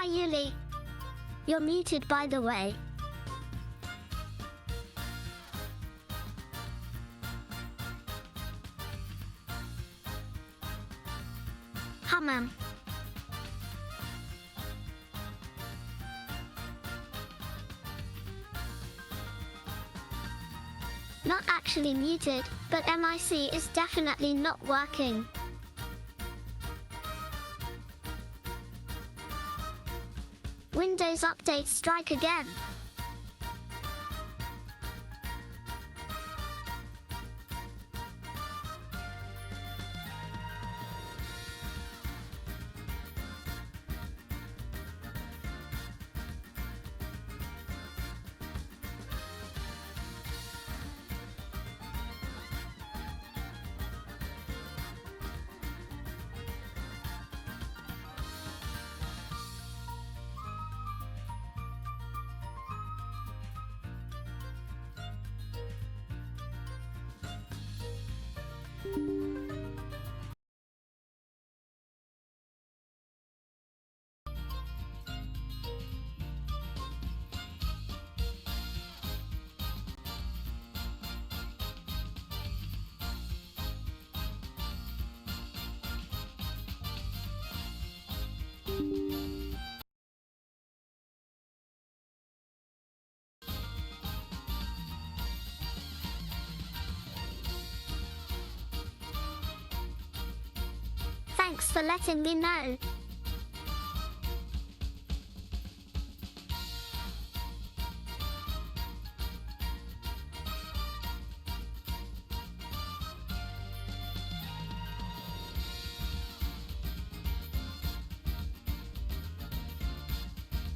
Yuli. You're muted, by the way. Ma'am. Not actually muted, but MIC is definitely not working. Windows update strike again. Thanks for letting me know.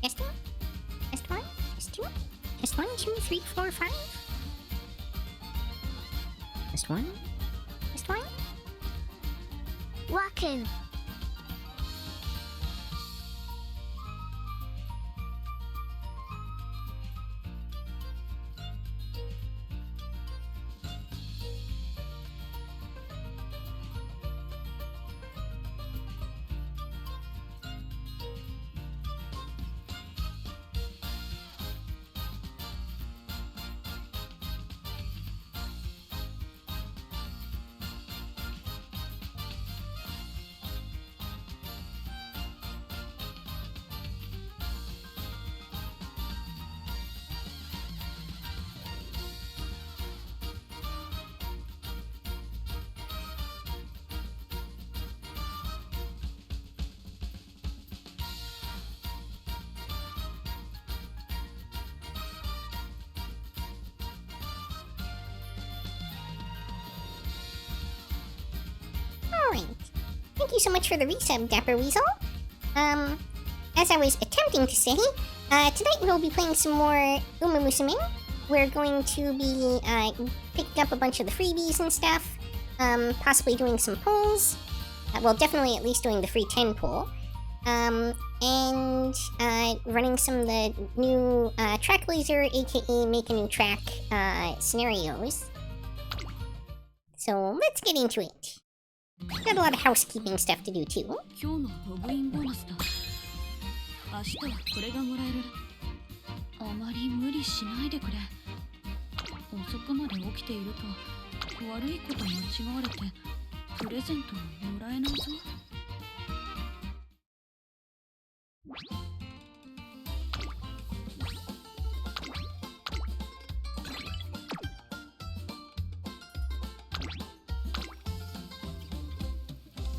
S2? S1? S2? S1, 2, 3, 4, 5? S1? S1? Working. Alright. Thank you so much for the resub, Dapper Weasel. As I was attempting to say, tonight we'll be playing some more Umamusume. We're going to be picking up a bunch of the freebies and stuff, possibly doing some polls. Well, definitely at least doing the free 10 poll. And running some of the new track laser, aka make a new track scenarios. So let's get into it. Got a lot of housekeeping stuff to do too. 今日のログインボーナスだ。明日はこれがもらえる。あまり無理しないでくれ。遅くまで起きていると悪いこと間違われてプレゼントをもらえないぞ。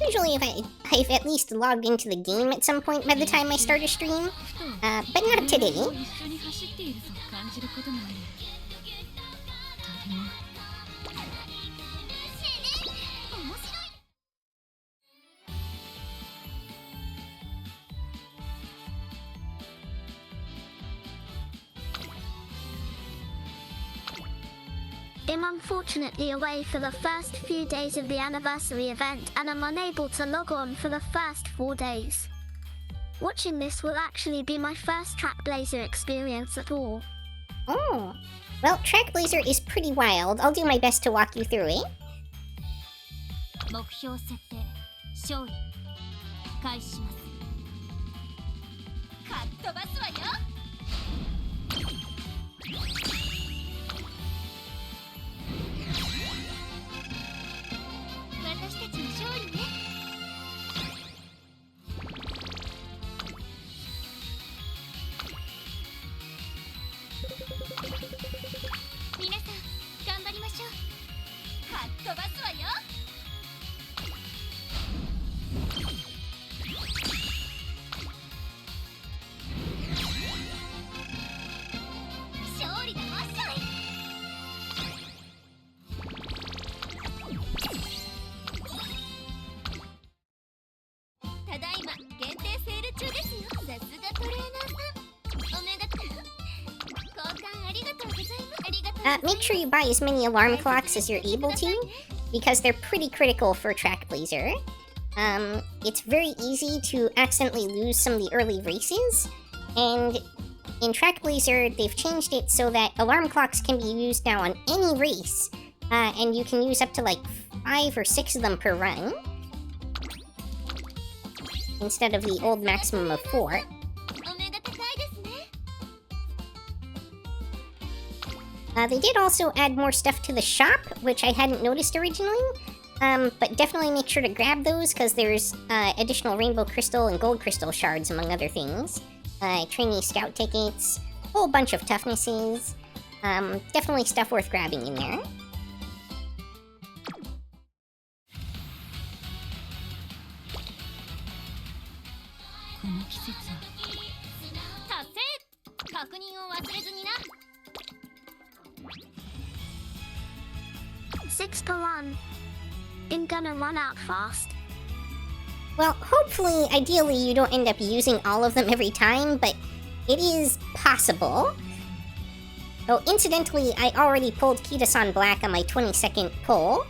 Usually I've at least logged into the game at some point by the time I start a stream, but not today. 一緒に走っていると感じることがある。誰も I'm unfortunately away for the first few days of the anniversary event and I'm unable to log on for the first 4 days. Watching this will actually be my first Trackblazer experience at all. Oh, well, Trackblazer is pretty wild. I'll do my best to walk you through it. 目標設定勝利開始します。飛ばすわよ。私たちの勝利ね。皆さん頑張りましょう。かっ飛ばすわよ。勝利だわっしょい。ただいま限定セール中ですよ。さすがトレーナーさん、おめでとう。交換ありがとうございます。ありがとうございます。 Make sure you buy as many alarm clocks as you're able to, because they're pretty critical for Track Blazer. It's very easy to accidentally lose some of the early races, and in Track Blazer, they've changed it so that alarm clocks can be used now on any race, and you can use up to like 5 or 6 of them per run, instead of the old maximum of 4. お目が高いですね。They did also add more stuff to the shop, which I hadn't noticed originally. But definitely make sure to grab those, because there's additional rainbow crystal and gold crystal shards, among other things. Trainee scout tickets, a whole bunch of toughnesses. Definitely stuff worth grabbing in there. この季節は達成。確認を忘れずにな。6 per run. I'm gonna run out fast. Well, hopefully, ideally, you don't end up using all of them every time, but it is possible. Oh, incidentally, I already pulled Kita-san Black on my 22nd pull.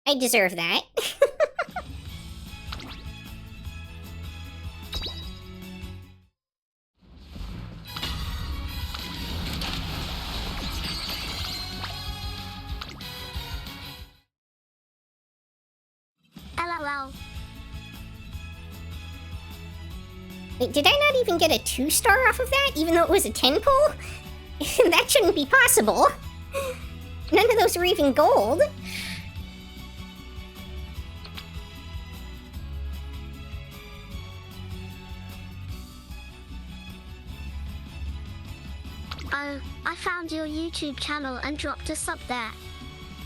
I deserve that. LOL. Wait, did I not even get a 2-star off of that, even though it was a 10 pull? That shouldn't be possible. None of those were even gold. Oh, I found your YouTube channel and dropped a sub there.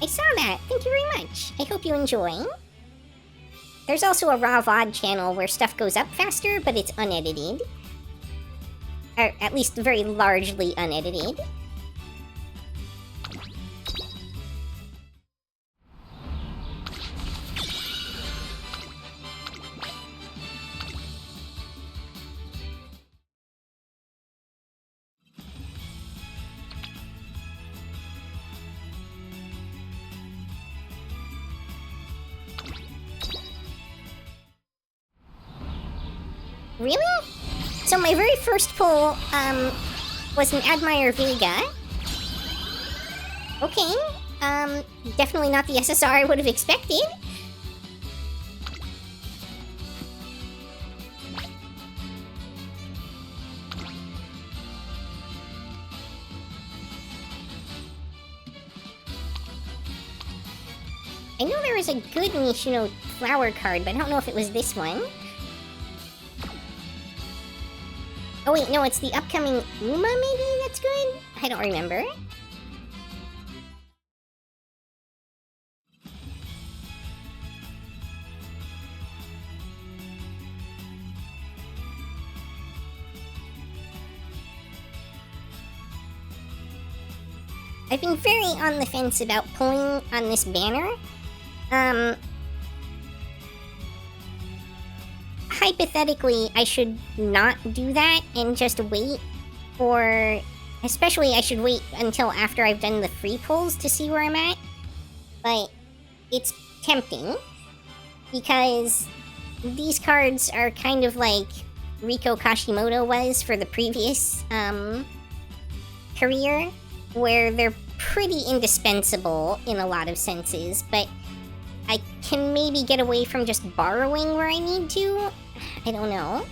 I saw that. Thank you very much. I hope you enjoy. There's also a Raw VOD channel where stuff goes up faster, but it's unedited. Or at least very largely unedited. Really? So my very first pull, was an Admire Vega. Okay, definitely not the SSR I would have expected. I know there was a good Nishino flower card, but I don't know if it was this one. Oh wait, no, it's the upcoming Uma maybe that's good? I don't remember. I've been very on the fence about pulling on this banner. Hypothetically, I should not do that and just wait for... Especially, I should wait until after I've done the free pulls to see where I'm at. But it's tempting, because these cards are kind of like Riko Kashimoto was for the previous, career. where they're pretty indispensable in a lot of senses, but I can maybe get away from just borrowing where I need to? I don't know.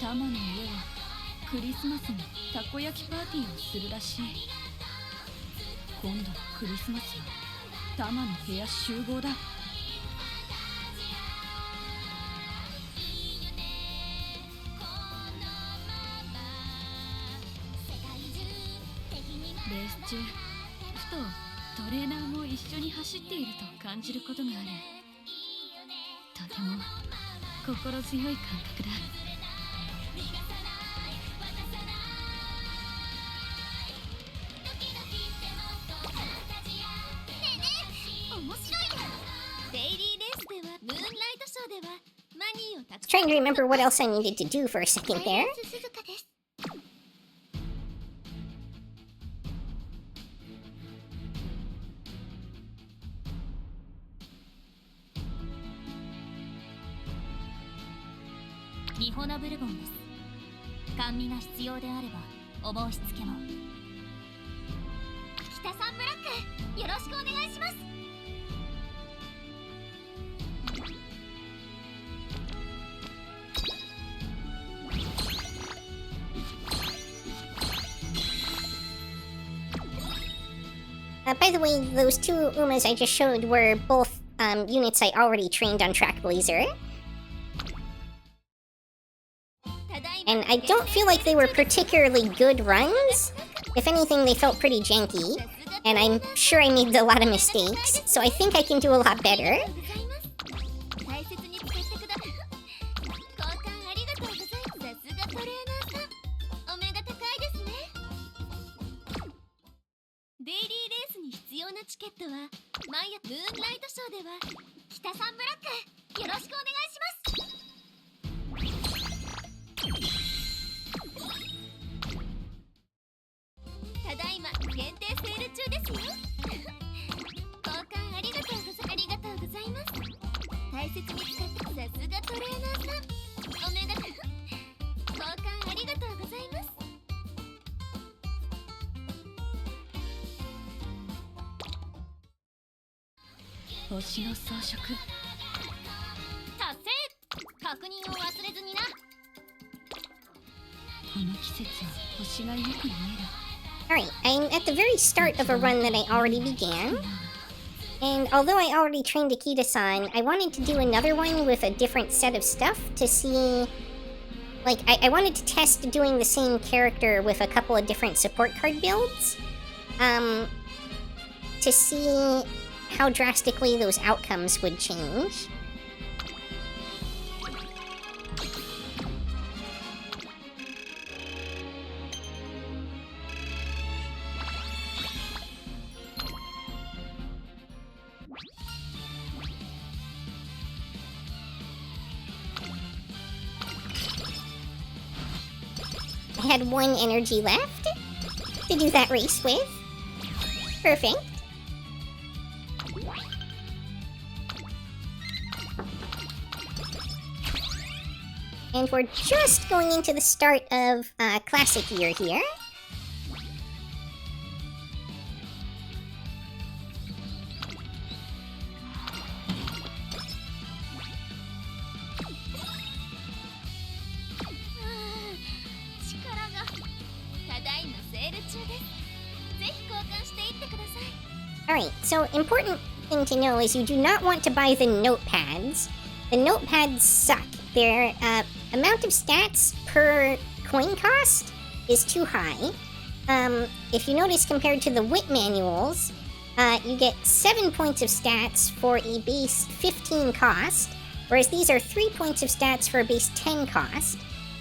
タマの家はクリスマスにたこ焼きパーティーをするらしい。今度のクリスマスはタマの部屋集合だ。レース中、ふとトレーナーも一緒に走っていると感じることがある。とても心強い感覚だ。Trying to remember what else I needed to do for a second there. ミホナブルゴンです。甘味が必要であればお申し付けも。北さんブラック、よろしくお願いします。By the way, those two Umas I just showed were both units I already trained on Track Blazer. And I don't feel like they were particularly good runs. If anything, they felt pretty janky. And I'm sure I made a lot of mistakes, so I think I can do a lot better. Alright, I'm at the very start of a run that I already began. And although I already trained Akita-san, I wanted to do another one with a different set of stuff to see... Like, I wanted to test doing the same character with a couple of different support card builds. To see how drastically those outcomes would change. I had one energy left to do that race with. Perfect. And we're just going into the start of Classic Year here. Alright, so important thing to know is you do not want to buy the notepads. The notepads suck. Their amount of stats per coin cost is too high. If you notice, compared to the WIT manuals, you get 7 points of stats for a base 15 cost, whereas these are 3 points of stats for a base 10 cost.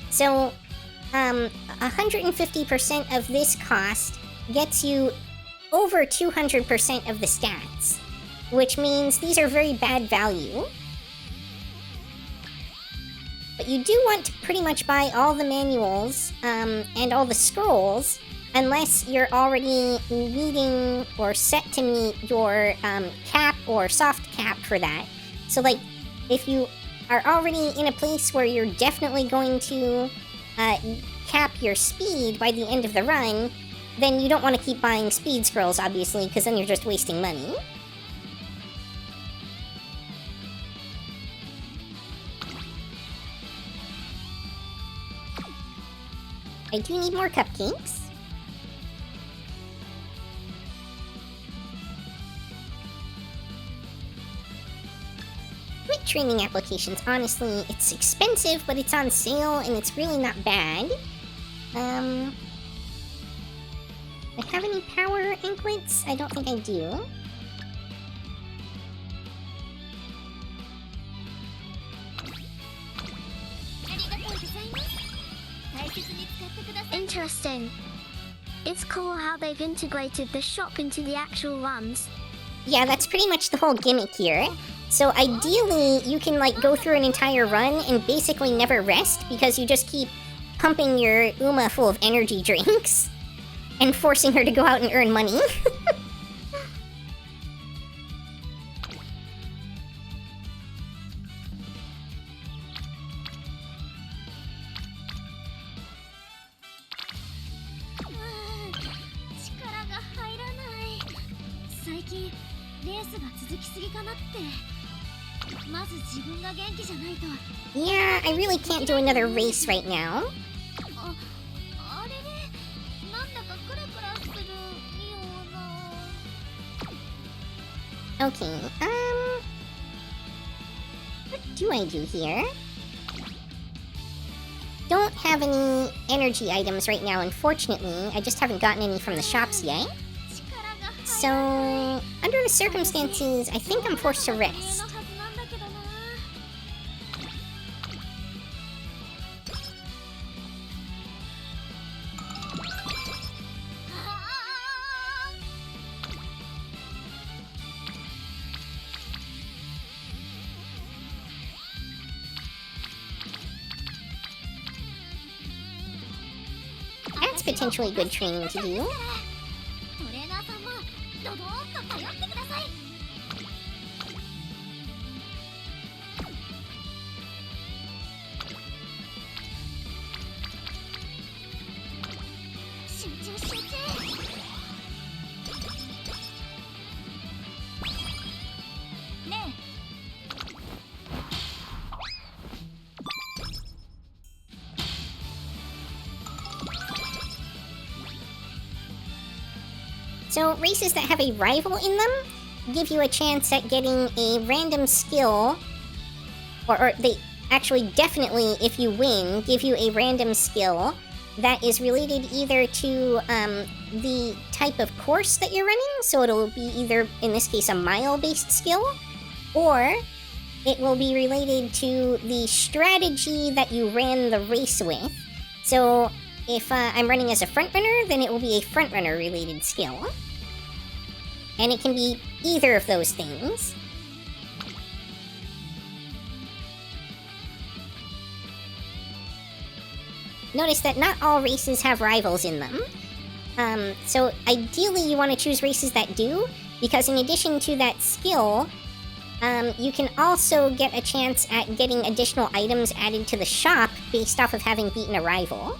So, 150% of this cost gets you over 200% of the stats, which means these are very bad value. But you do want to pretty much buy all the manuals and all the scrolls, unless you're already meeting or set to meet your cap or soft cap for that. So, like, if you are already in a place where you're definitely going to cap your speed by the end of the run, then you don't want to keep buying speed scrolls, obviously, because then you're just wasting money. I do need more cupcakes. Quick training applications, honestly, it's expensive, but it's on sale, and it's really not bad. Do I have any power anklets? I don't think I do. Interesting. It's cool how they've integrated the shop into the actual runs. Yeah, that's pretty much the whole gimmick here. So ideally, you can like go through an entire run and basically never rest because you just keep pumping your Uma full of energy drinks and forcing her to go out and earn money. Yeah, I really can't do another race right now. Okay, what do I do here? Don't have any energy items right now, unfortunately. I just haven't gotten any from the shops yet. So, under the circumstances, I think I'm forced to rest. That's potentially good training to do. So, races that have a rival in them give you a chance at getting a random skill, or they actually definitely, if you win, give you a random skill that is related either to the type of course that you're running, so it'll be either, in this case, a mile-based skill, or it will be related to the strategy that you ran the race with. So, if I'm running as a frontrunner, then it will be a frontrunner related skill. And it can be either of those things. Notice that not all races have rivals in them. So ideally you want to choose races that do, because in addition to that skill, you can also get a chance at getting additional items added to the shop based off of having beaten a rival.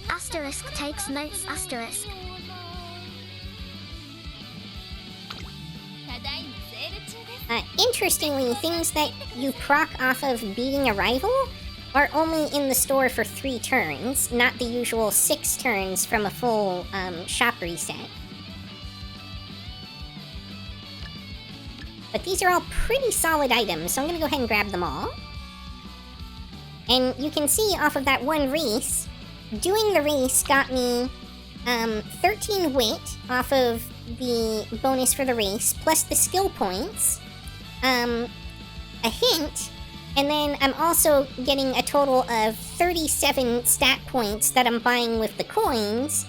Asterisk takes notes, asterisk. Interestingly, things that you proc off of beating a rival are only in the store for 3 turns, not the usual 6 turns from a full shop reset. But these are all pretty solid items, so I'm gonna go ahead and grab them all. And you can see off of that one race, doing the race got me 13 wit off of the bonus for the race, plus the skill points, a hint, and then I'm also getting a total of 37 stat points that I'm buying with the coins,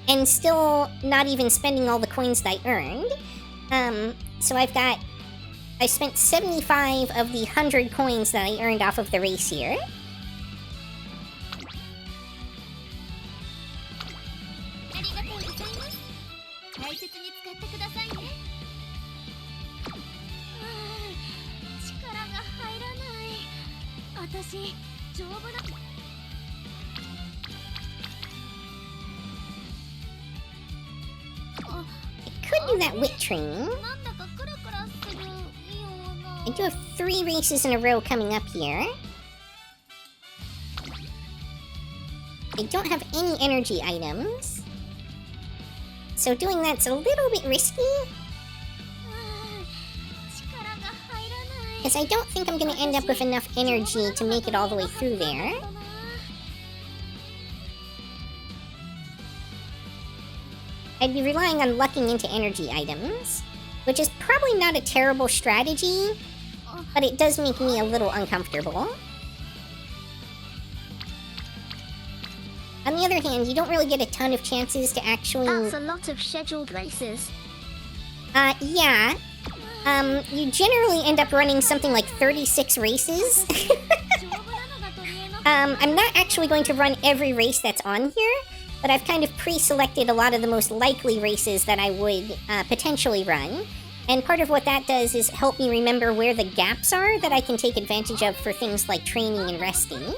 and still not even spending all the coins that I earned. So I spent 75 of the 100 coins that I earned off of the race here. I could do that wit training. I do have 3 races in a row coming up here. I don't have any energy items, so doing that's a little bit risky. Because I don't think I'm going to end up with enough energy to make it all the way through there. I'd be relying on lucking into energy items, which is probably not a terrible strategy, but it does make me a little uncomfortable. On the other hand, you don't really get a ton of chances to actually... That's a lot of scheduled races. Yeah. You generally end up running something like 36 races. I'm not actually going to run every race that's on here, but I've kind of pre-selected a lot of the most likely races that I would potentially run. And part of what that does is help me remember where the gaps are that I can take advantage of for things like training and resting.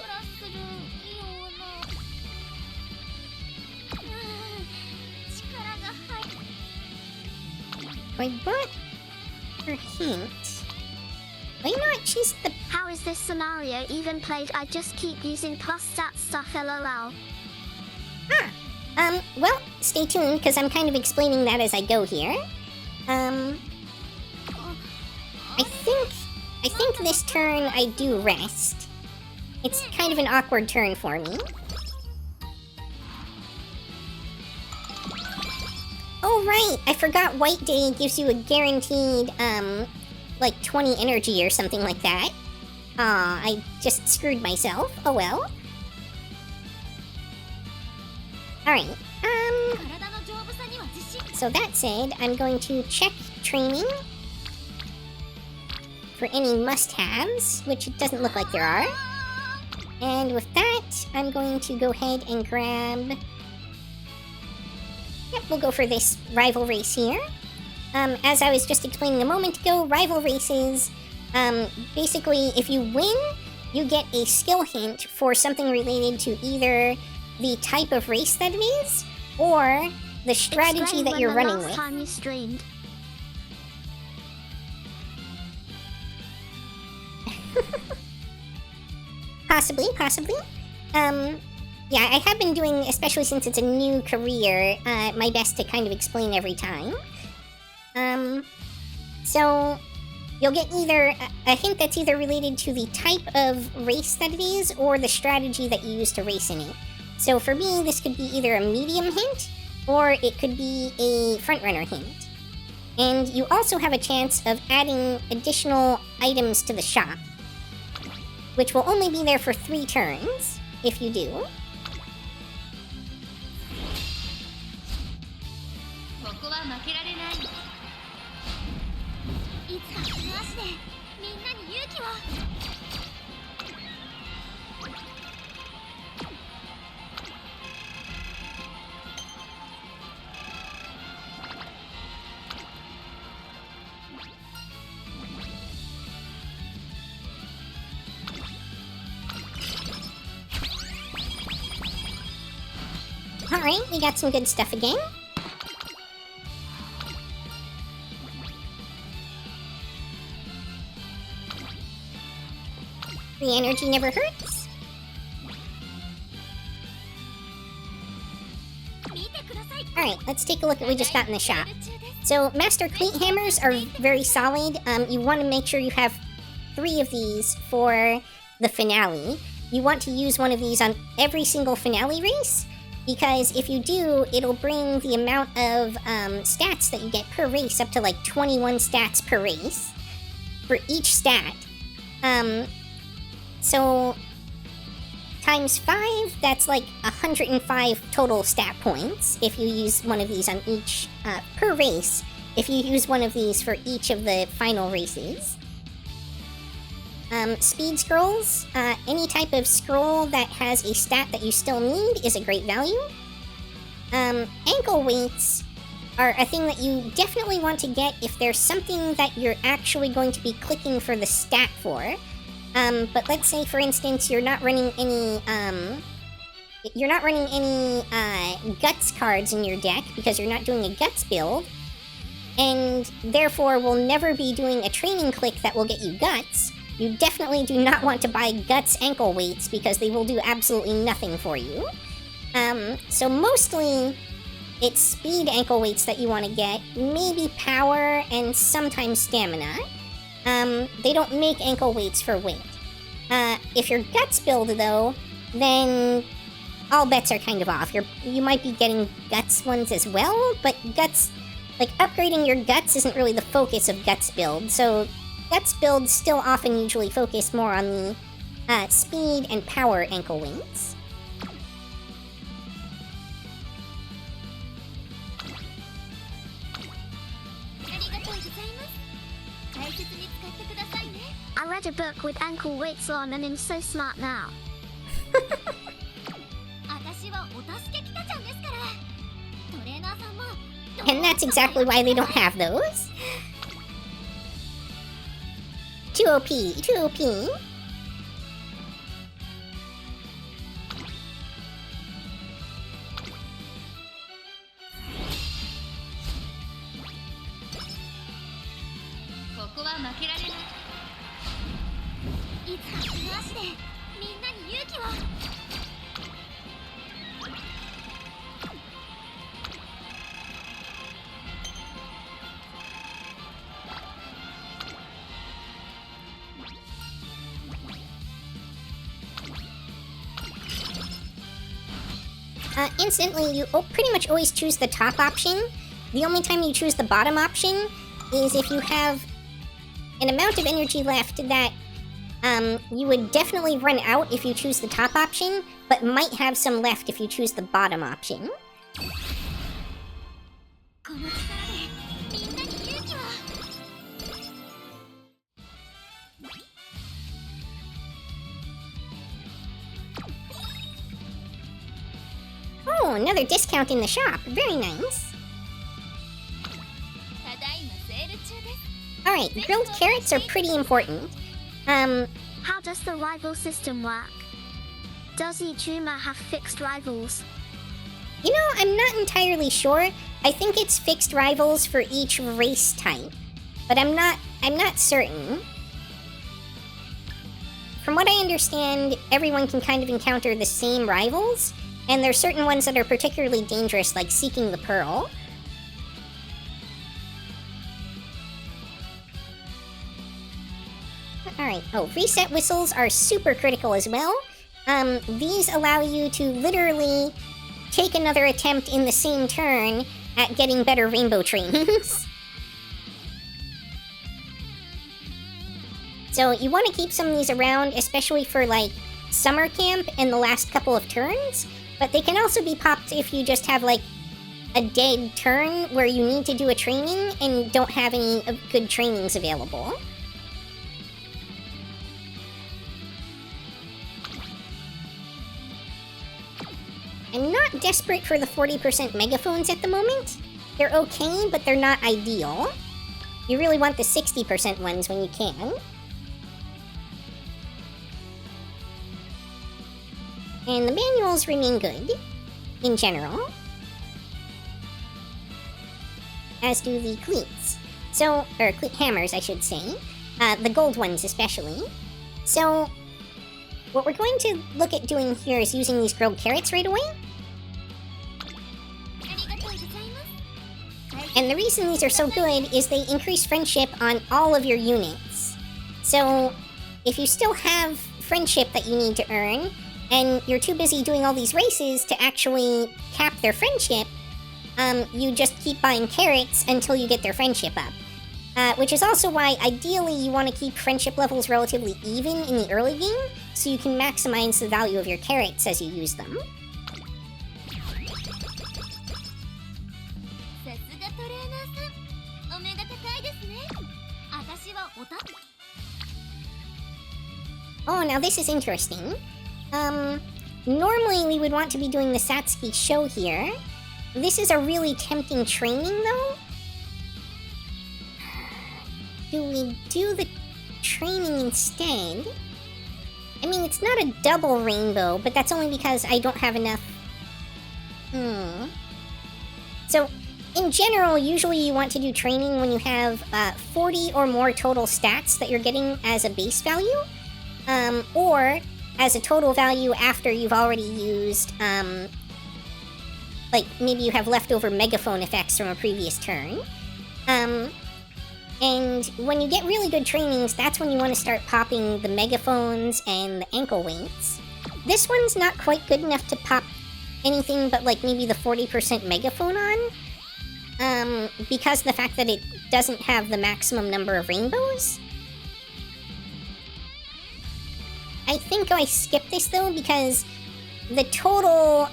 I bought her hint. Why not choose the... How is this scenario even played? I just keep using plus stat stuff, lol. Well, stay tuned, because I'm kind of explaining that as I go here. I think this turn I do rest. It's kind of an awkward turn for me. Oh, right! I forgot White Day gives you a guaranteed, like 20 energy or something like that. Aw, I just screwed myself. Oh well. Alright, so that said, I'm going to check training for any must-haves, which it doesn't look like there are. And with that, I'm going to go ahead and grab... Yep, we'll go for this rival race here. As I was just explaining a moment ago, rival races, basically, if you win, you get a skill hint for something related to either the type of race that it is, or the strategy that you're running with. Last time you streamed. Possibly. Yeah, I have been doing, especially since it's a new career, my best to kind of explain every time. So, you'll get either a hint that's either related to the type of race that it is, or the strategy that you use to race in it. So for me, this could be either a medium hint, or it could be a frontrunner hint. And you also have a chance of adding additional items to the shop, which will only be there for 3 turns, if you do. Alright, we got some good stuff again. The energy never hurts. Alright, let's take a look at what we just got in the shop. So, Master Cleat Hammers are very solid. You want to make sure you have 3 of these for the finale. You want to use one of these on every single finale race. because if you do, it'll bring the amount of stats that you get per race up to like 21 stats per race for each stat. So times 5, that's like 105 total stat points if you use one of these on each per race, if you use one of these for each of the final races. Speed scrolls, any type of scroll that has a stat that you still need is a great value. Ankle weights are a thing that you definitely want to get if there's something that you're actually going to be clicking for the stat for. But let's say, for instance, you're not running any guts cards in your deck because you're not doing a guts build, and therefore will never be doing a training click that will get you guts. You definitely do not want to buy guts ankle weights because they will do absolutely nothing for you. So mostly it's speed ankle weights that you want to get, maybe power and sometimes stamina. They don't make ankle weights for weight. If you're guts build though, then all bets are kind of off. You might be getting guts ones as well, but guts, like upgrading your guts isn't really the focus of guts build, so guts builds still often usually focus more on the speed and power ankle weights. I read a book with ankle weights on and I'm so smart now. And that's exactly why they don't have those. Too OP, too OP. Instantly, you pretty much always choose the top option. The only time you choose the bottom option is if you have an amount of energy left that you would definitely run out if you choose the top option, but might have some left if you choose the bottom option. Oh, another discount in the shop. Very nice. Alright, grilled carrots are pretty important. How does the rival system work? Does each Uma have fixed rivals? You know, I'm not entirely sure. I think it's fixed rivals for each race type, but I'm not certain. From what I understand, everyone can kind of encounter the same rivals, and there's certain ones that are particularly dangerous, like Seeking the Pearl. Alright, oh, reset whistles are super critical as well. These allow you to literally take another attempt in the same turn at getting better rainbow trains. So you want to keep some of these around, especially for, like, summer camp and the last couple of turns, but they can also be popped if you just have, like, a dead turn where you need to do a training and don't have any good trainings available. I'm not desperate for the 40% megaphones at the moment. They're okay, but they're not ideal. You really want the 60% ones when you can. And the manuals remain good, in general. As do the cleats. So, or cleat hammers, I should say. The gold ones especially. So, what we're going to look at doing here is using these grilled carrots right away. And the reason these are so good is they increase friendship on all of your units. So, if you still have friendship that you need to earn, and you're too busy doing all these races to actually cap their friendship, you just keep buying carrots until you get their friendship up. Which is also why, ideally, you want to keep friendship levels relatively even in the early game, so you can maximize the value of your carrots as you use them. さすがトレーナーさん、お目が高いですね。私はオタク。 Oh, now this is interesting. Normally we would want to be doing the Satsuki show here. This is a really tempting training, though. Do we do the training instead? I mean, it's not a double rainbow, but that's only because I don't have enough... So, in general, usually you want to do training when you have 40 or more total stats that you're getting as a base value. Or as a total value after you've already used, like, maybe you have leftover megaphone effects from a previous turn. And when you get really good trainings, that's when you want to start popping the megaphones and the ankle weights. This one's not quite good enough to pop anything but, like, maybe the 40% megaphone on, because of the fact that it doesn't have the maximum number of rainbows. I think I skipped this, though, because the total,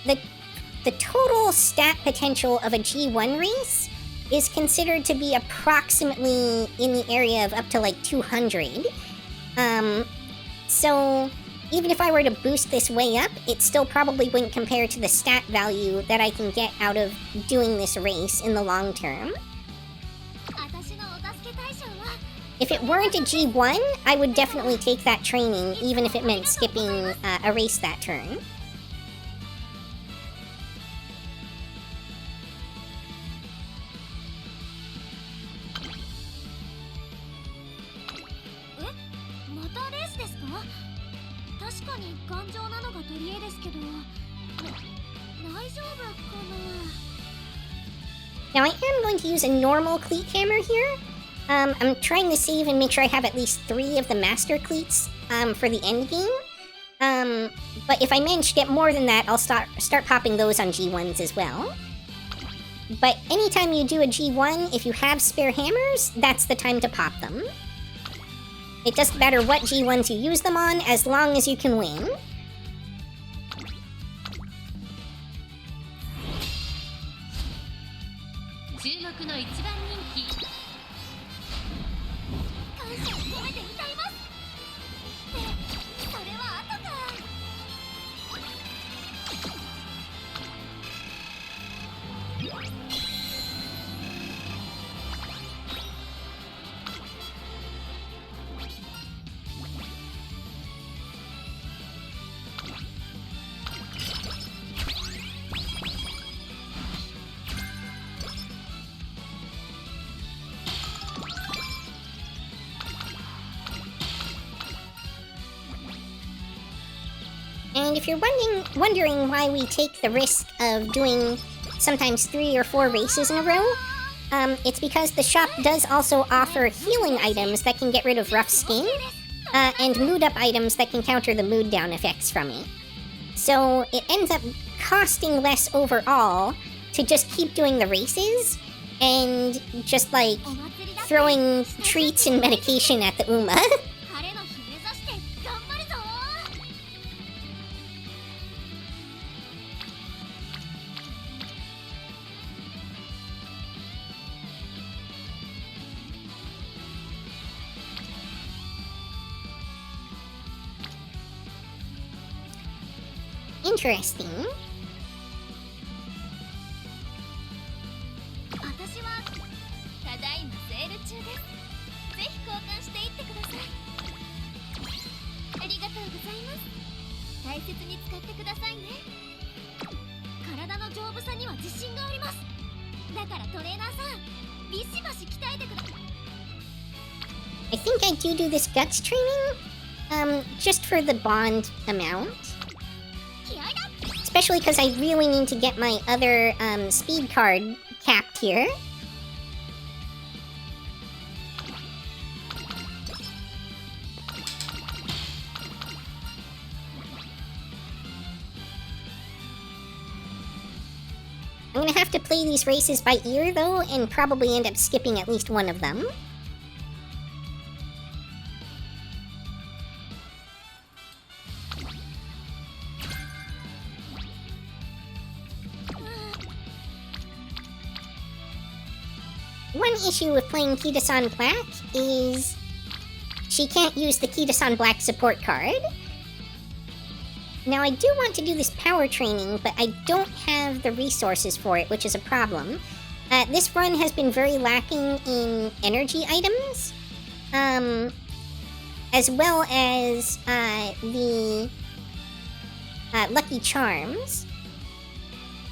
the total stat potential of a G1 race is considered to be approximately in the area of up to, like, 200. So, even if I were to boost this way up, it still probably wouldn't compare to the stat value that I can get out of doing this race in the long term. If it weren't a G1, I would definitely take that training, even if it meant skipping a race that turn. Now I am going to use a normal cleat hammer here. I'm trying to save and make sure I have at least 3 of the master cleats for the end game. But if I manage to get more than that, I'll start popping those on G1s as well. But anytime you do a G1, if you have spare hammers, that's the time to pop them. It doesn't matter what G1s you use them on, as long as you can win. And if you're wondering why we take the risk of doing sometimes 3 or 4 races in a row, it's because the shop does also offer healing items that can get rid of rough skin, and mood up items that can counter the mood down effects from it. So it ends up costing less overall to just keep doing the races, and just, like, throwing treats and medication at the Uma. Interesting. I think I do this guts training, just for the bond amount. Especially because I really need to get my other speed card capped here. I'm gonna have to play these races by ear, though, and probably end up skipping at least one of them. One issue with playing Kitasan Black is she can't use the Kitasan Black support card. Now, I do want to do this power training, but I don't have the resources for it, which is a problem. This run has been very lacking in energy items, as well as the Lucky Charms,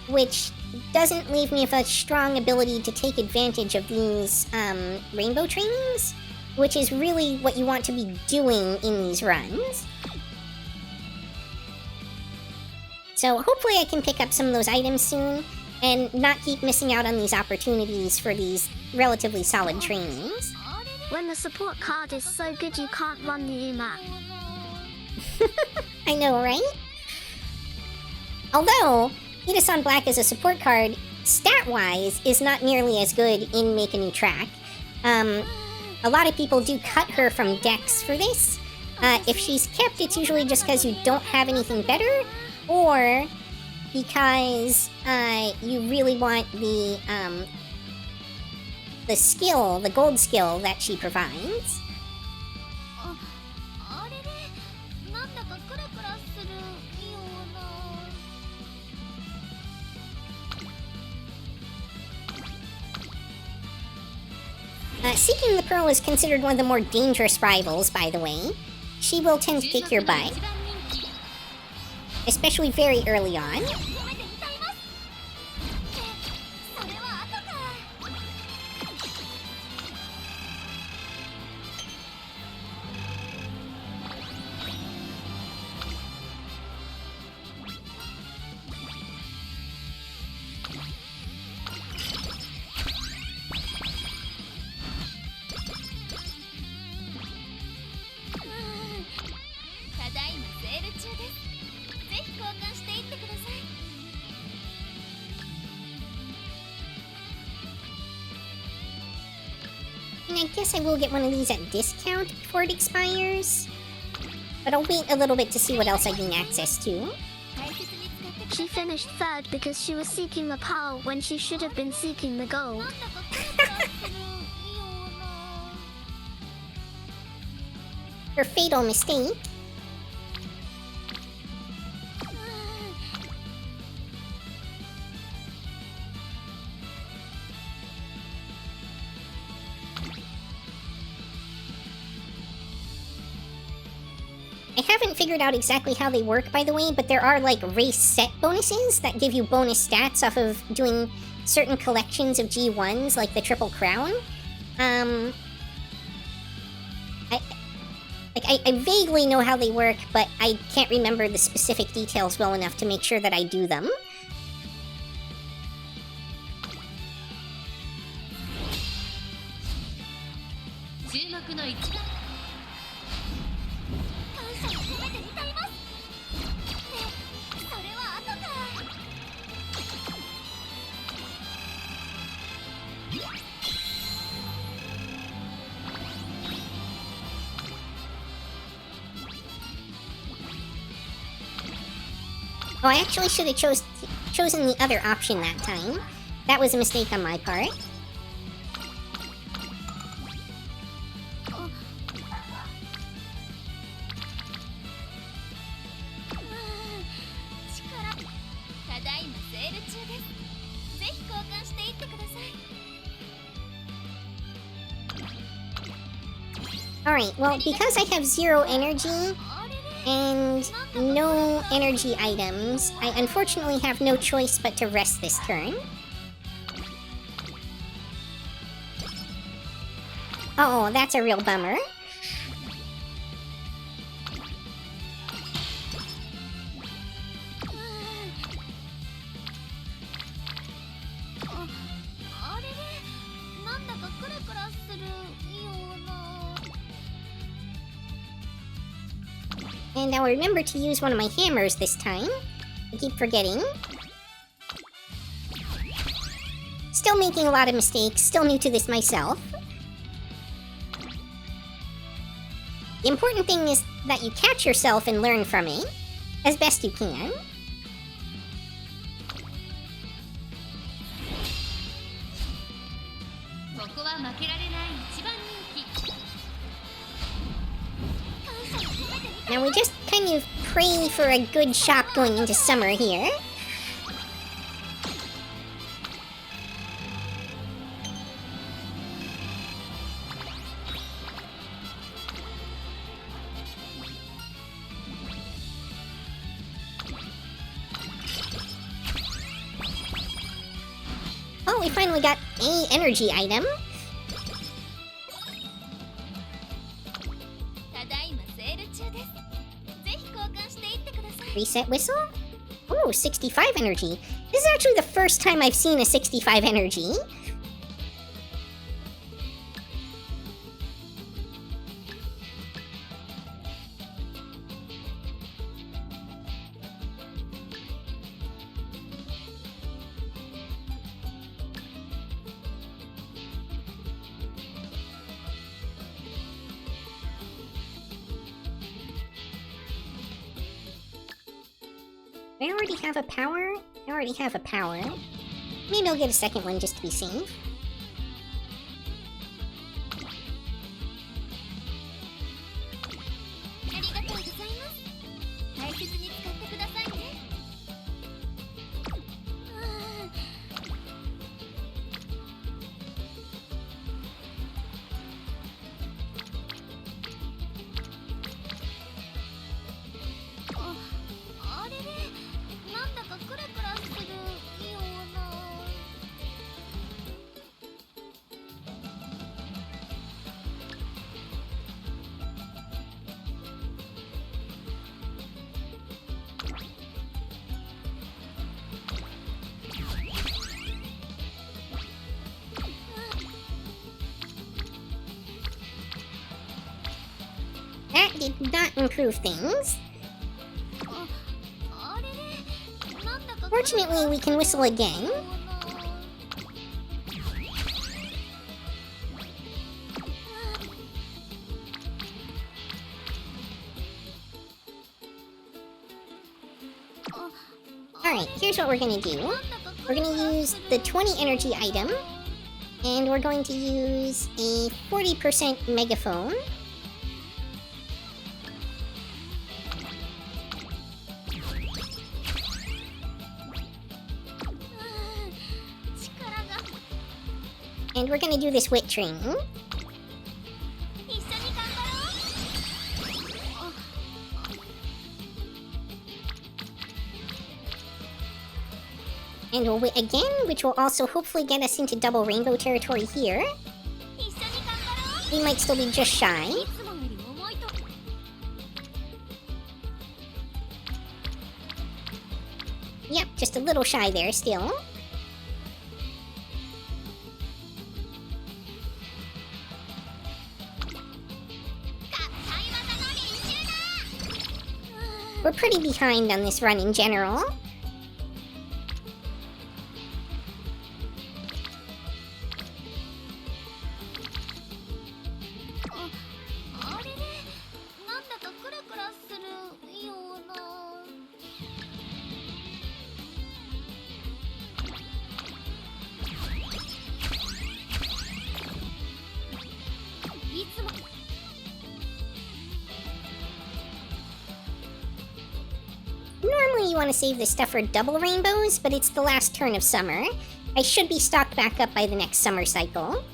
which doesn't leave me with a strong ability to take advantage of these rainbow trainings, which is really what you want to be doing in these runs. So hopefully I can pick up some of those items soon, and not keep missing out on these opportunities for these relatively solid trainings. When the support card is so good you can't run the UMAP. I know, right? Although, Kitasan Black as a support card, stat-wise, is not nearly as good in Make a New Track. A lot of people do cut her from decks for this. If she's kept, it's usually just because you don't have anything better, or because you really want the skill, the gold skill that she provides. Seeking the Pearl is considered one of the more dangerous rivals, by the way. She will tend to kick your butt, especially very early on. And I guess I will get one of these at discount before it expires. But I'll wait a little bit to see what else I gain access to. She finished third because she was seeking the pearl when she should have been seeking the gold. Her fatal mistake. I haven't figured out exactly how they work, by the way, but there are, like, race set bonuses that give you bonus stats off of doing certain collections of G1s, like the Triple Crown. I vaguely know how they work, but I can't remember the specific details well enough to make sure that I do them. Oh, I actually should have chosen the other option that time. That was a mistake on my part. Alright, well, because I have 0 energy and no energy items, I unfortunately have no choice but to rest this turn. Oh, that's a real bummer. And I'll remember to use one of my hammers this time. I keep forgetting. Still making a lot of mistakes, still new to this myself. The important thing is that you catch yourself and learn from it, as best you can. Now we just kind of pray for a good shop going into summer here. Oh, we finally got a energy item. Reset whistle? Oh, 65 energy. This is actually the first time I've seen a 65 energy. I already have a power. Maybe I'll get a second one just to be safe. That did not improve things. Fortunately, we can whistle again. Alright, here's what we're gonna do. We're gonna use the 20 energy item, and we're going to use a 40% megaphone. And we're gonna do this wit training. And we'll wit again, which will also hopefully get us into double rainbow territory here. We might still be just shy. Yep, just a little shy there still. We're pretty behind on this run in general. Normally you want to save this stuff for double rainbows, but it's the last turn of summer. I should be stocked back up by the next summer cycle.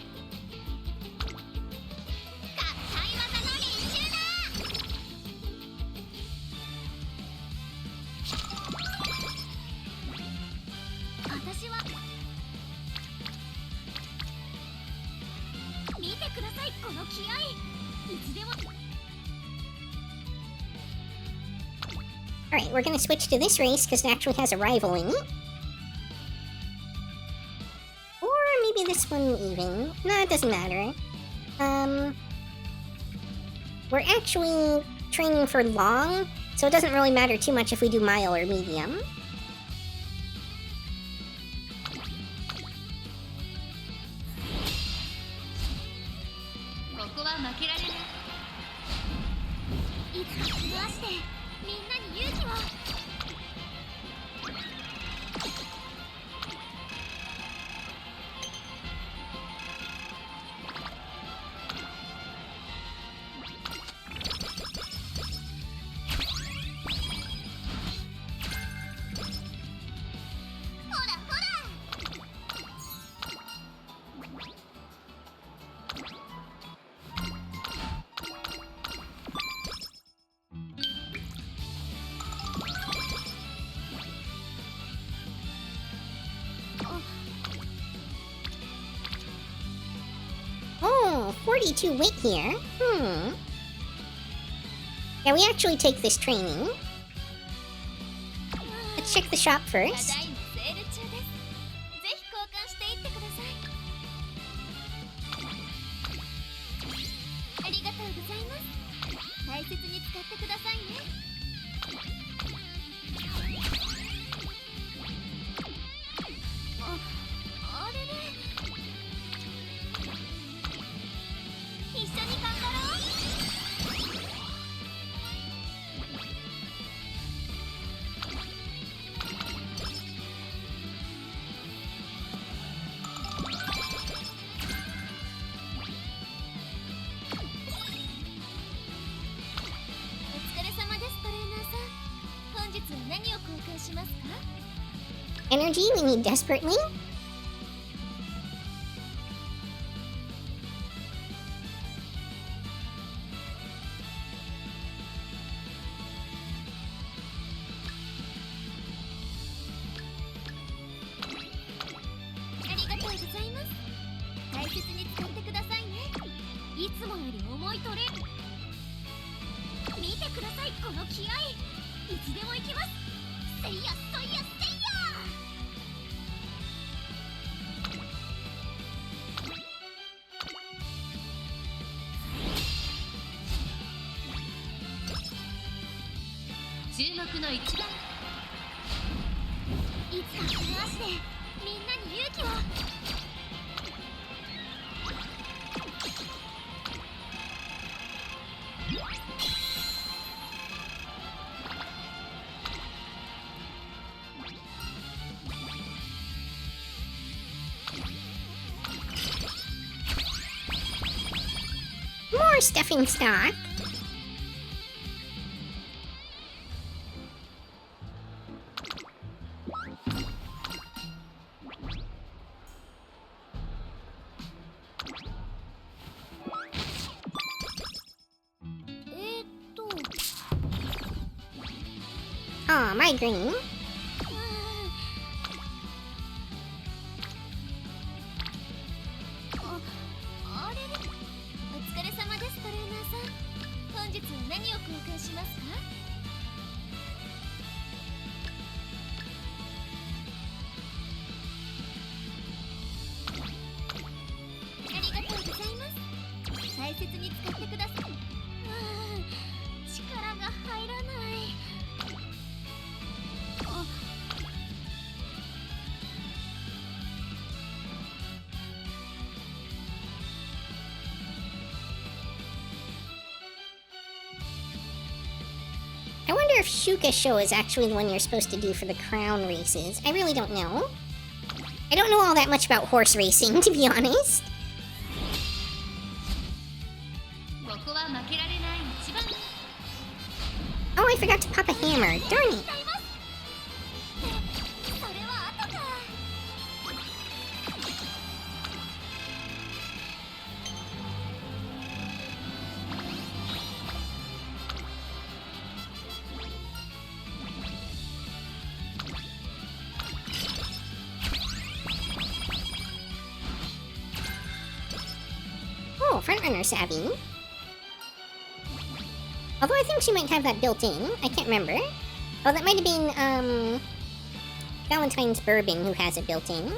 Alright, we're gonna switch to this race because it actually has a rival in it. Or maybe this one even. No, it doesn't matter. We're actually training for long, so it doesn't really matter too much if we do mile or medium. ましてみんなに勇気を。Oh, 42 weight here. Yeah, we actually take this training. Let's check the shop ただい first. まセール中です。ぜひ交換していってください。ありがとうございます。大切に使ってくださいね。あれれ、一緒に頑張ろう。お疲れ様です、トレーナーさん。本日は何を交換しますか？ Energy we need desperately. ありがとうございます。大切に使ってくださいね。いつもより重いトレ見てください、この気合い。いつでも行きます。せいやそいやせいや。注目の一番。いつかこの足でみんなに勇気を。More stuffing stock. Aw, migraine. あれれ、お疲れ様です、トレーナーさん。本日は何を交換しますか？ありがとうございます。大切に使ってください。力が入らない。I wonder if Shuka Show is actually the one you're supposed to do for the crown races. I really don't know. I don't know all that much about horse racing, to be honest. ここは負けられない一番。 Oh, I forgot to pop a hammer. Darn it. それは後か。Oh, frontrunner savvy. Although I think she might have that built in. I can't remember. Oh, that might have been, Valentine's Bourbon who has it built in.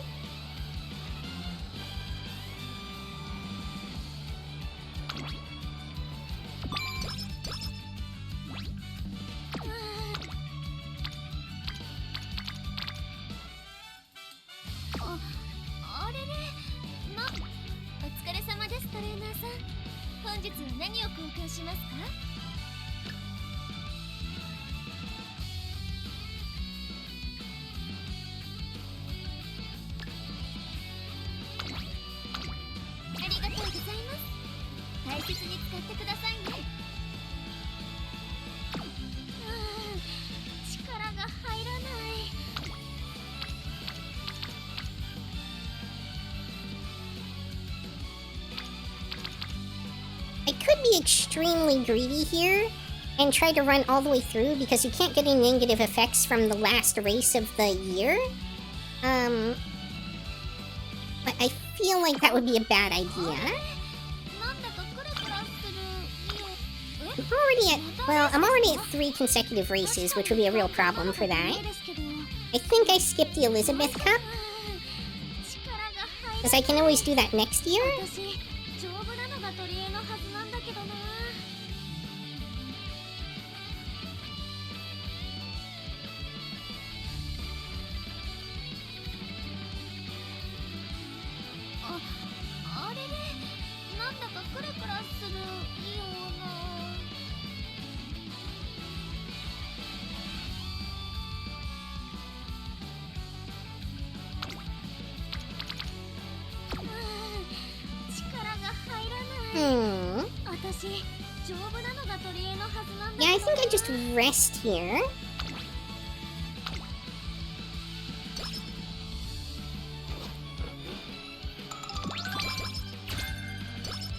be extremely greedy here and try to run all the way through because you can't get any negative effects from the last race of the year. But I feel like that would be a bad idea. I'm already at 3 consecutive races, which would be a real problem for that. I think I skipped the Elizabeth Cup, because I can always do that next year. Yeah, I think I just rest here.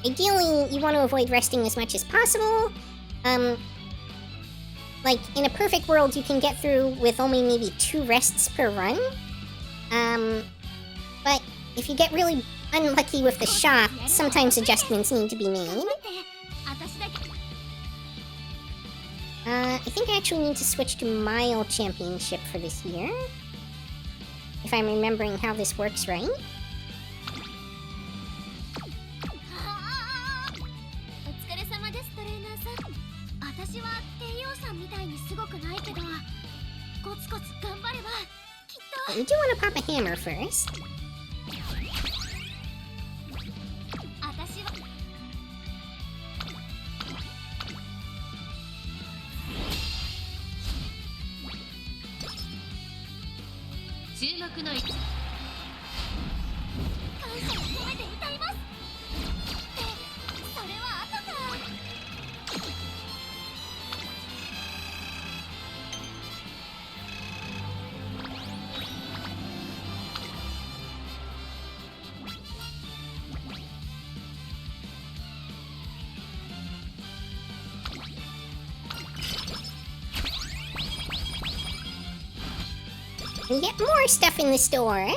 Ideally, you want to avoid resting as much as possible. Like, in a perfect world, you can get through with only maybe 2 rests per run. But if you get really unlucky with the shop, sometimes adjustments need to be made. I think I actually need to switch to Mile Championship for this year. If I'm remembering how this works right. We do want to pop a hammer first. We get more stuff in the store.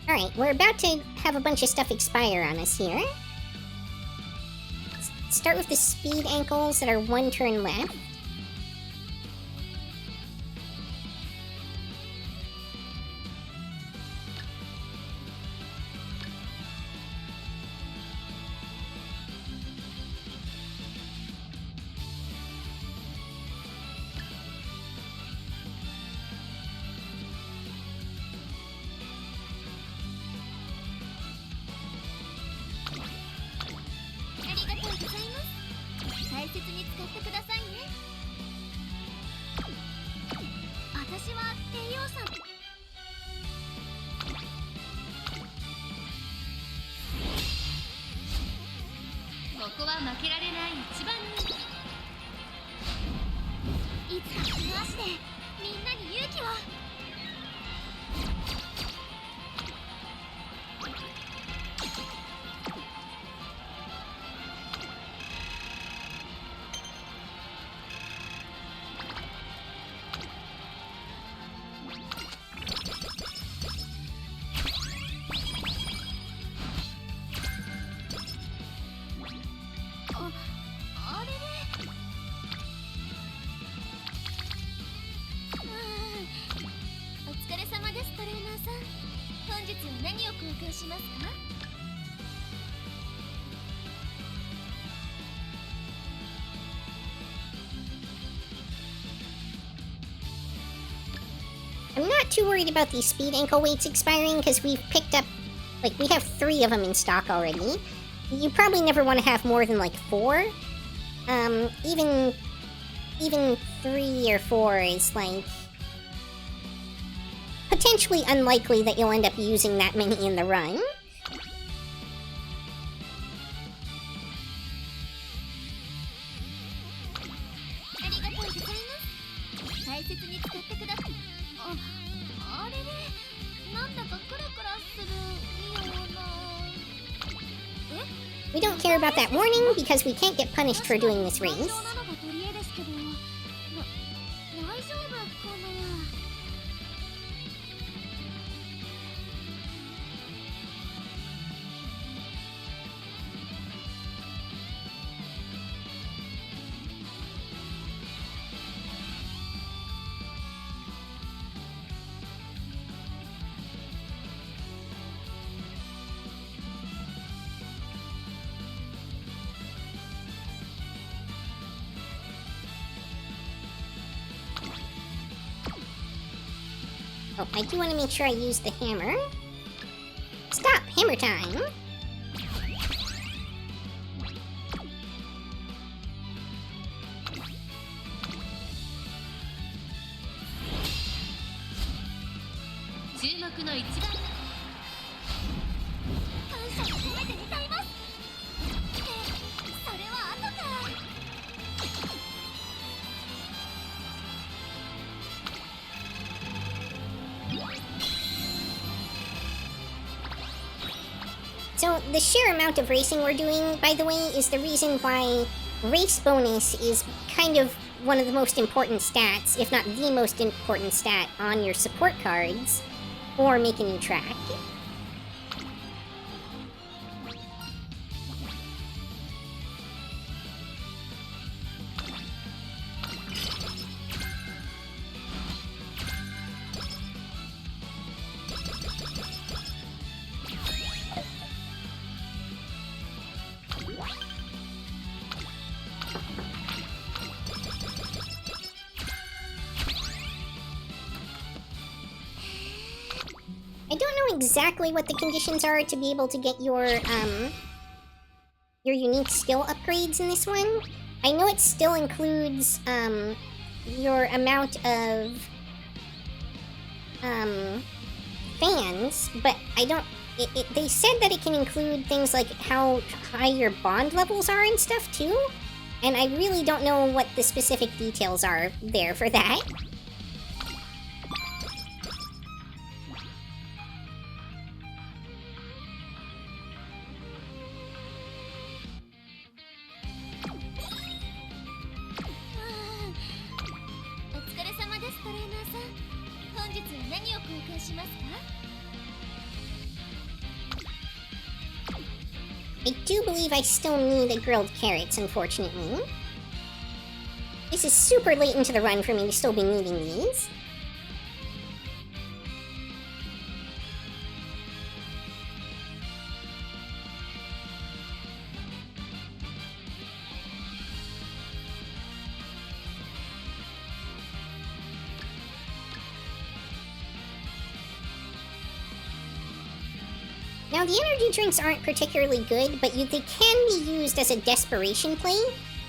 Alright, we're about to have a bunch of stuff expire on us here. Let's start with the speed ankles that are 1 turn left. I'm not too worried about these speed ankle weights expiring because we've picked up, like, we have 3 of them in stock already. You probably never want to have more than, like, 4. Even 3 or 4 is, like, potentially unlikely that you'll end up using that many in the run. ございます。大切に使ってください。あれれ、なんだかクラクラするような。We don't care about that warning because we can't get punished for doing this race. 大丈夫かな。Oh, I do want to make sure I use the hammer. Stop! Hammer time! So, the sheer amount of racing we're doing, by the way, is the reason why race bonus is kind of one of the most important stats, if not the most important stat, on your support cards for making you track. I don't know exactly what the conditions are to be able to get your unique skill upgrades in this one. I know it still includes, your amount of, fans, but I don't... they said that it can include things like how high your bond levels are and stuff, too. And I really don't know what the specific details are there for that. I do believe I still need a grilled carrots, unfortunately. This is super late into the run for me to still be needing these. Now, the energy drinks aren't particularly good, but they can be used as a desperation play,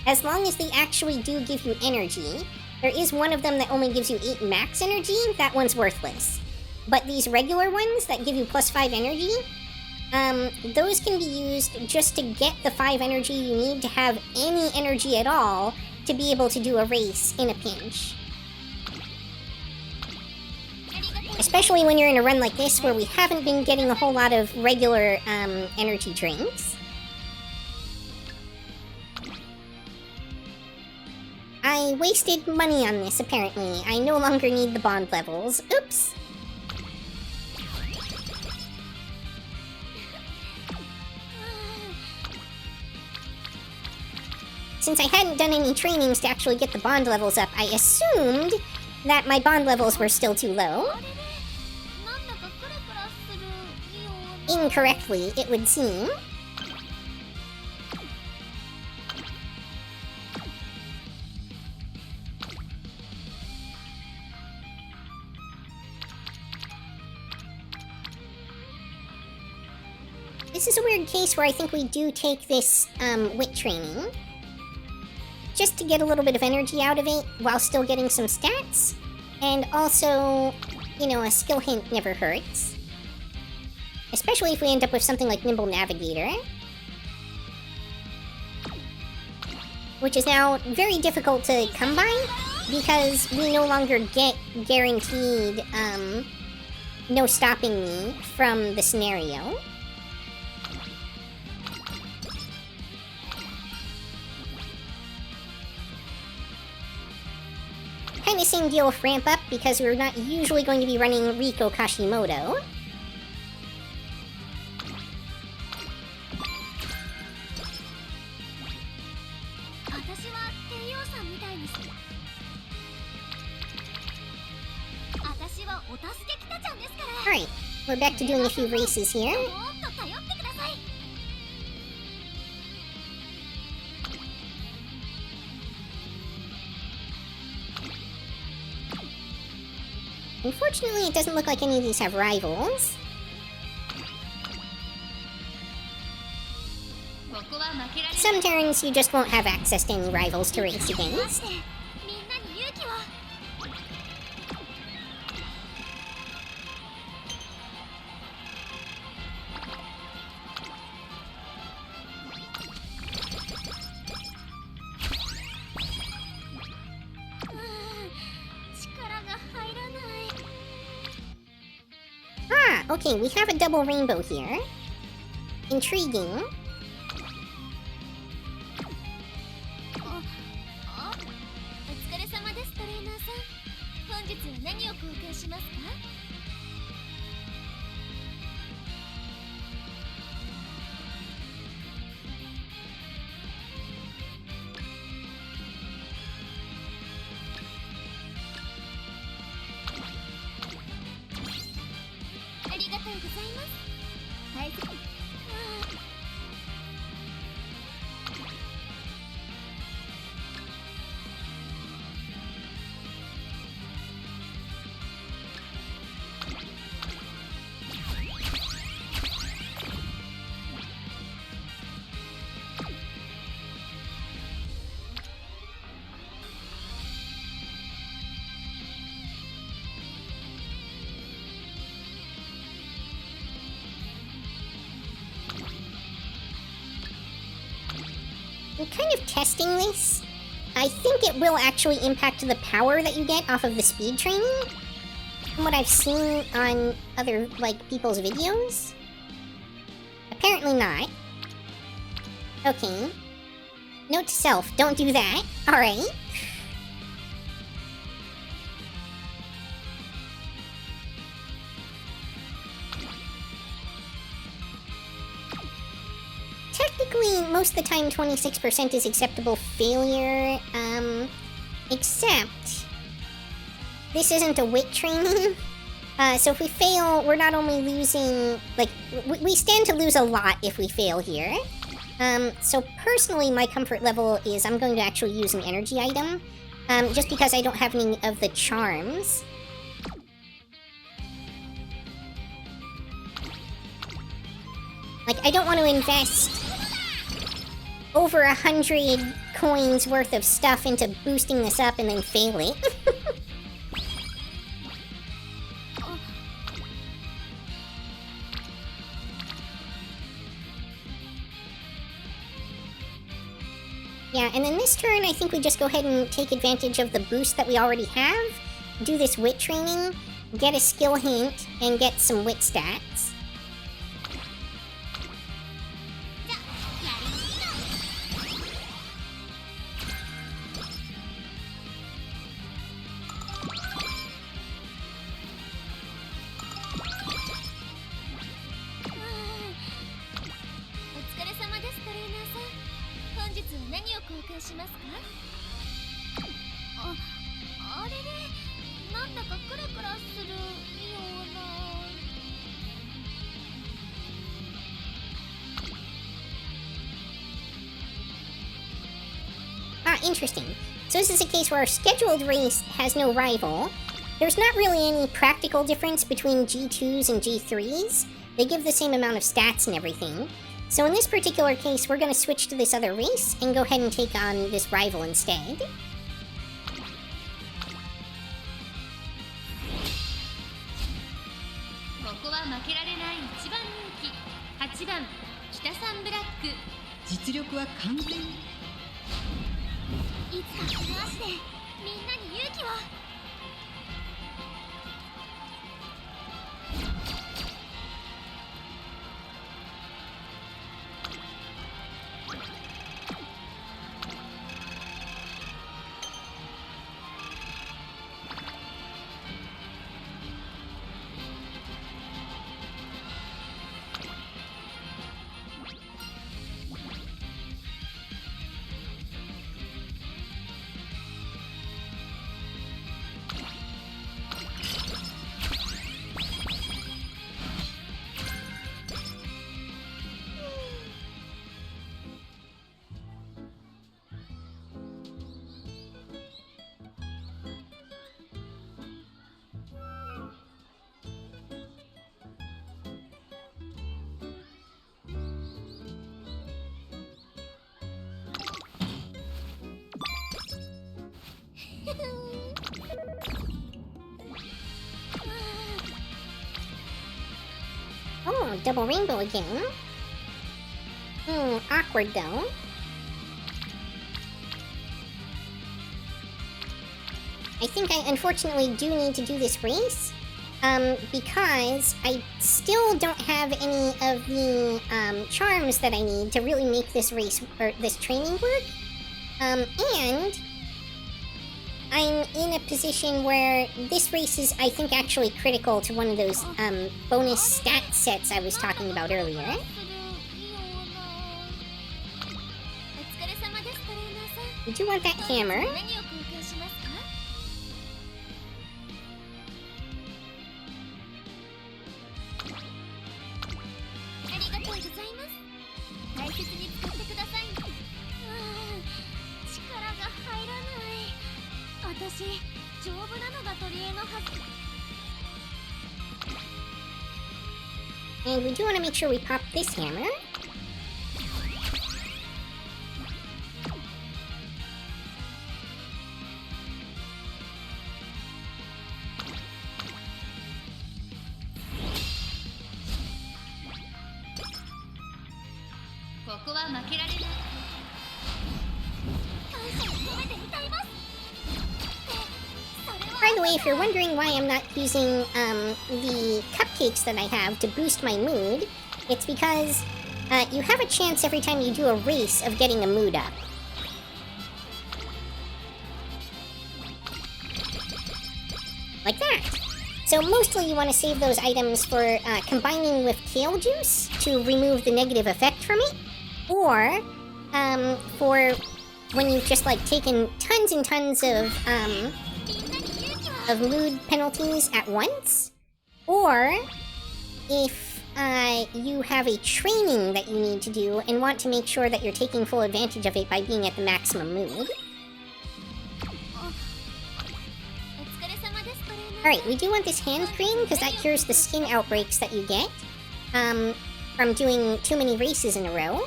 as long as they actually do give you energy. There is one of them that only gives you 8 max energy, that one's worthless. But these regular ones that give you plus 5 energy, those can be used just to get the 5 energy you need to have any energy at all to be able to do a race in a pinch. Especially when you're in a run like this, where we haven't been getting a whole lot of regular, energy drinks. I wasted money on this, apparently. I no longer need the bond levels. Oops! Since I hadn't done any trainings to actually get the bond levels up, I assumed that my bond levels were still too low. Incorrectly, it would seem. This is a weird case where I think we do take this, wit training. Just to get a little bit of energy out of it, while still getting some stats. And also, you know, a skill hint never hurts. Especially if we end up with something like Nimble Navigator. Which is now very difficult to come by. because we no longer get guaranteed, no stopping me from the scenario. Kind of same deal with ramp up, because we're not usually going to be running Riko Kashimoto. Alright, we're back to doing a few races here. Unfortunately, it doesn't look like any of these have rivals. Some turns, you just won't have access to any rivals to race against. Ah, okay, we have a double rainbow here. Intriguing. I'm kind of testing this. I think it will actually impact the power that you get off of the speed training, from what I've seen on other, like, people's videos. Apparently not. Okay. Note to self, don't do that. Alright. Technically, most of the time 26% is acceptable failure, except this isn't a wit training. So if we fail, we're not only losing, like, we stand to lose a lot if we fail here. So personally, my comfort level is I'm going to actually use an energy item, just because I don't have any of the charms. Like, I don't want to invest over 100 coins worth of stuff into boosting this up and then fail it. Yeah, and then this turn, I think we just go ahead and take advantage of the boost that we already have, do this wit training, get a skill hint, and get some wit stats. Ah, interesting. So this is a case where our scheduled race has no rival. There's not really any practical difference between G2s and G3s. They give the same amount of stats and everything. So in this particular case, we're going to switch to this other race and go ahead and take on this rival instead. みんなに勇気を。Oh, double rainbow again. Awkward though. I think I unfortunately do need to do this race, because I still don't have any of the charms that I need to really make this race or this training work. And I'm in a position where this race is, I think, actually critical to one of those bonus stat sets I was talking about earlier. お疲れ様です、トレーナーさん。 Did you want that hammer? 何を交換しますか？ありがとうございます。大切に使ってくださいね。力が入らない。私、丈夫なのが取り柄のはず。 And we do want to make sure we pop this hammer. By the way, if you're wondering why I'm not using the cupcakes that I have to boost my mood, it's because you have a chance every time you do a race of getting a mood up. Like that. So mostly you want to save those items for combining with kale juice to remove the negative effect from it, or for when you've just like taken tons and tons of mood penalties at once, or if you have a training that you need to do and want to make sure that you're taking full advantage of it by being at the maximum mood. Alright, we do want this hand cream because that cures the skin outbreaks that you get from doing too many races in a row.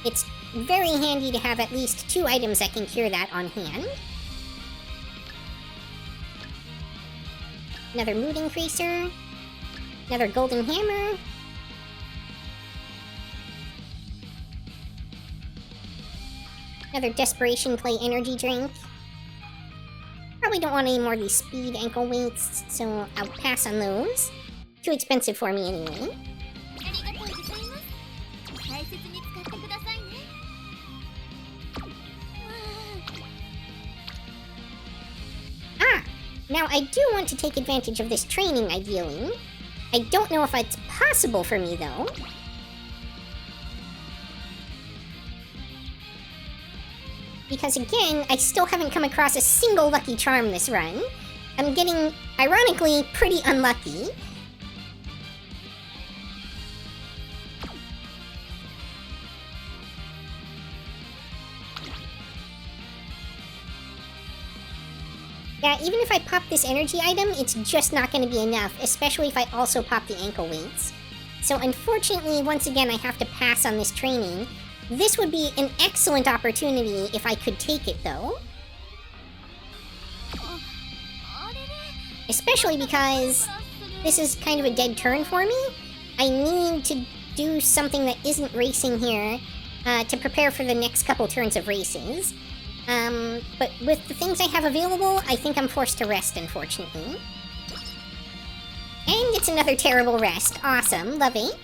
It's very handy to have at least 2 items that can cure that on hand. Another mood increaser. Another golden hammer. Another desperation play energy drink. Probably don't want any more of these speed ankle weights, so I'll pass on those. Too expensive for me anyway. Now, I do want to take advantage of this training, ideally. I don't know if it's possible for me, though. Because, again, I still haven't come across a single lucky charm this run. I'm getting, ironically, pretty unlucky. Yeah, even if I pop this energy item, it's just not going to be enough, especially if I also pop the ankle weights. So unfortunately, once again, I have to pass on this training. This would be an excellent opportunity if I could take it, though. Especially because this is kind of a dead turn for me. I need to do something that isn't racing here to prepare for the next couple turns of races. But with the things I have available, I think I'm forced to rest, unfortunately. And it's another terrible rest. Awesome. Love it.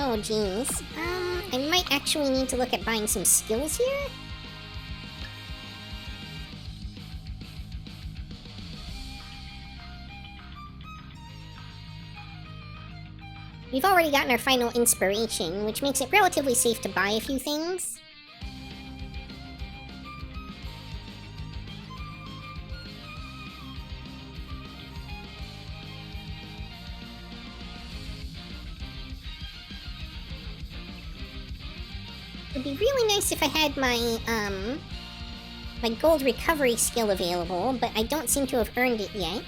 Oh, jeez. I might actually need to look at buying some skills here. We've already gotten our final inspiration, which makes it relatively safe to buy a few things. It'd be really nice if I had my, my gold recovery skill available, but I don't seem to have earned it yet.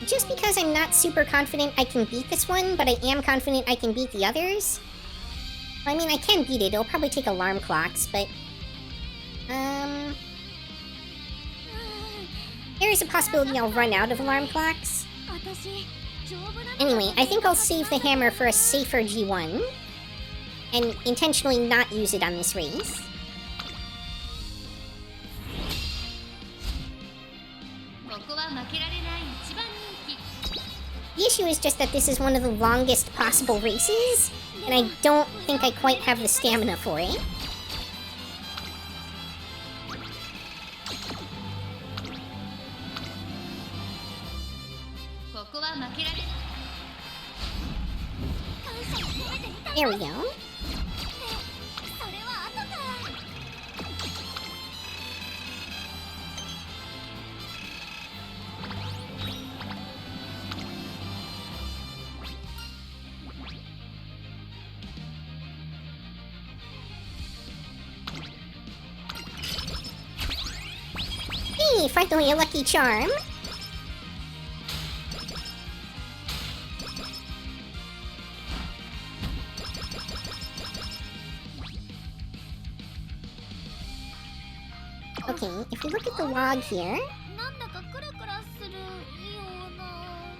Just because I'm not super confident I can beat this one, but I am confident I can beat the others. I mean, I can beat it. It'll probably take alarm clocks, but... there is a possibility I'll run out of alarm clocks. Anyway, I think I'll save the hammer for a safer G1. And intentionally not use it on this race. The issue is just that this is one of the longest possible races, and I don't think I quite have the stamina for it. There we go. Hey, finally a lucky charm. Okay, if we look at the log here,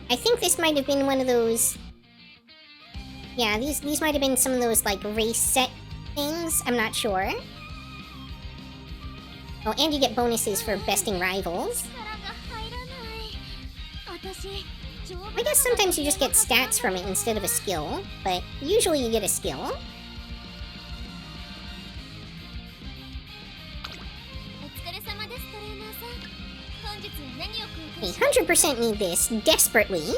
I think this might have been one of those... yeah, these might have been some of those, like, race set things. I'm not sure. Oh, and you get bonuses for besting rivals. I guess sometimes you just get stats from it instead of a skill, but usually you get a skill. We 100% need this, desperately.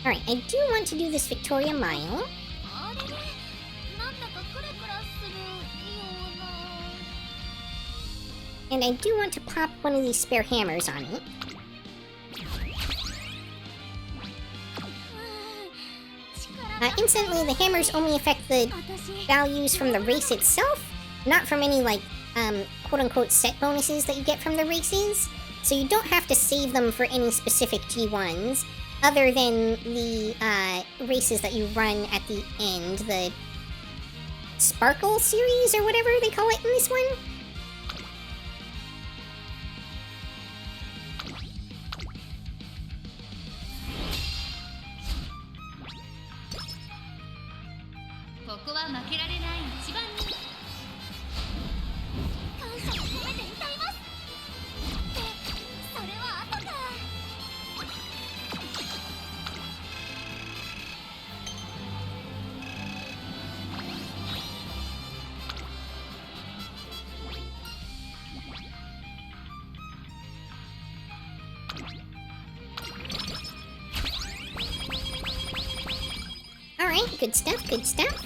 Alright, I do want to do this Victoria Mile. And I do want to pop one of these spare hammers on it. Incidentally, the hammers only affect the values from the race itself, not from any, like, quote-unquote set bonuses that you get from the races. So you don't have to save them for any specific G1s, other than the, races that you run at the end, the Sparkle series, or whatever they call it in this one. Alright, good stuff, good stuff.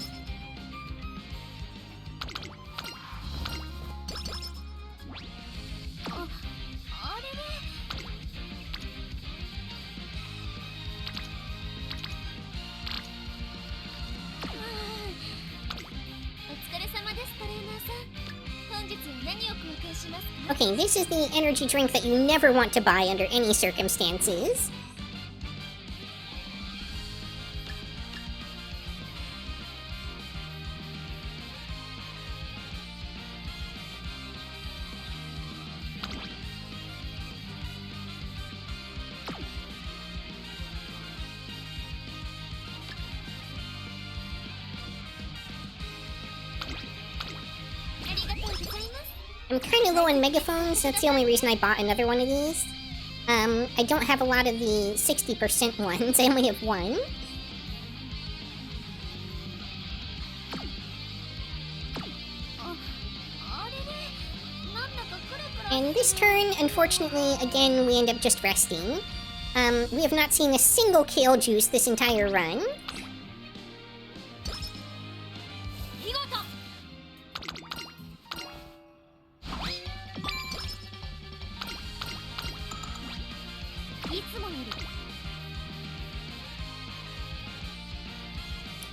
Okay, this is the energy drink that you never want to buy under any circumstances. I'm kind of low on megaphones, that's the only reason I bought another one of these. I don't have a lot of the 60% ones, I only have one. And this turn, unfortunately, again, we end up just resting. We have not seen a single kale juice this entire run.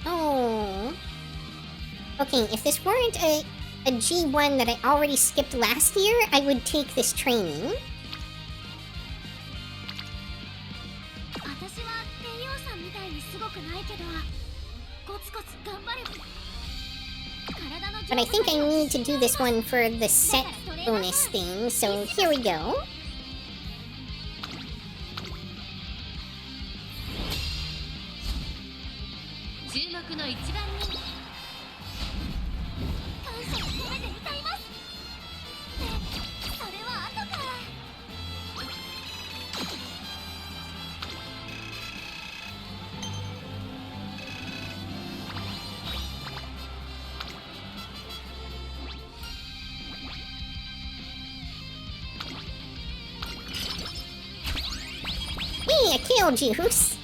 Oh. Okay, if this weren't a G1 that I already skipped last year, I would take this training. But I think I need to do this one for the set bonus thing, so here we go. Hey, a kale juice!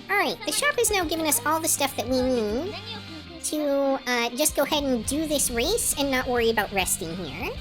Alright, the shop has now given us all the stuff that we need to just go ahead and do this race and not worry about resting here.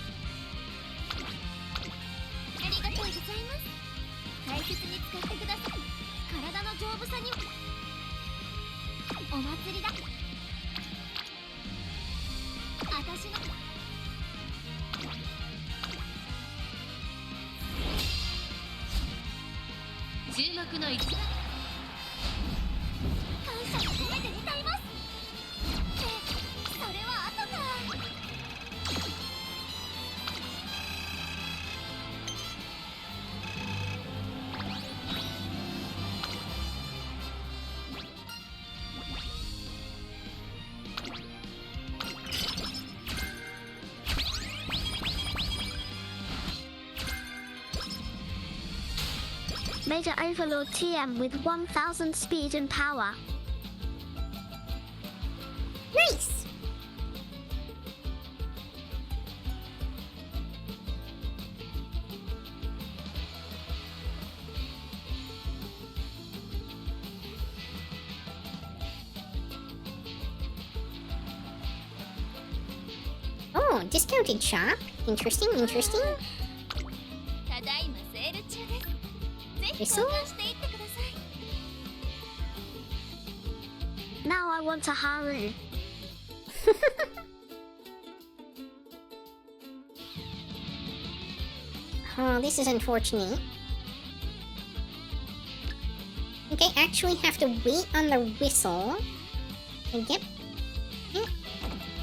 Major Overlord TM with 1000 speed and power. Nice! Oh, discounted shop. Interesting, interesting. Whistle? Now I want a Haru. Oh, this is unfortunate. Okay, actually have to wait on the whistle. And get...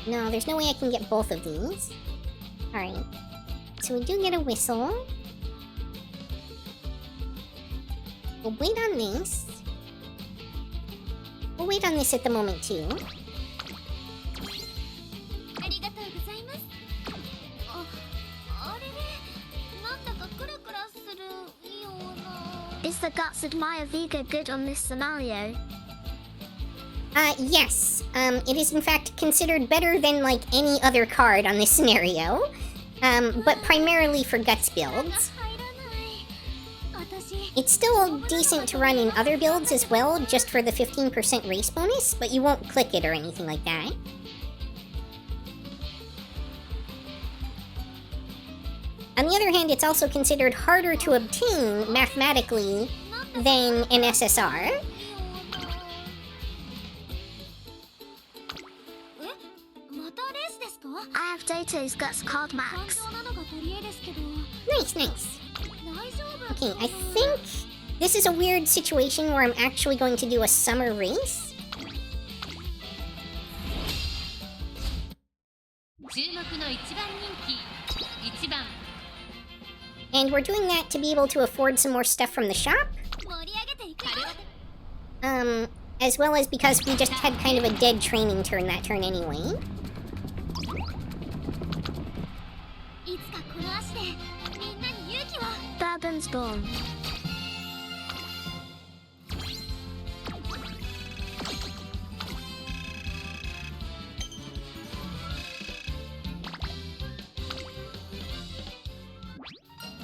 No, there's no way I can get both of these. Alright. So we do get a whistle. We'll wait on this. We'll wait on this at the moment, too. Is the Guts Admire Vega good on this scenario? Yes. It is in fact considered better than, like, any other card on this scenario. But primarily for Guts builds. 入らない私 It's still decent to run in other builds as well, just for the 15% race bonus, but you won't click it or anything like that. On the other hand, it's also considered harder to obtain mathematically than an SSR. またレースですか I have Dato's Guts card 単 max. 調なのが取り柄ですけど Nice, nice. 大丈夫 Okay, I think this is a weird situation where I'm actually going to do a summer race. 注目の一番人気1番 And we're doing that to be able to afford some more stuff from the shop. 盛り上げていくよ As well as because we just had kind of a dead training turn that turn anyway. いつかこの足でみんなに勇気を Bourbon's born.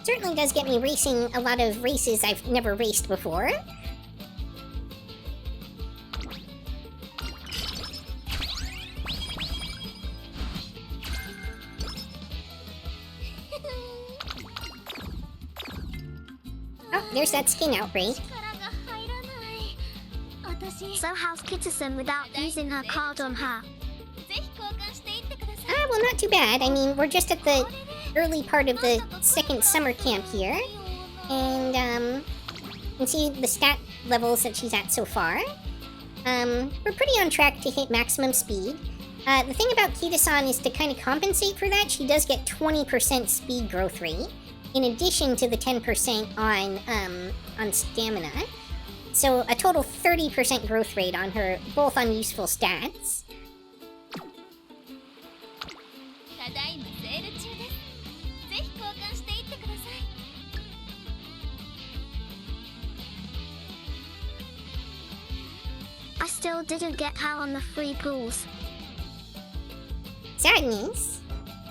Certainly does get me racing a lot of races I've never raced before. Oh, there's that skin outbreak. 力が入らない私 So how's Kitterson without using her card on her? ぜひ交換していってください Ah, well, not too bad. I mean, we're just at the early part of the second summer camp here. And, you can see the stat levels that she's at so far. We're pretty on track to hit maximum speed. The thing about Kita-san is to kind of compensate for that, she does get 20% speed growth rate, in addition to the 10% on stamina. So a total 30% growth rate on her, both on useful stats. ただいまセール中ですぜひ交換していってください I still didn't get her on the free pools. Sad news.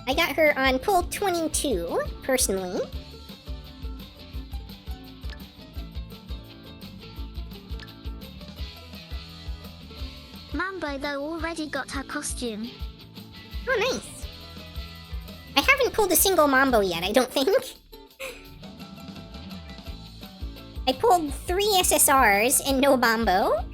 I got her on pull 22, personally. Mambo though already got her costume. Oh, nice. I haven't pulled a single Mambo yet, I don't think. I pulled 3 SSRs and no Mambo.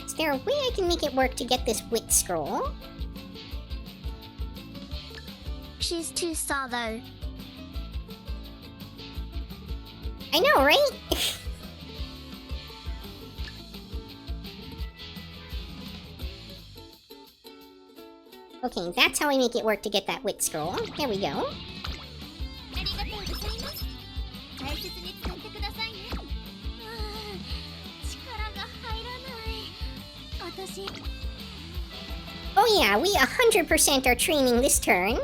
Is there a way I can make it work to get this wit scroll? She's 2-star though. I know, right? Okay, that's how I make it work to get that wit scroll. There we go. ありがとうございます大切に使ってくださいね力が入らない私 Oh yeah, we 100% are training this turn.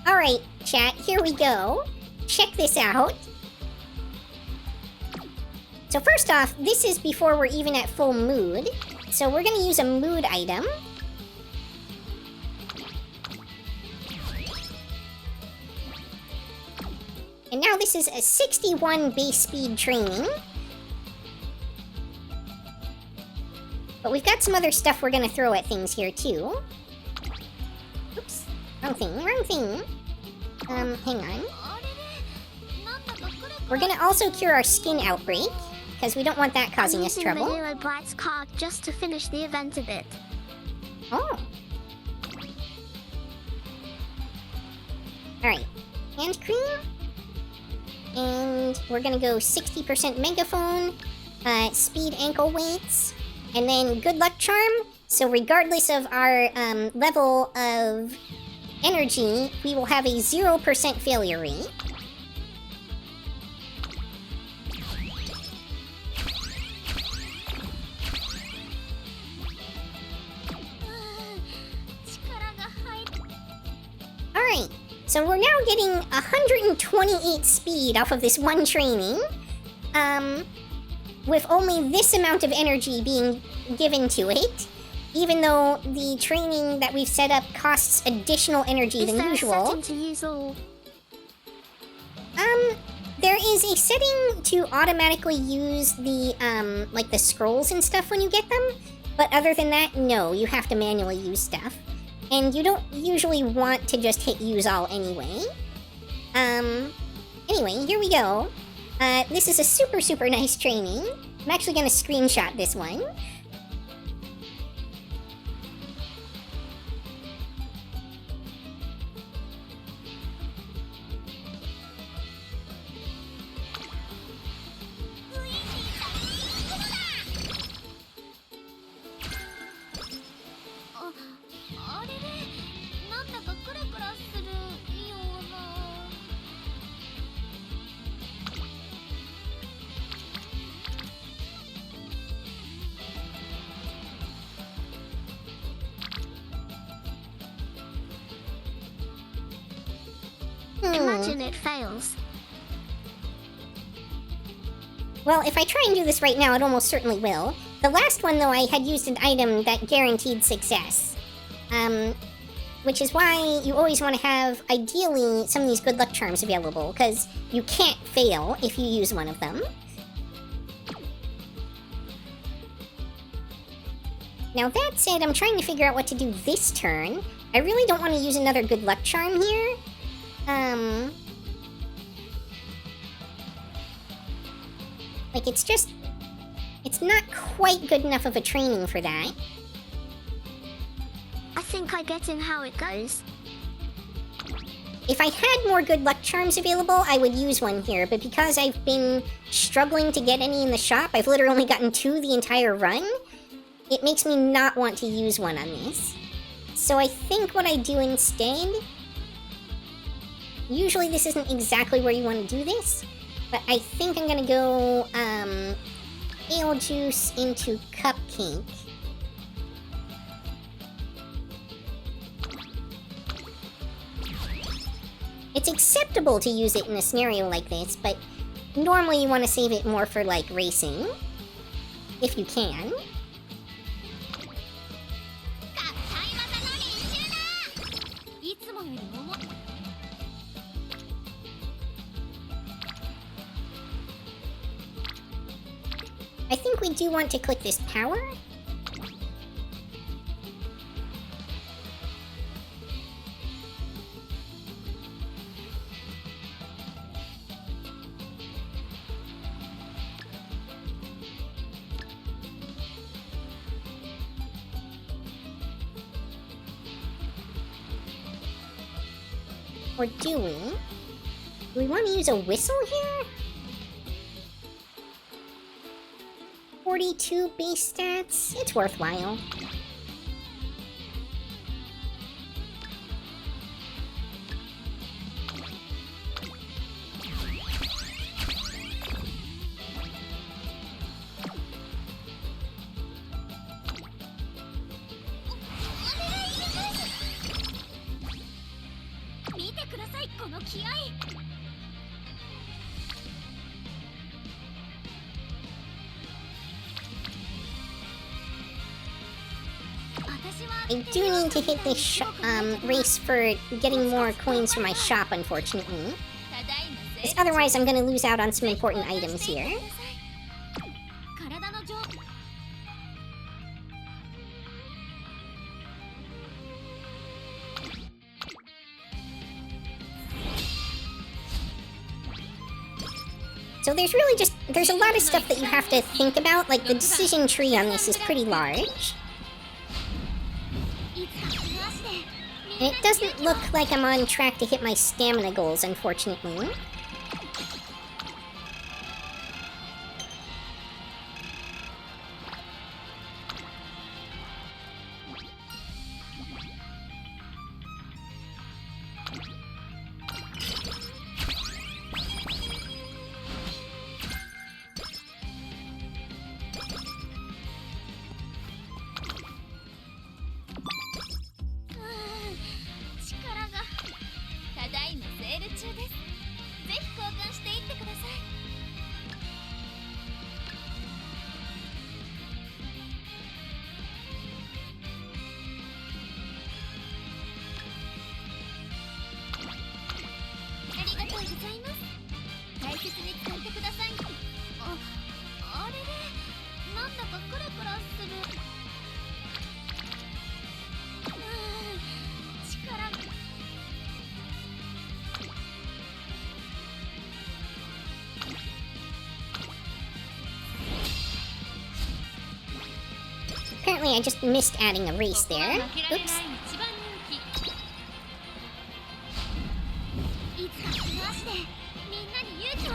Alright, chat, here we go. Check this out. So first off, this is before we're even at full mood. So we're gonna use a mood item. And now this is a 61 base speed training. But we've got some other stuff we're gonna throw at things here too. Oops, wrong thing, wrong thing. Hang on. あれれなんだかくるくる We're gonna also cure our skin outbreak, because we don't want that causing I'm us using the trouble. Hero Bright's card just to finish the event a bit. Oh. Alright, hand cream. And we're gonna go 60% megaphone, speed ankle weights, and then good luck charm. So regardless of our level of energy, we will have a 0% failure rate. So we're now getting 128 speed off of this one training, with only this amount of energy being given to it, even though the training that we've set up costs additional energy Is than there usual. a setting to use all? There is a setting to automatically use the, like the scrolls and stuff when you get them, but other than that, no, you have to manually use stuff. And you don't usually want to just hit use all anyway. Anyway, here we go. This is a super, super nice training. I'm actually gonna screenshot this one. Imagine it fails. Well, if I try and do this right now, it almost certainly will. The last one, though, I had used an item that guaranteed success. Which is why you always want to have, ideally, some of these good luck charms available, because you can't fail if you use one of them. Now that said, I'm trying to figure out what to do this turn. I really don't want to use another good luck charm here. Like, it's not quite good enough of a training for that. I think I get in how it goes. If I had more good luck charms available, I would use one here, but because I've been struggling to get any in the shop, I've literally only gotten 2 the entire run, it makes me not want to use one on this. So I think what I do instead... Usually this isn't exactly where you want to do this, but I think I'm gonna go, ale juice into cupcake. It's acceptable to use it in a scenario like this, but normally you want to save it more for, like, racing, if you can. I think we do want to click this power. Or do we? Do we want to use a whistle here? 42 base stats? It's worthwhile. I do need to hit this race for getting more coins for my shop, unfortunately. Because otherwise I'm gonna lose out on some important items here. So there's really just, there's a lot of stuff that you have to think about, like the decision tree on this is pretty large. And it doesn't look like I'm on track to hit my stamina goals, unfortunately. apparently I just missed adding a race there. Oops. いつかこの足でみんなに勇気を。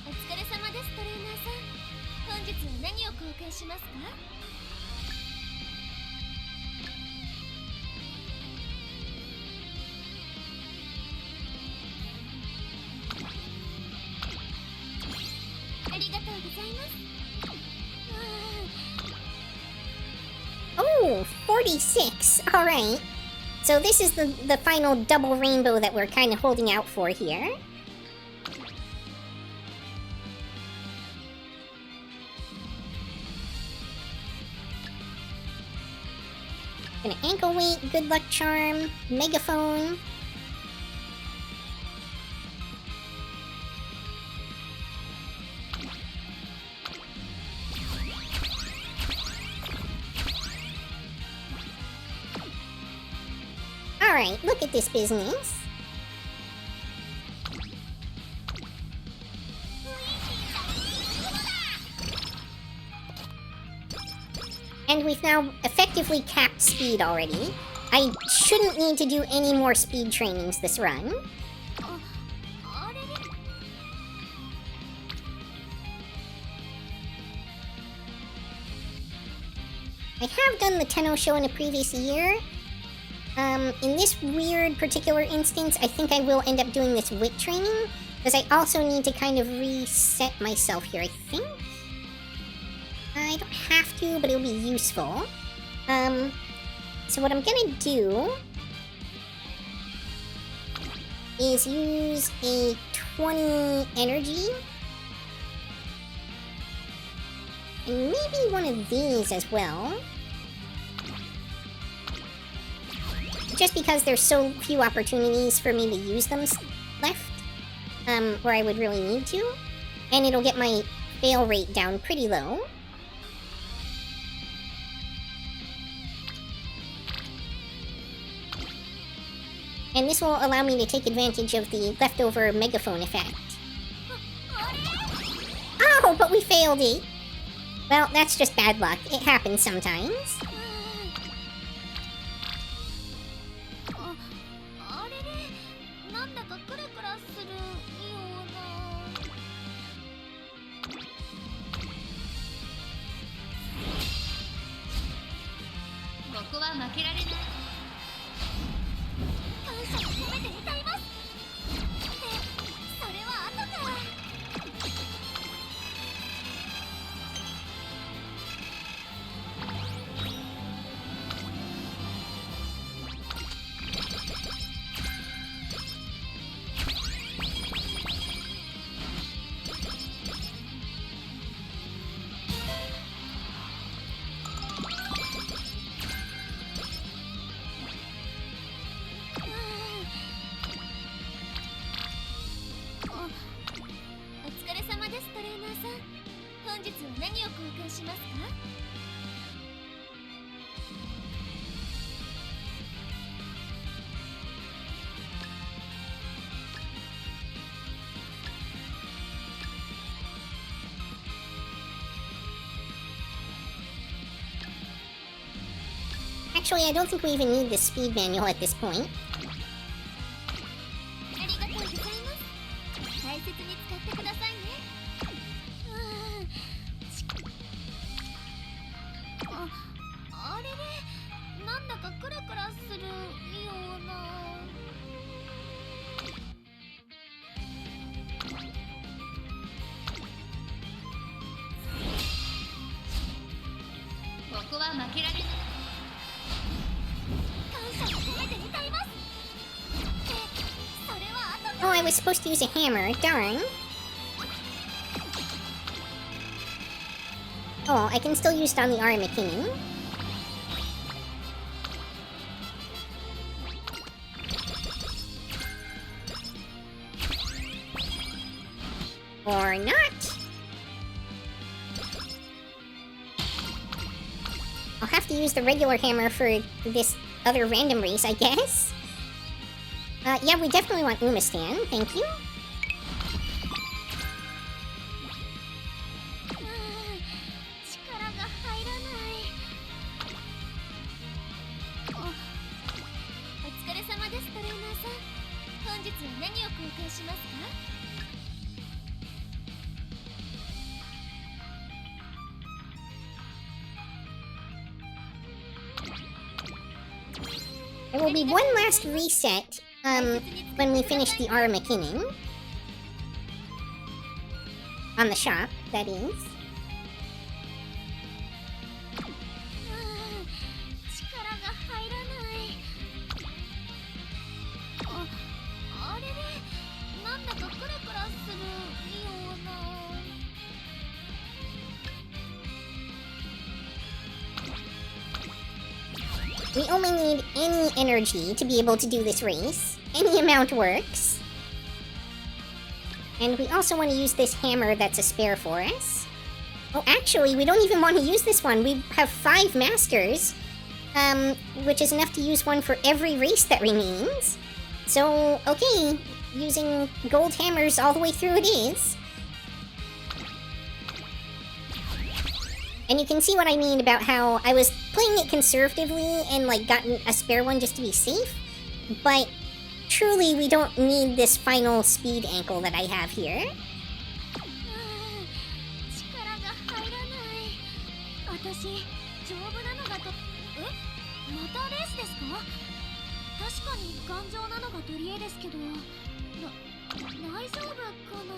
お疲れ様です、トレーナーさん。本日は何を公開しますか？ありがとうございます。Oh, 46. Alright. So this is the final double rainbow that we're kind of holding out for here. An ankle weight, good luck charm, megaphone. Alright, look at this business. And we've now effectively capped speed already. I shouldn't need to do any more speed trainings this run. あれれ。I have done the Tenno show in a previous year. In this weird particular instance, I think I will end up doing this wit training, because I also need to kind of reset myself here, I think? I don't have to, but it'll be useful. So what I'm gonna do is use a 20 energy. And maybe one of these as well. Just because there's so few opportunities for me to use them left, where I would really need to. And it'll get my fail rate down pretty low. And this will allow me to take advantage of the leftover megaphone effect. Oh, but we failed it! Well, that's just bad luck. It happens sometimes. あれれ。なんだかクラクラするような。ここは負けられない。感謝を込めて歌います。ってそれは後か。お疲れ様です、トレーナーさん。本日は何を公開しますか？ Actually, I don't think we even need the speed manual at this point. ありがとうございます。大切に使ってくださいね。あれれ。なんだかクラクラするような。ここは負けられない。感謝を込めて歌います。ってそれは後か。 Oh, I was supposed to use a hammer. Darn. Oh, I can still use it on the arm McKinnon. Or not. I'll have to use the regular hammer for this other random race, I guess. Yeah, we definitely want Umastan. Thank you. 力が入らない。お疲れ様です、トレーナーさん。本日は何を交換しますか？ There will be one last reset, when we finish the Aramakining. On the shop, that is. 力が入らない。あれれ、なんだかクラクラするような。 We only need any energy to be able to do this race. Any amount works. And we also want to use this hammer that's a spare for us. Oh, actually, we don't even want to use this one. We have 5 masters, which is enough to use one for every race that remains. So, okay, using gold hammers all the way through it is. And you can see what I mean about how I was playing it conservatively and, like, gotten a spare one just to be safe. But truly, we don't need this final speed ankle that I have here. 力が入らない。私、丈夫なのがと。またレースですか？確かに頑丈なのが取り柄ですけど。大丈夫かな？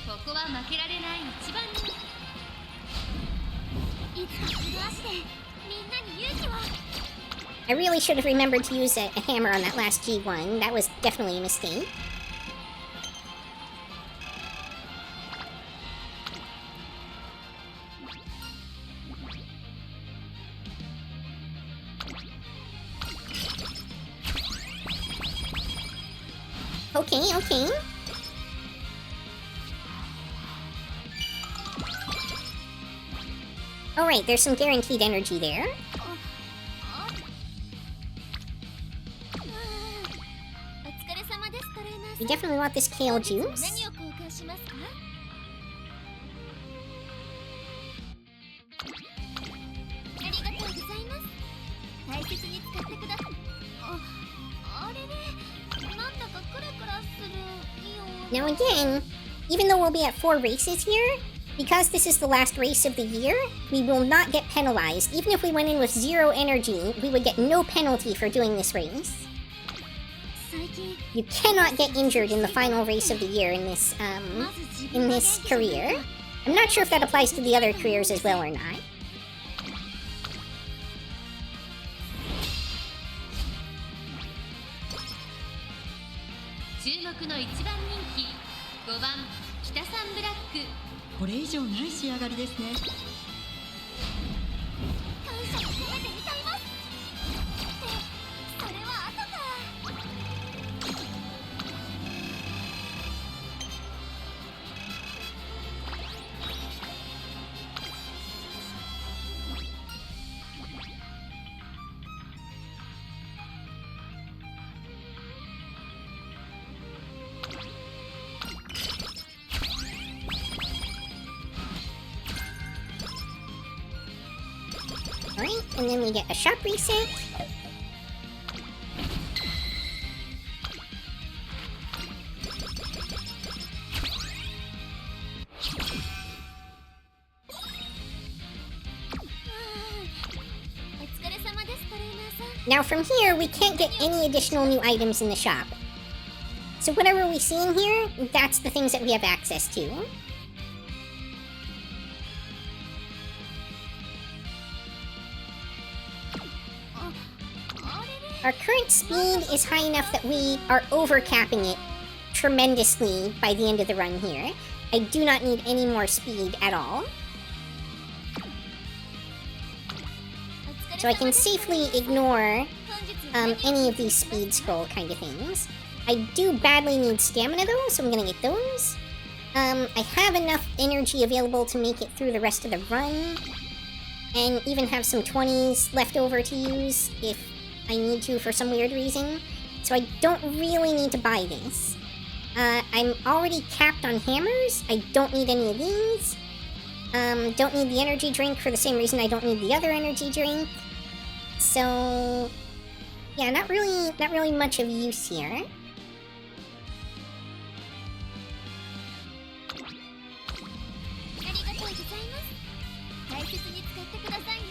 ここは負けられない一番人。いつかこの足でみんなに勇気を。 I really should have remembered to use a hammer on that last G1. That was definitely a mistake. Okay, okay. Alright, there's some guaranteed energy there. We definitely want this kale juice. 何を交換しますか？ありがとうございます。大切に使ってください。あれれ、なんだかクラクラするような。 Now again, even though we'll be at 4 races here, because this is the last race of the year, we will not get penalized. Even if we went in with 0 energy, we would get no penalty for doing this race. You cannot get injured in the final race of the year in this career. I'm not sure if that applies to the other careers as well or not. 注目の一番人気5番北サンブラック。これ以上ない仕上がりですね。感謝を込めて歌います。ってそれは後か。Alright, and then we get a shop reset. Now from here, we can't get any additional new items in the shop. So whatever we see in here, that's the things that we have access to. Our current speed is high enough that we are overcapping it tremendously by the end of the run here. I do not need any more speed at all. So I can safely ignore any of these speed scroll kind of things. I do badly need stamina though, so I'm gonna get those. I have enough energy available to make it through the rest of the run, and even have some 20s left over to use if I need to for some weird reason. So I don't really need to buy this. I'm already capped on hammers. I don't need any of these. Don't need the energy drink for the same reason I don't need the other energy drink. So yeah, not really much of use here. ありがとうございます。大切に使ってくださいね。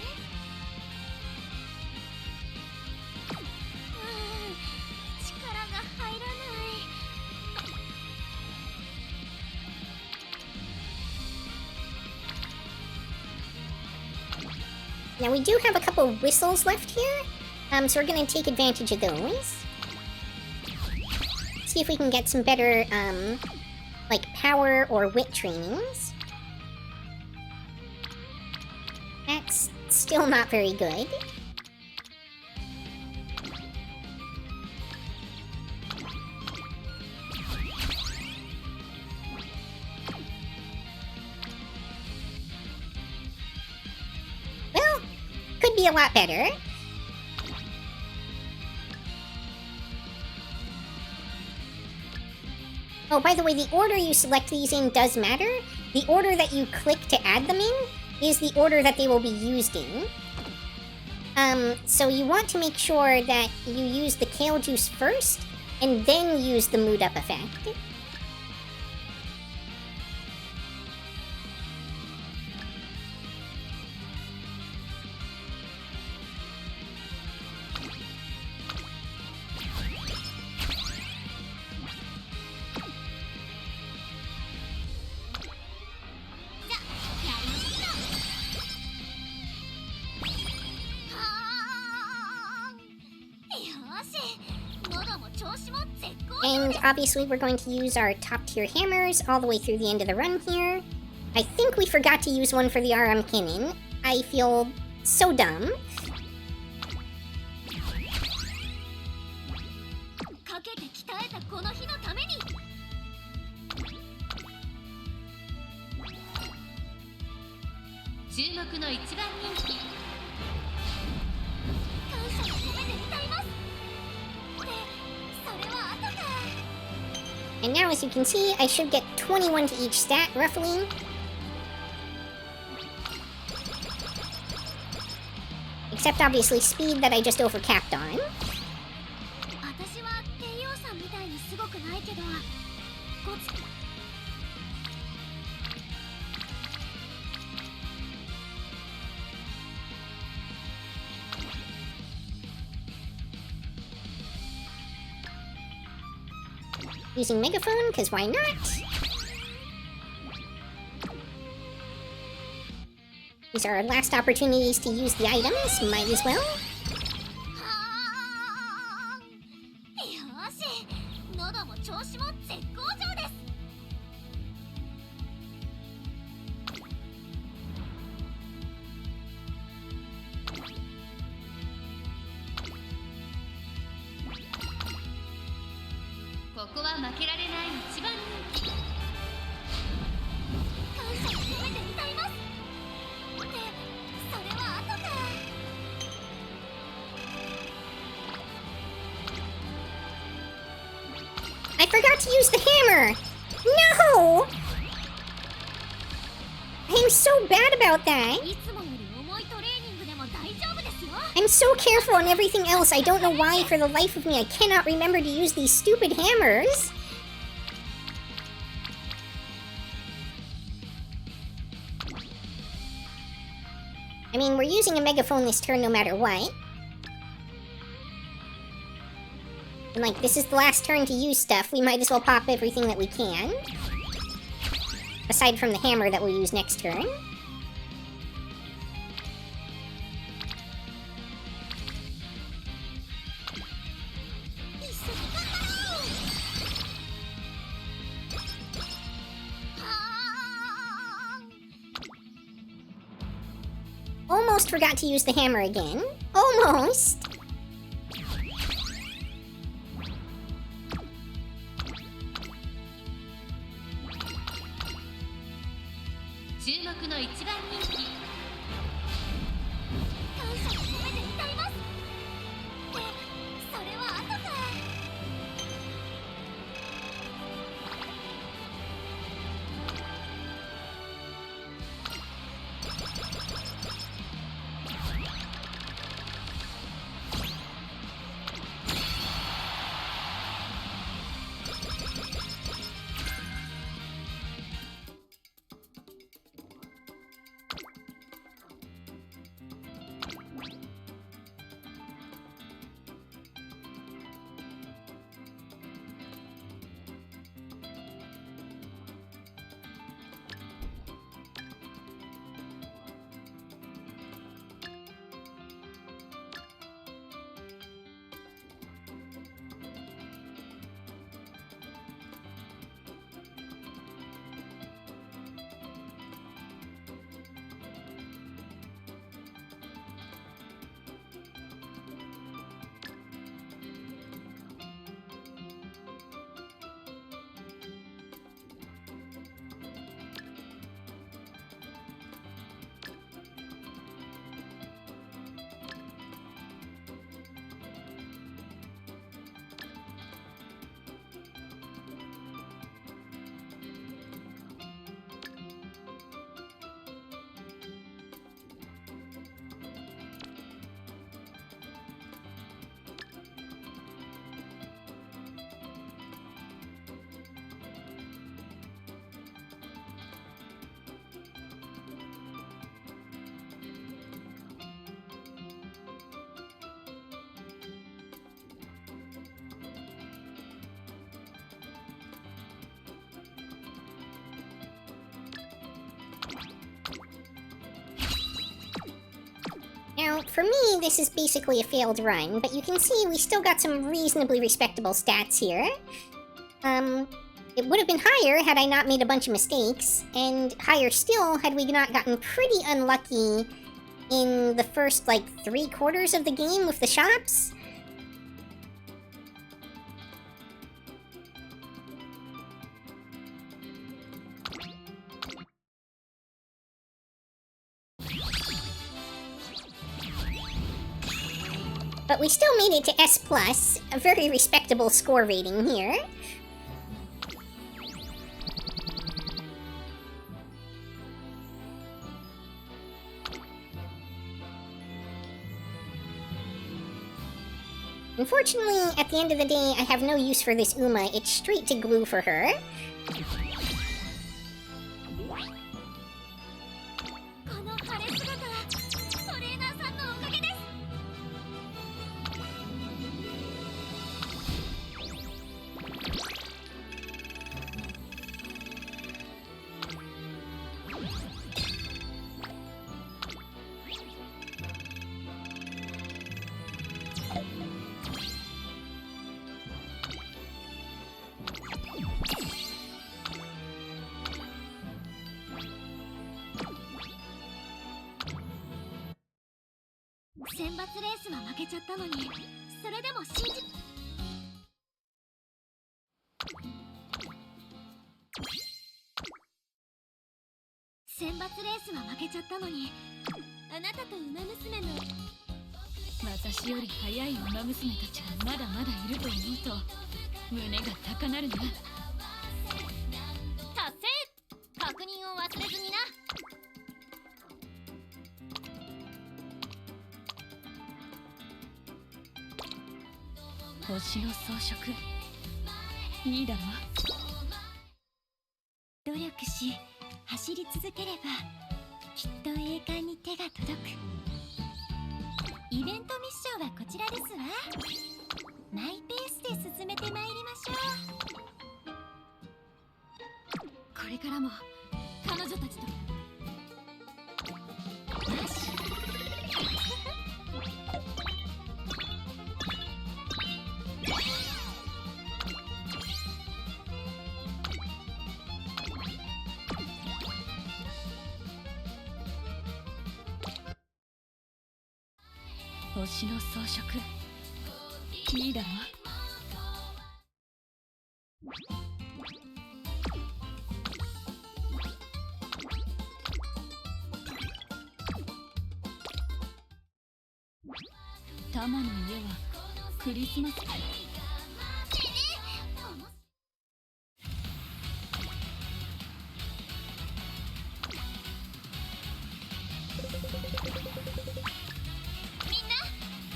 力が入らない。 Now we do have a couple of whistles left here, so we're gonna take advantage of those. See if we can get some better, like power or wit trainings. That's still not very good. Well, could be a lot better. Oh, by the way, the order you select these in does matter. The order that you click to add them in is the order that they will be used in. So you want to make sure that you use the kale juice first, and then use the mood up effect. And obviously we're going to use our top tier hammers all the way through the end of the run here. I think we forgot to use one for the RM cannon. I feel so dumb. And now, as you can see, I should get 21 to each stat, roughly. Except, obviously, speed that I just overcapped on. Using megaphone, because why not? These are our last opportunities to use the items, might as well. I forgot to use the hammer! No! I'm so bad about that. I'm so careful on everything else. I don't know why, for the life of me, I cannot remember to use these stupid hammers. I mean, we're using a megaphone this turn no matter what. And like, this is the last turn to use stuff. We might as well pop everything that we can. Aside from the hammer that we'll use next turn. almost forgot to use the hammer again. Almost. Now, for me, this is basically a failed run, but you can see we still got some reasonably respectable stats here. It would have been higher had I not made a bunch of mistakes, and higher still had we not gotten pretty unlucky in the first, like, 3/4 of the game with the shops. But we still made it to S+, a very respectable score rating here. Unfortunately, at the end of the day, I have no use for this Uma. It's straight to glue for her.私より早いウマ娘たちがまだまだいると思うと胸が高鳴るな。達成！確認を忘れずにな。星の装飾いいだろ。努力し走り続ければきっと栄冠に手が届く。イベントミッションはこちらですわ。マイペースで進めてまいりましょう。これからも彼女たちと星の装飾いいだろ。タマの家はクリスマス。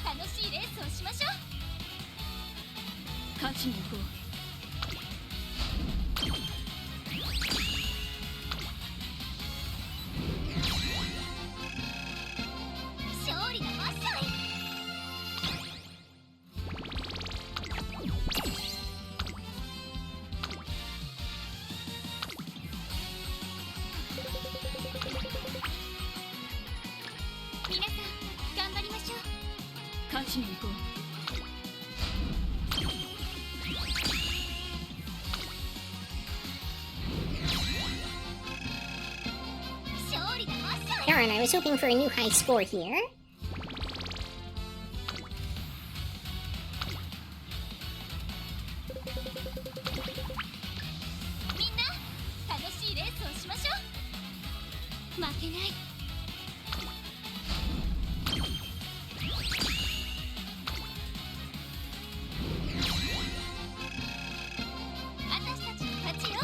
楽しいレースをしましょう。勝ちに行こう。勝利がわっしょい。皆さん頑張りましょう。勝ちに行こう。Darn, I was hoping for a new high score here. みんな楽しいレースをしましょう。負けない。私たちの勝ちよ。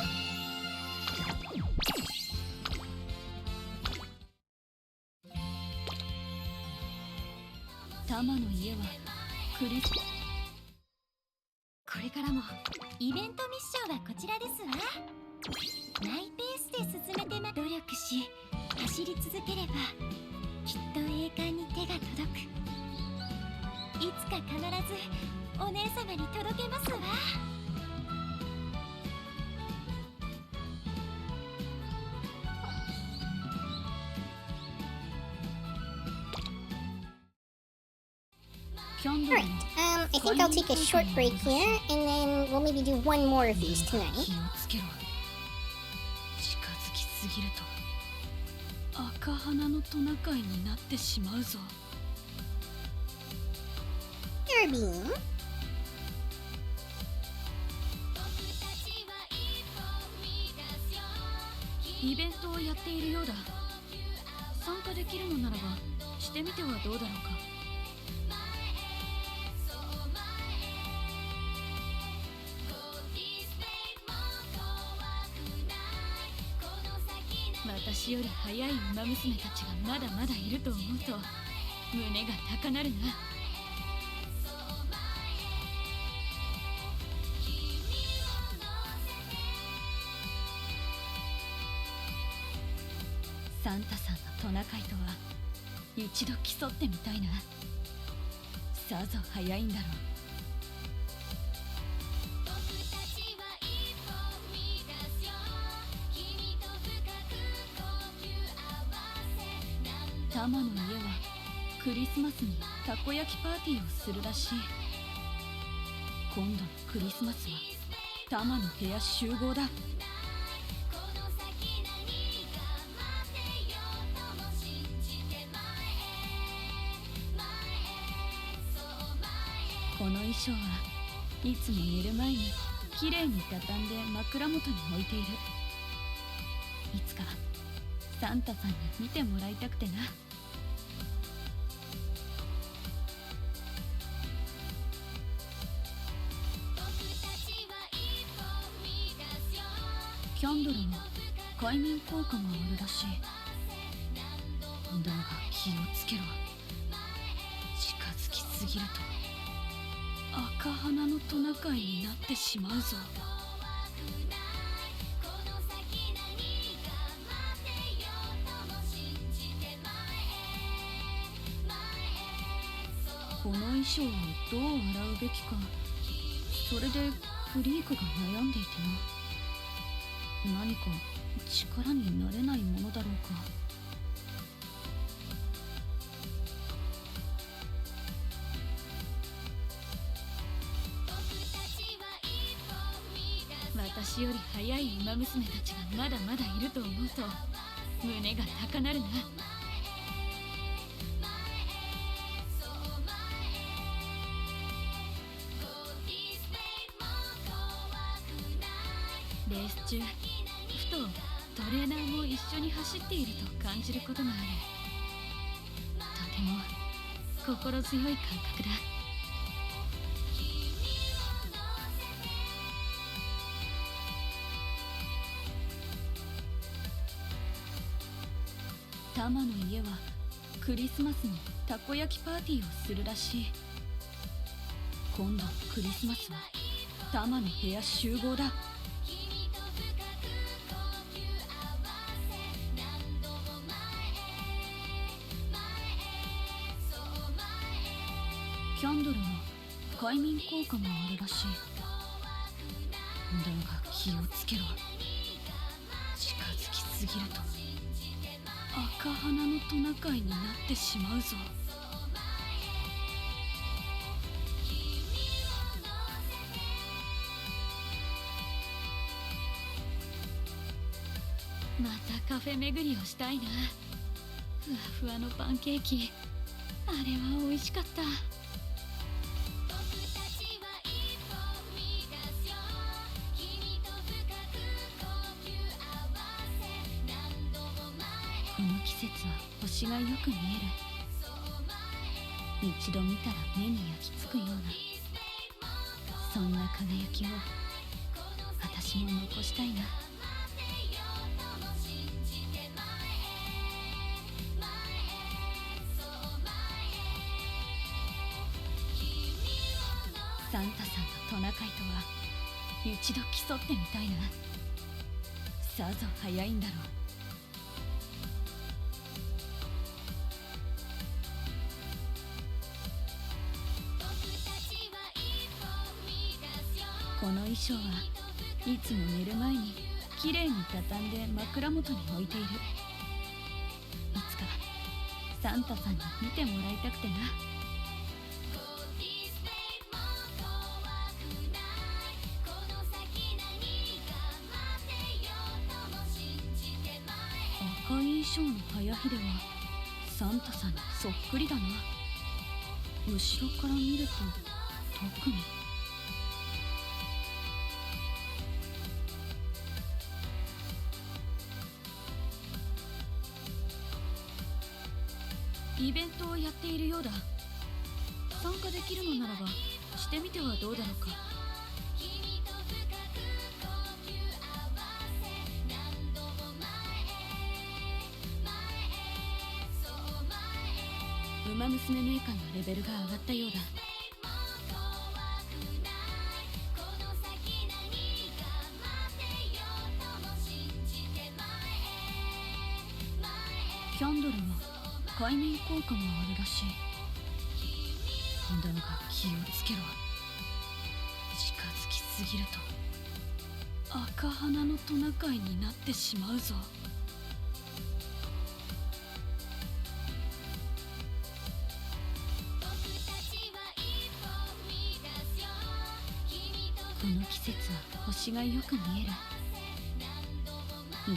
タマの家はクリス。これからもイベントミッションはこちらですわ。マイペースで進めて努力し走り続ければきっと栄冠に手が届く。いつか必ずお姉様に届けますわ。Alright, I think I'll take a short break here, and then we'll maybe do one more of these tonight. 気をつけろ。近づきすぎると赤鼻のトナカイになってしまうぞ。 Beam. イベントをやっているようだ。参加できるのならばしてみてはどうだろうか。私より早い馬娘たちがまだまだいると思うと胸が高鳴るな。サンタさんのトナカイとは一度競ってみたいな。さぞ早いんだろう。タマの家はクリスマスにたこ焼きパーティーをするらしい。今度のクリスマスはタマの部屋集合だ。この衣装はいつも寝る前にきれいに畳んで枕元に置いている。いつかサンタさんに見てもらいたくてな。キャンドルの快眠効果もあるらしい。だが気をつけろ。近づきすぎると赤鼻のトナカイになってしまうぞ。この衣装をどう洗うべきか、それでフリークが悩んでいてな。何か力になれないものだろうか。私より早い馬娘たちがまだまだいると思うと胸が高鳴るな。中ふとトレーナーも一緒に走っていると感じることがある。とても心強い感覚だ。タマの家はクリスマスにたこ焼きパーティーをするらしい。今度クリスマスはタマの部屋集合だ。キャンドルは快眠効果もあるらしい。だが気をつけろ。近づきすぎると赤鼻のトナカイになってしまうぞ。またカフェ巡りをしたいな。ふわふわのパンケーキ、あれは美味しかった。この季節は星がよく見える。一度見たら目に焼き付くような、そんな輝きを私も残したいな。サンタさんのトナカイとは一度競ってみたいな。さぞ早いんだろう。この衣装はいつも寝る前にきれいに畳んで枕元に置いている。いつかサンタさんに見てもらいたくてな。赤い衣装の早秀はサンタさんにそっくりだな。後ろから見ると特に。イベントをやっているようだ。参加できるのならばしてみてはどうだろうか。ウマ娘メーカーのレベルが上がったようだ。キャンドルは快眠効果もあるらしい。だが気をつけろ。近づきすぎると赤鼻のトナカイになってしまうぞ。この季節は星がよく見える。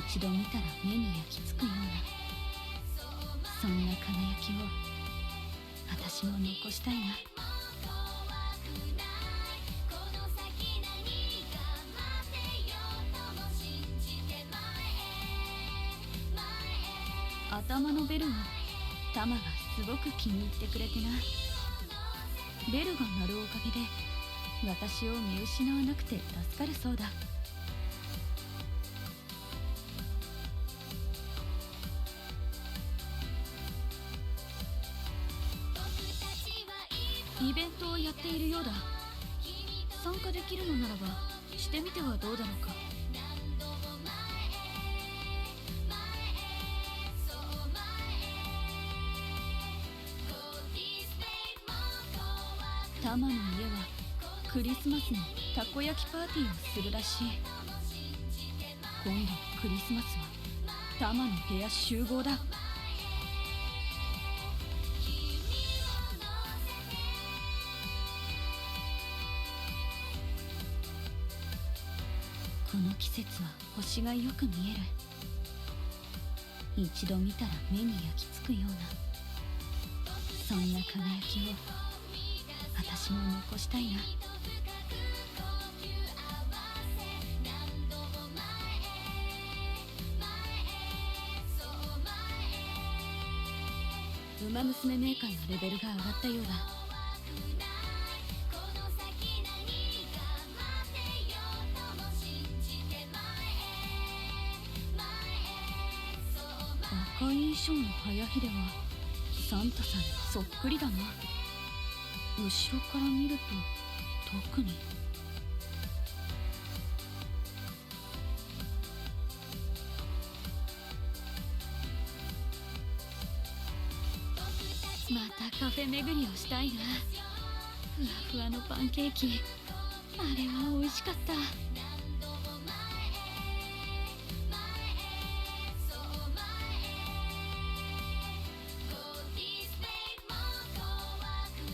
一度見たら目に焼き付くような、そんな輝きを私も残したいな。頭のベルをタマがすごく気に入ってくれてな。ベルが鳴るおかげで私を見失わなくて助かるそうだ。イベントをやっているようだ。参加できるのならばしてみてはどうだろうか。タマの家はクリスマスにたこ焼きパーティーをするらしい。今度クリスマスはタマの部屋集合だ。この季節は星がよく見える。一度見たら目に焼き付くような、そんな輝きを私も残したいな。ウマ娘メーカーのレベルが上がったようだ。赤い衣装の早秀はサンタさんにそっくりだな。後ろから見ると特に。またカフェ巡りをしたいな。ふわふわのパンケーキ、あれは美味しかった。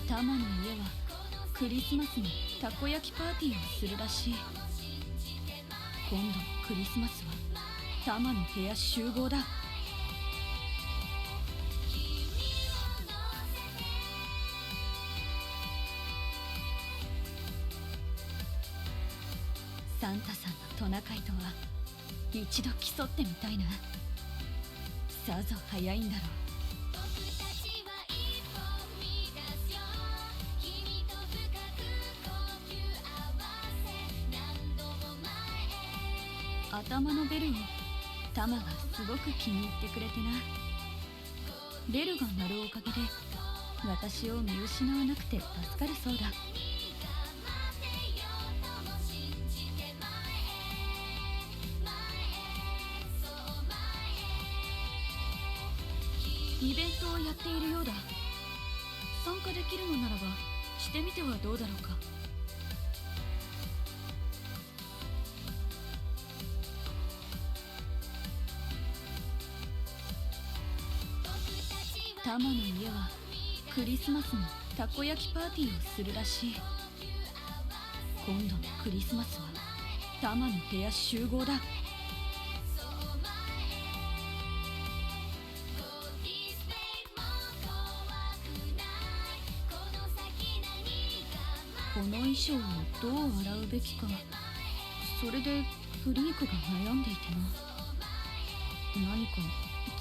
タマの家はクリスマスにたこ焼きパーティーをするらしい。今度のクリスマスはタマの部屋集合だ。サンタさんのトナカイとは一度競ってみたいな。さぞ早いんだろう。頭のベルをタマがすごく気に入ってくれてな。ベルが鳴るおかげで私を見失わなくて助かるそうだ。イベントをやっているようだ。参加できるのならばしてみてはどうだろうか。タマの家はクリスマスにたこ焼きパーティーをするらしい。今度のクリスマスはタマの部屋集合だ。この衣装をどう洗うべきか、それでフリークが悩んでいてな。何か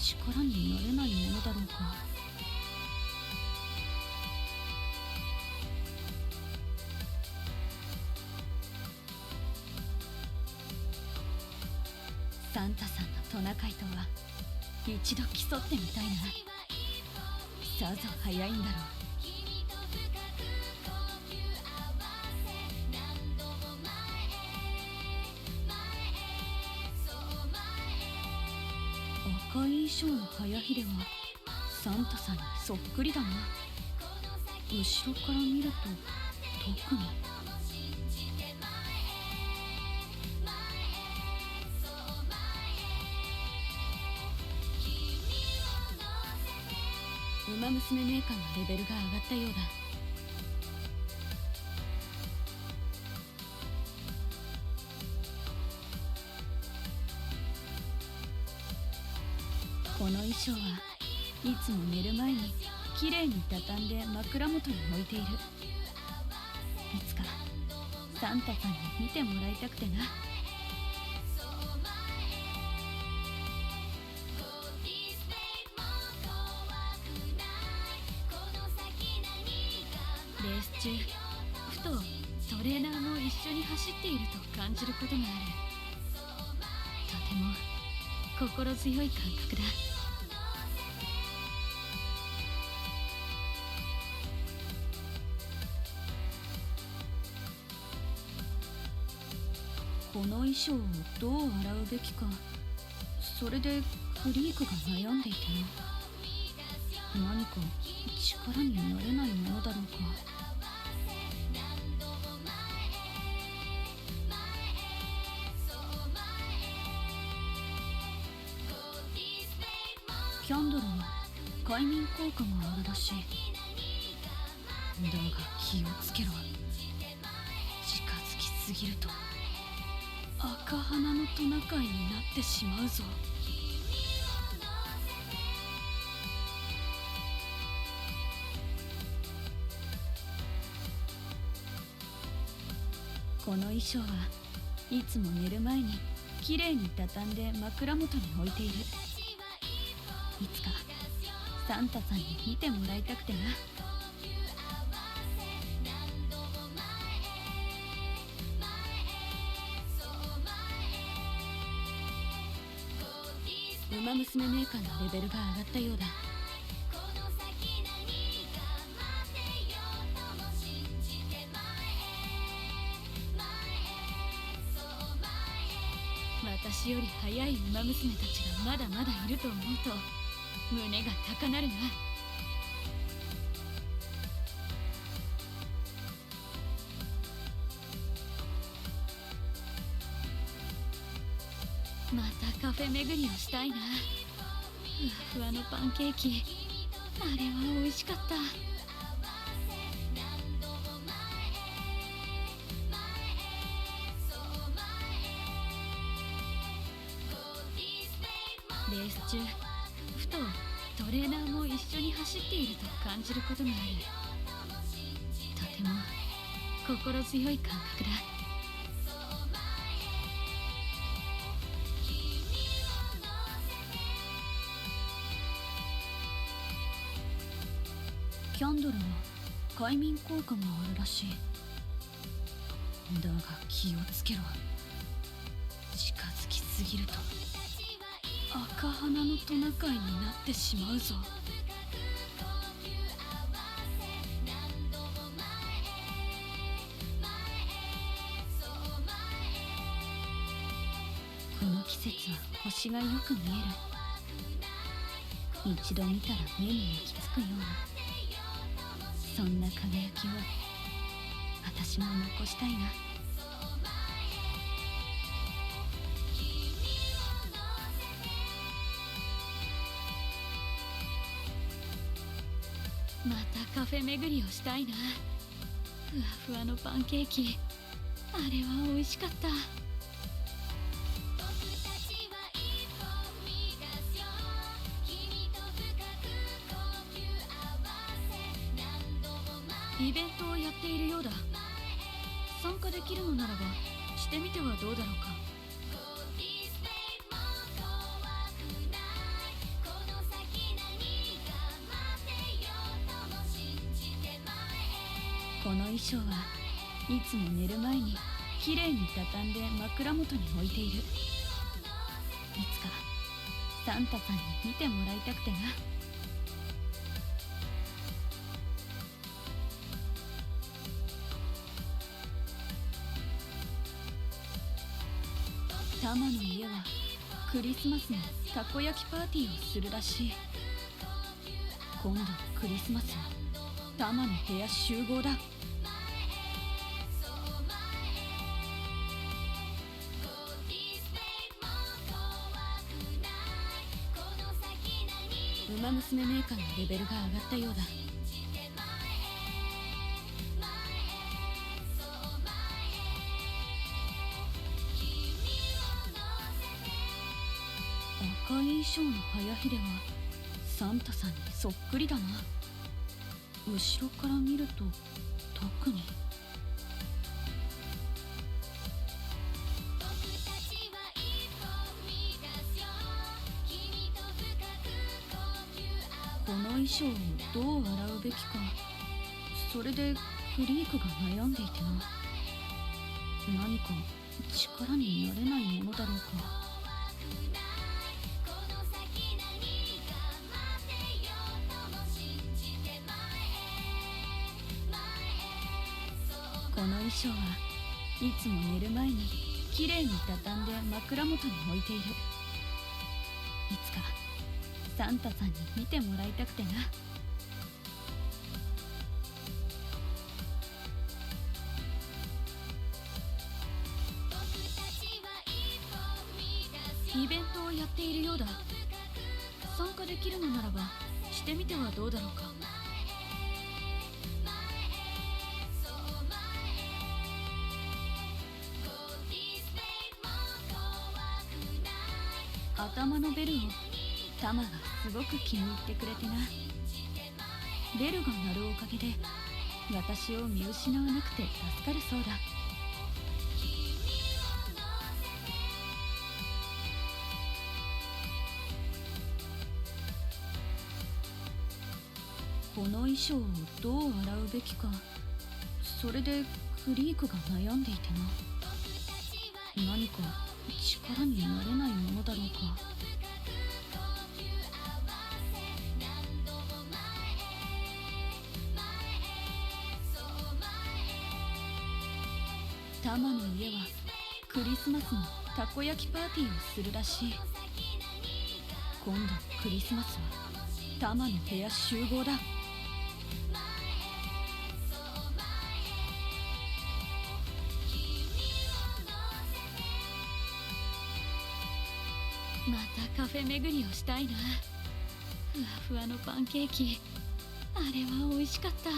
力になれないものだろうか。サンタさんのトナカイとは一度競ってみたいな。さぞ早いんだろう。赤い衣装の早秀はサンタさんにそっくりだな。後ろから見ると特に。ウマ娘メーカーのレベルが上がったようだ。この衣装はいつも寝る前にきれいに畳んで枕元に置いている。いつかサンタさんに見てもらいたくてな。レース中ふとトレーナーも一緒に走っていると感じることがある。とても心強い感覚だ。この衣装をどう洗うべきか、それでフリークが悩んでいてな。何か力になれないものだろうか。キャンドルは快眠効果があるらしい。だが気をつけろ。近づきすぎると赤鼻のトナカイになってしまうぞ。この衣装はいつも寝る前にきれいに畳んで枕元に置いている。いつかサンタさんに見てもらいたくてな。ウマ娘メーカーのレベルが上がったようだ。私より早いウマ娘たちがまだまだいると思うと胸が高鳴るな。またカフェ巡りをしたいな。ふわふわのパンケーキ、あれは美味しかった。レース中、ふとトレーナーも一緒に走っていると感じることがある。とても心強い感覚だ。キャンドルは快眠効果もあるらしい。だが気をつけろ。近づきすぎると赤鼻のトナカイになってしまうぞ。この季節は星がよく見える。一度見たら目に焼き付くような、そんな輝きを私も残したいな。またカフェ巡りをしたいな。ふわふわのパンケーキ、あれは美味しかった。イベントをやっているようだ。参加できるのならばしてみてはどうだろうか。この衣装はいつも寝る前にきれいに畳んで枕元に置いている。いつかサンタさんに見てもらいたくてな。タマの家はクリスマスのたこ焼きパーティーをするらしい。今度のクリスマスはタマの部屋集合だ。ウマ娘メーカーのレベルが上がったようだ。赤い衣装の早秀はサンタさんにそっくりだな。後ろから見ると特に。この衣装をどう洗うべきか、それでフリークが悩んでいてな。何か力になれないものだろうか。この衣装はいつも寝る前にきれいに畳んで枕元に置いている。いつかサンタさんに見てもらいたくてな。イベントをやっているようだ。参加できるのならばしてみてはどうだろうか。頭のベルをタマがすごく気に入ってくれてな。ベルが鳴るおかげで私を見失わなくて助かるそうだ。この衣装をどう洗うべきか、それでクリークが悩んでいてな。何か力になれないものだろうか。タマの家はクリスマスにたこ焼きパーティーをするらしい。今度クリスマスはタマの部屋集合だ。またカフェ巡りをしたいな。ふわふわのパンケーキ、あれは美味しかった。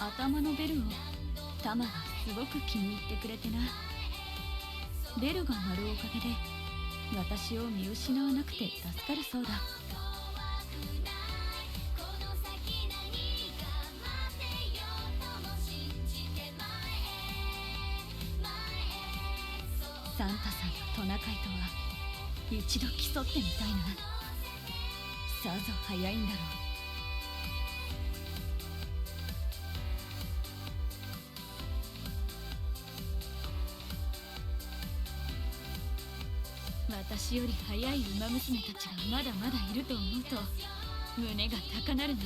頭のベルをタマがすごく気に入ってくれてな。ベルが鳴るおかげで私を見失わなくて助かるそうだ。サンタさんのトナカイとは一度競ってみたいな。さぞ早いんだろう。私より早いウマ娘たちがまだまだいると思うと胸が高鳴るな。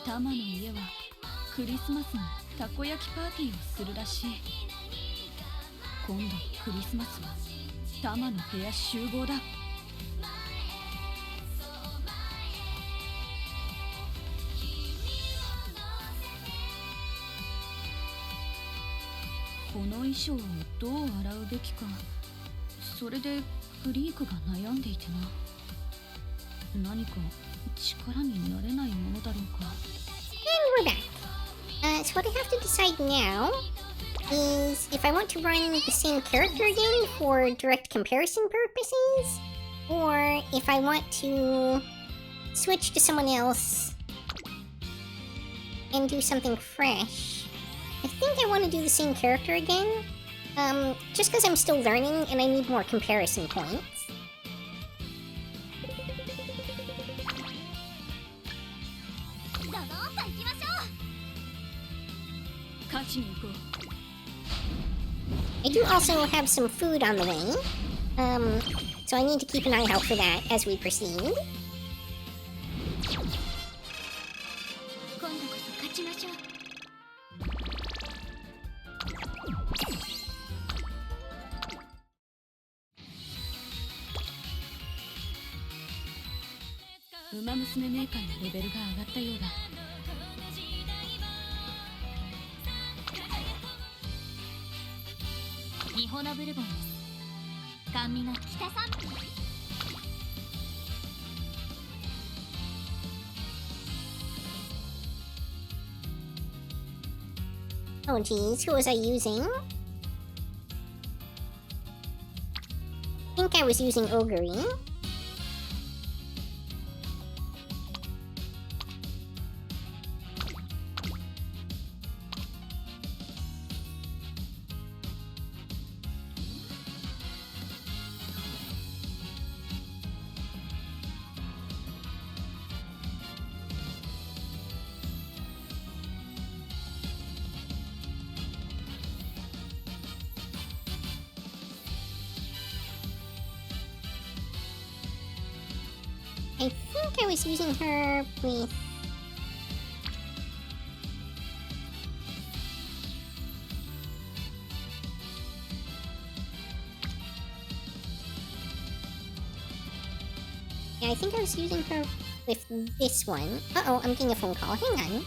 タマの家はクリスマスにたこ焼きパーティーをするらしい。今度クリスマスはタマの部屋集合だ。この衣装をどう洗うべきか、それでクリークが悩んでいてな。何か力になれないものだろうか。And we're back. So what I have to decide now is if I want to run the same character again for direct comparison purposes, or if I want to switch to someone else and do something fresh. I think I want to do the same character again, just because I'm still learning and I need more comparison points. 勝ちに行こう。 I do also have some food on the way, so I need to keep an eye out for that as we proceed. 今度こそ勝ちましょう。ウマ娘メーカーのレベルが上がったようだ。ミホナブルボンです。甘味が北さん。 Oh geez, who was I using? I think I was using Ogre. I think I was using her with... Yeah, I think I was using her with this one. Uh-oh, I'm getting a phone call. Hang on.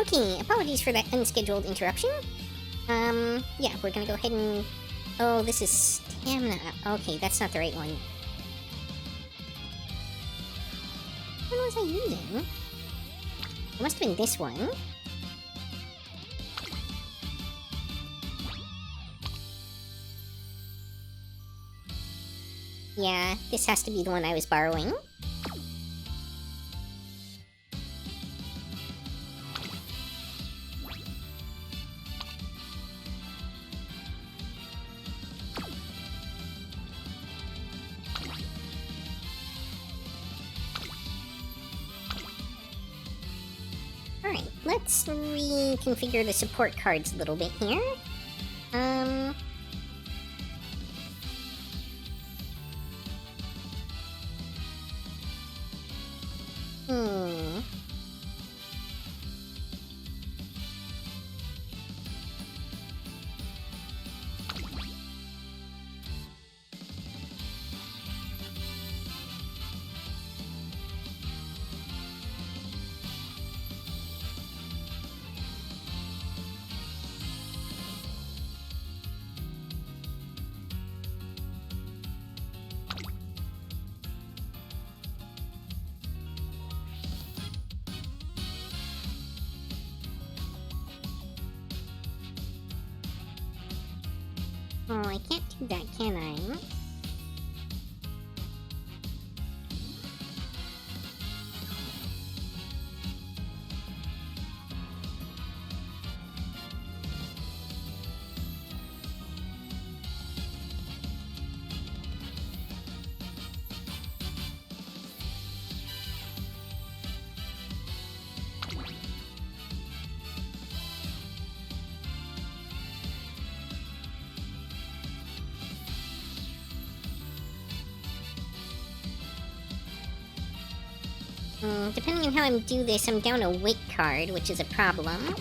Okay, apologies for that unscheduled interruption. Yeah, we're gonna go ahead and... Oh, this is stamina. Okay, that's not the right one. What was I using? It must have been this one. Yeah, this has to be the one I was borrowing. Alright, let's reconfigure the support cards a little bit here. Oh, I can't do that, can I? Depending on how I do this, I'm down a weight card, which is a problem.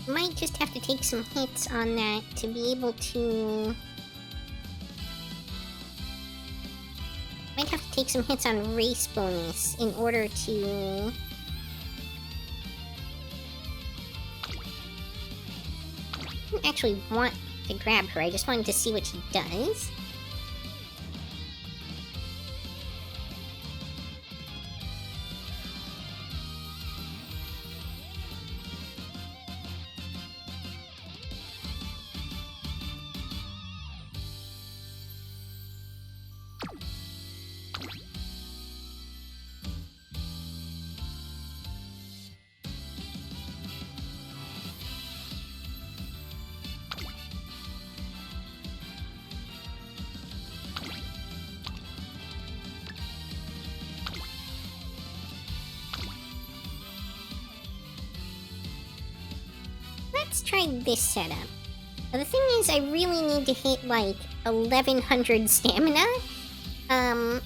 Might just have to take some hits on that to be able to... Might have to take some hits on race bonus in order to... I didn't actually want to grab her, I just wanted to see what she does. Let's try this setup. Now, the thing is, I really need to hit, like, 1100 stamina. I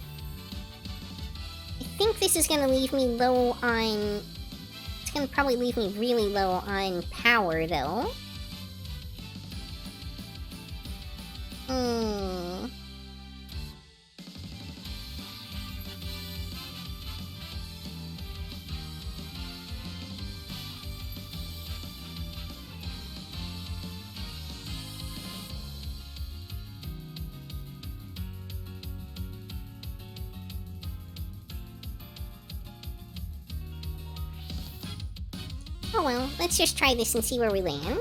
think this is gonna leave me low on... It's gonna probably leave me really low on power, though. Oh well, let's just try this and see where we land.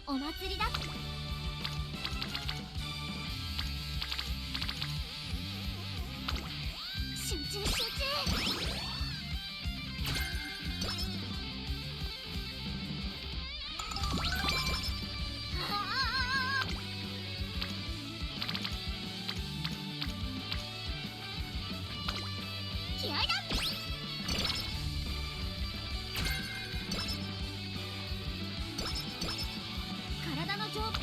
お祭りだ。集中集中。気合いだ。体の丈夫。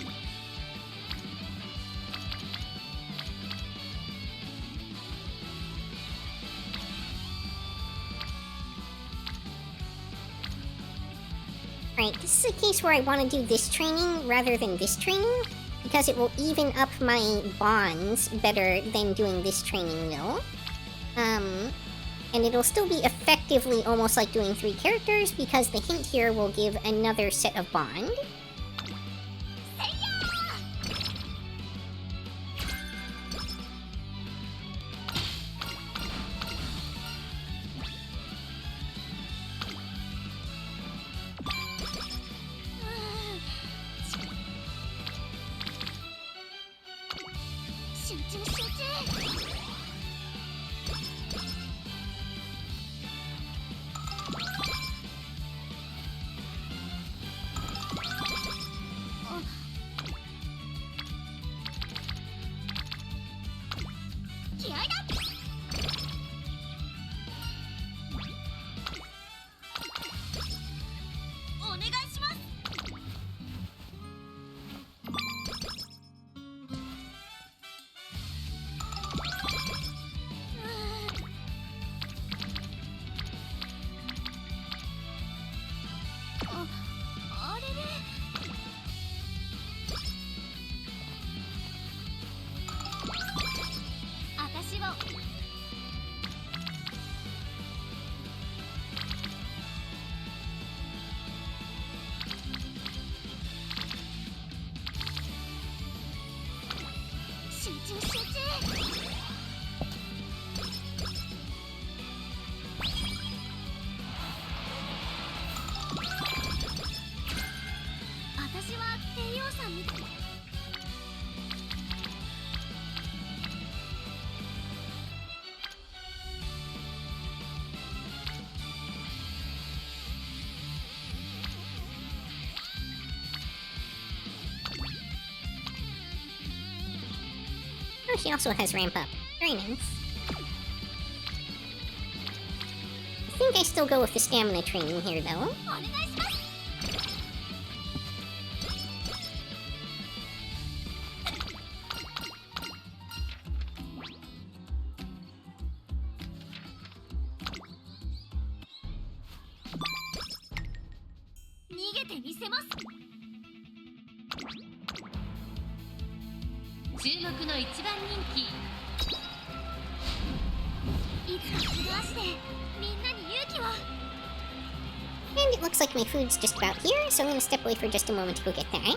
Right, this is a case where I want to do this training rather than this training, because it will even up my bonds better than doing this training will. And it'll still be effectively almost like doing 3 characters, because the hint here will give another set of bond. Oh, she also has ramp up. Very nice. I think I still go with the stamina training here, though. And it looks like my food's just about here, so I'm gonna step away for just a moment to go get that.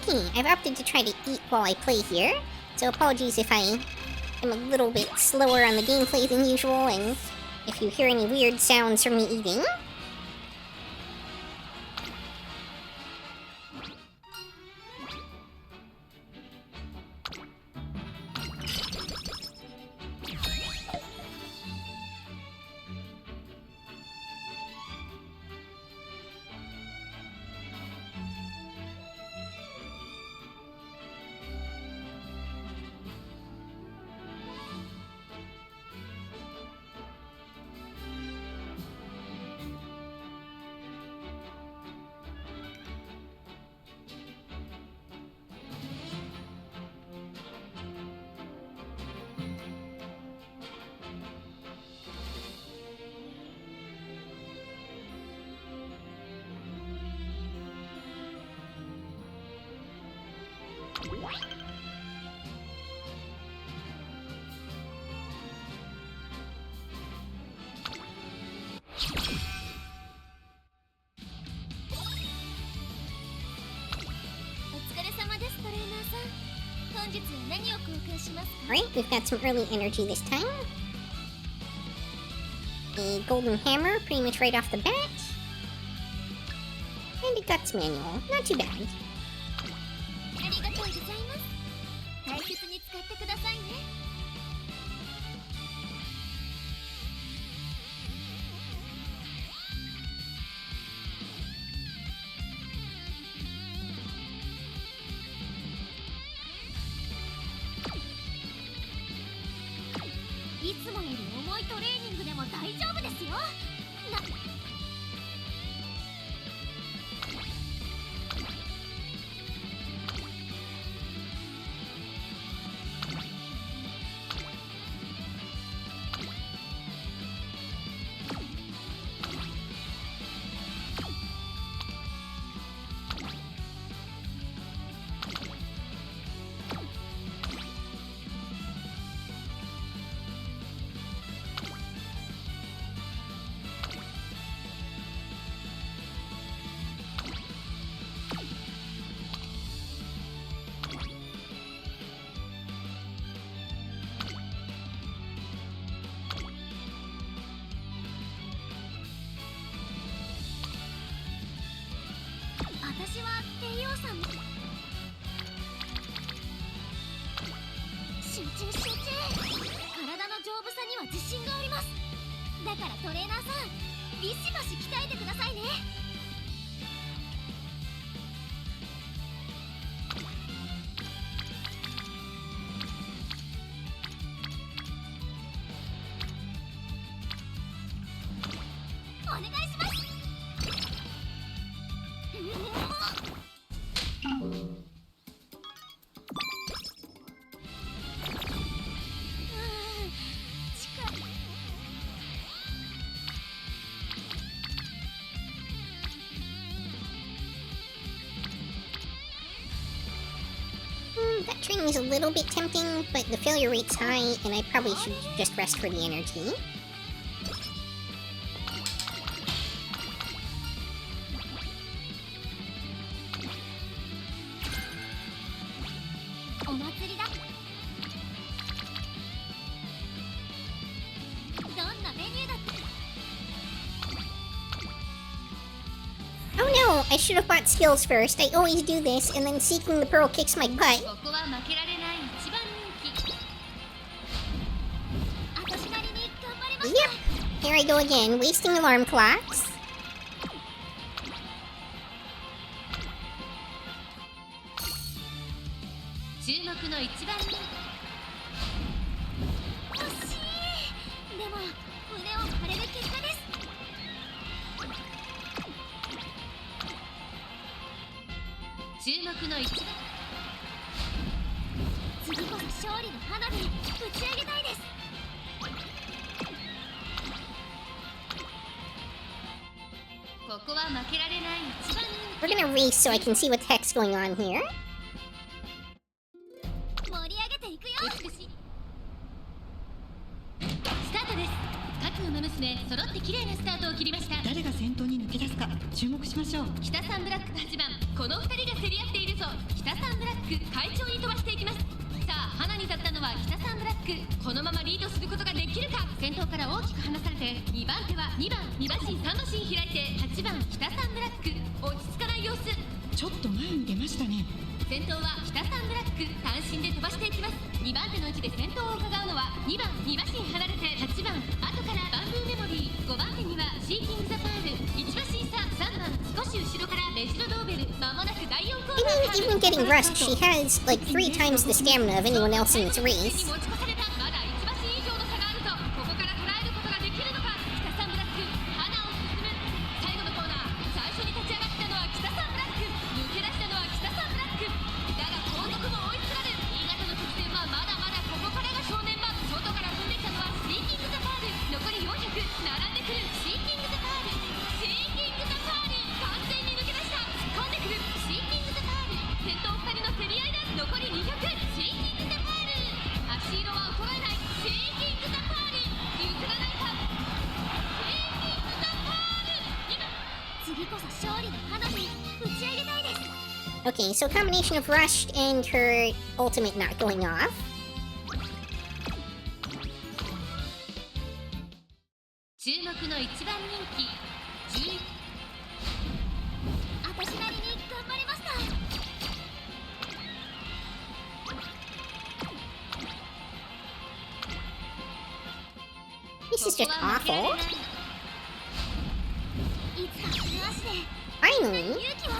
Okay, I've opted to try to eat while I play here, so apologies if I am a little bit slower on the gameplay than usual, and if you hear any weird sounds from me eating. Alright, we've got some early energy this time. A golden hammer, pretty much right off the bat. And a guts manual, not too bad. That training is a little bit tempting, but the failure rate's high, and I probably should just rest for the energy. I should have bought skills first. I always do this, and then seeking the pearl kicks my butt. Yep, here I go again, wasting alarm clocks. We're gonna race so I can see what the heck's going on here. この2人が競り合っているぞ。北さんブラック会長に飛ばしていきます。さあ花に立ったのは北さんブラック。このままリードすることができるか。先頭から大きく離されて2番手は2番2馬身3馬身開いて8番北さんブラック。落ち着かない様子。ちょっと前に出ましたね。先頭は北さんブラック。単身で飛ばしていきます。2番手の位置で先頭を伺うのは2番2馬身離れて8番後からバンブーメモリー。5番手にはシーキングザパール。1馬身差3番少し後ろからレジロドーベル。間もなく第4コー I ナー。 mean, even getting rushed, she has like 3 times the stamina of anyone else in this race. 持ち越された。まだ1馬身以上の差があると。ここから捉えることができるのか。北さんブラック花を進む。最後のコーナー。最初に立ち上がったのは北さんブラック。抜け出したのは北さんブラック。だが後続も追いつられる。新潟の直線はまだまだここからが正念場。外から踏んできたのはシーキングザパール。残り400。並んでくるシーキングザパール。シーキングザパール完全に抜け出した。突っ込んでくるシーキングザパール。先頭2人の競り合いだ。残り200。シーキングザパール。足色は衰えない。シーキングザパール譲らないか。シーキングザパール。今次こそ勝利の花火打ち上げたいです。 Okay, so combination of rushed and her ultimate not going off. 注目の一番人気10。私なりに頑張りました。 This is just awful. いつかこの足で Finally. 勇気を。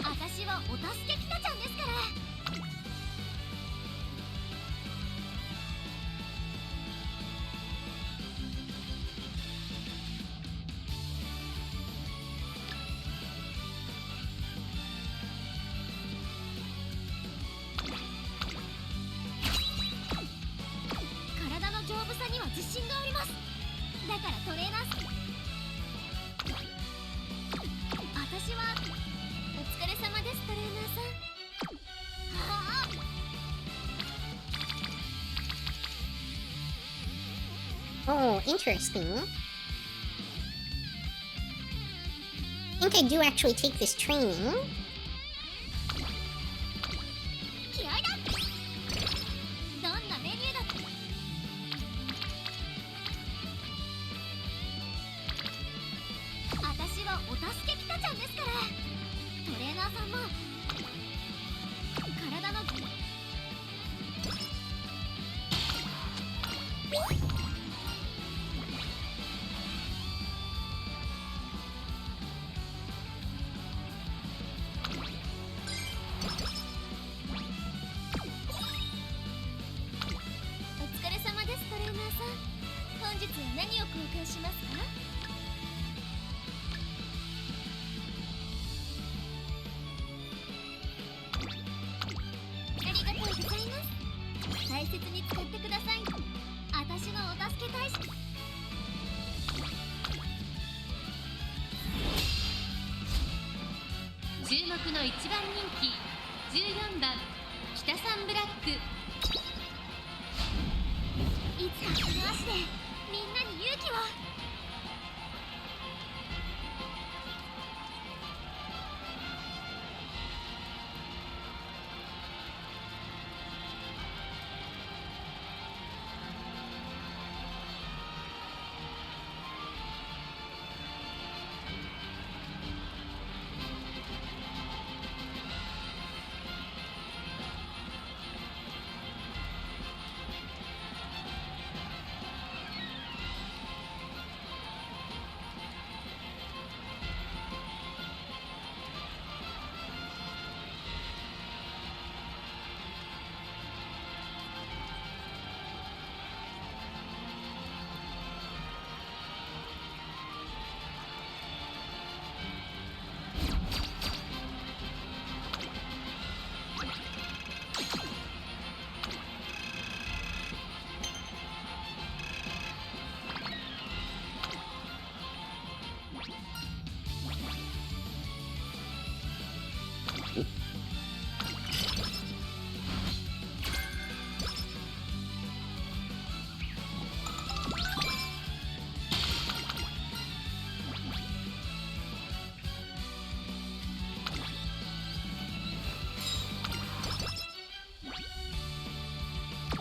私はお助けきたちゃんですから。体の丈夫さには自信があります。だからトレーナー私はお疲れ様です。トレーナーさん。はあ。 Oh, interesting. I think I do actually take this training. 気合いだ。どんなメニューだって。私はお助けきたちゃんですから。トレーナーさんも体のお疲れ様です。トレーナーさん、本日は何を交換しますか？ありがとうございます。最大切に使ってください。私のお助け大使。注目の一番人気14番北サンブラック。いつかこの足でみんなに勇気を。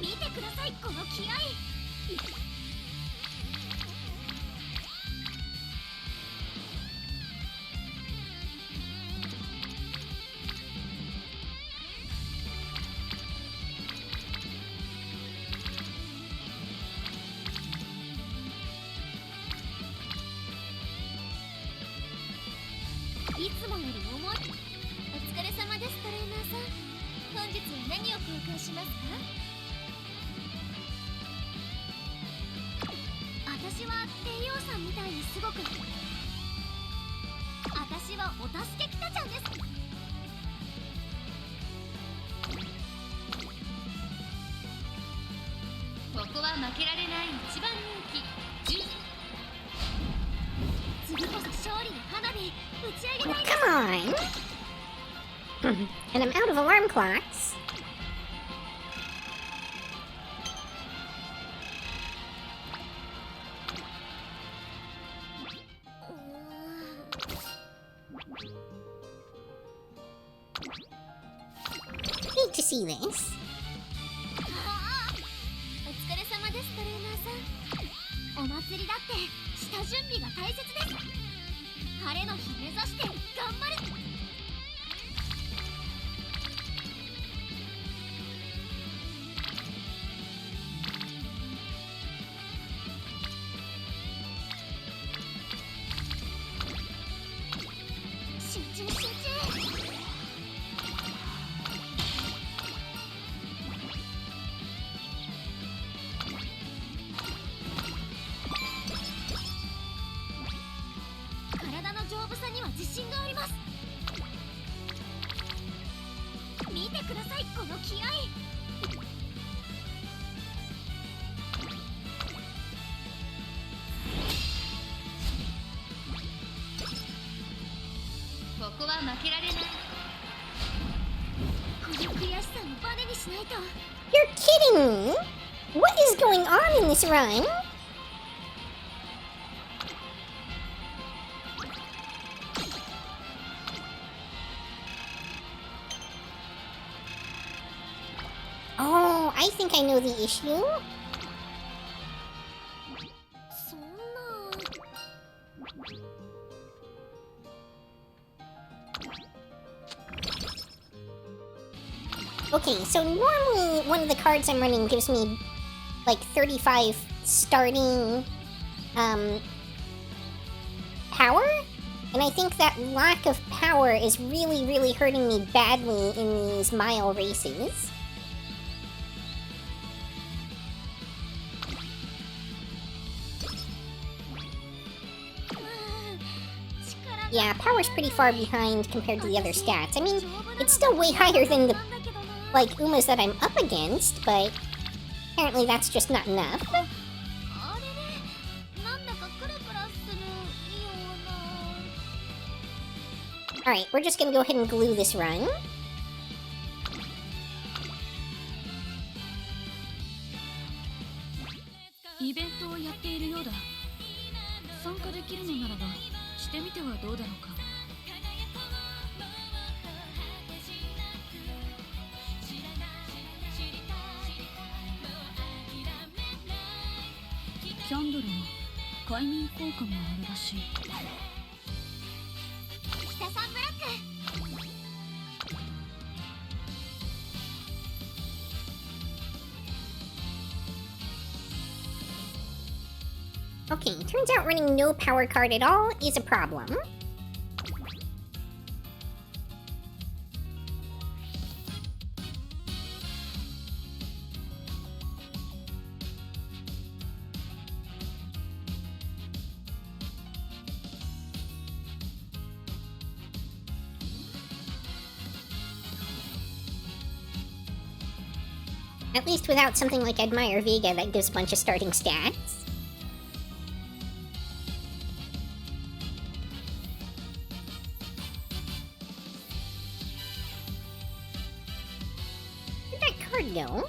見てください、この気合い。いつもより重い。お疲れ様です、トレーナーさん。本日は何を交換しますか？私は帝王さんみたいにすごく。私はお助けキタちゃんです。ここは負けられない一番人気10。次こそ勝利の花火打ち上げたいです。 Come on! And I'm out of alarm clocks. Hate to see this. お疲れ様です、トレーナーさん。お祭りだって下準備が大切です。晴れの日目指して頑張る。集中集中。体の丈夫さには自信があります。見てください、この気合い。ここは負けられない。この悔しさをバネにしないと。 You're kidding me? What is going on in this run? Oh, I think I know the issue. そんな。Okay, so normally one of the cards I'm running gives me like 35 starting power, and I think that lack of power is really hurting me badly in these mile races. Yeah, power's pretty far behind compared to the other stats. I mean, it's still way higher than the, like, Umas that I'm up against, but apparently that's just not enough. あれれ、なんだかクラクラするような。 Alright, we're just gonna go ahead and glue this run. イベントをやっているようだ。参加できるのならばしてみてはどうだろうか。キャンドルの快眠効果もあるらしい。北さんブラック。 Okay, turns out running no power card at all is a problem. At least without something like Admire Vega that gives a bunch of starting stats. Where'd that card go?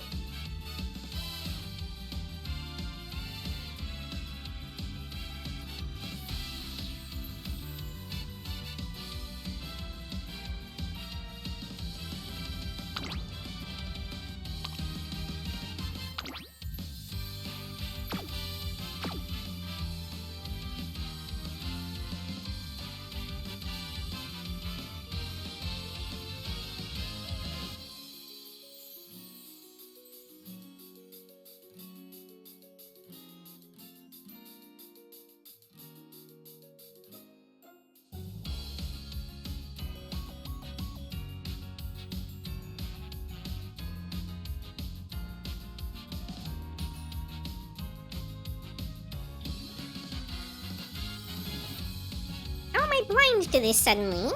How am I blind to this suddenly?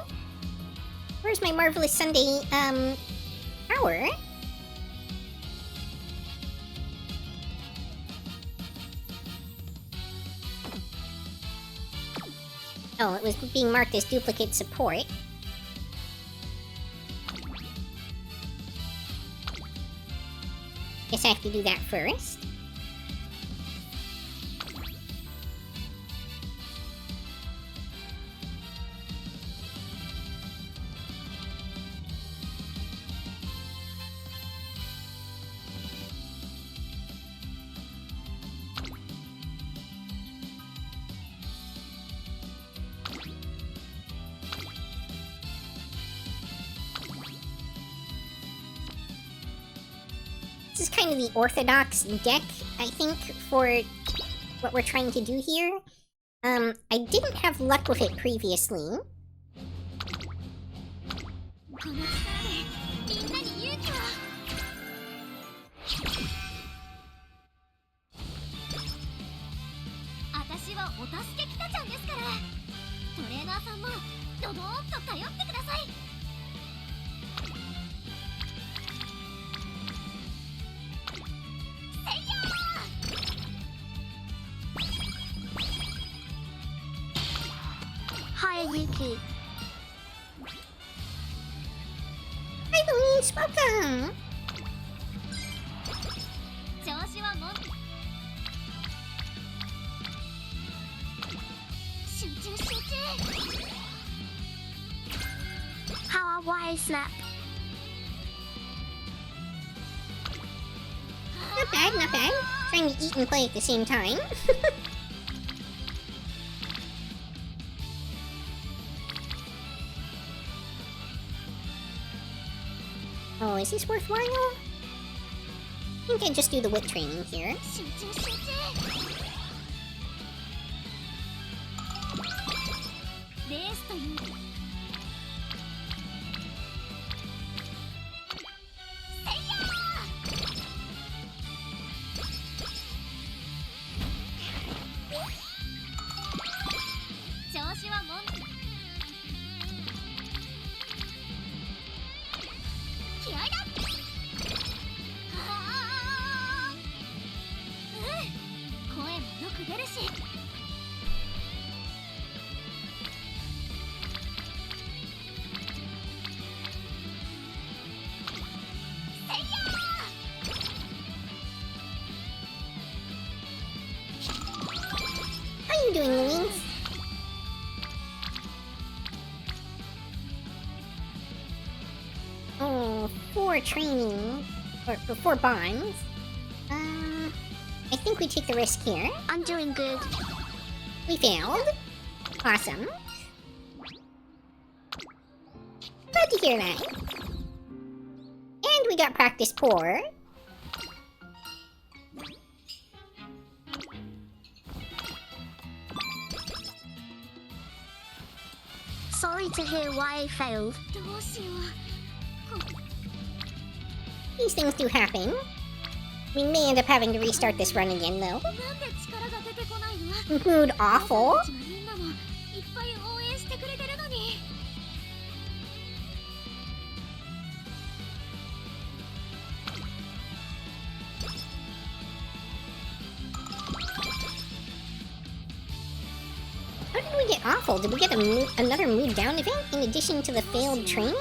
Where's my Marvelous Sunday, power? Oh, it was being marked as duplicate support. Guess I have to do that first. This is kind of the orthodox deck, I think, for what we're trying to do here. I didn't have luck with it previously. この力でみんなに勇気を。私はお助けキタちゃんですから。トレーナーさんもドドーンと頼ってください。Hi, Yuki. Hi, Louise! Welcome! 調子はもん。集中集中。 How are wise snap? Not bad, not bad. Trying to eat and play at the same time. Oh, is this worthwhile? I think I'd just do the wit training here. 集中集中。レースという。せいやー。調子はもん。気合いだ。はあ。you doing, Louise? Oh, 4 training, or 4 bonds. I think we take the risk here. I'm doing good. We failed. Awesome. Glad to hear that. And we got practice poor. Sorry to hear why I failed. どうしよう。 These things do happen. We may end up having to restart this run again, though. なんで力が出てこないの？ Mood awful. 私たちのみんなもいっぱい応援してくれてるのに。 How did we get awful? Did we get another mood down event in addition to the failed training?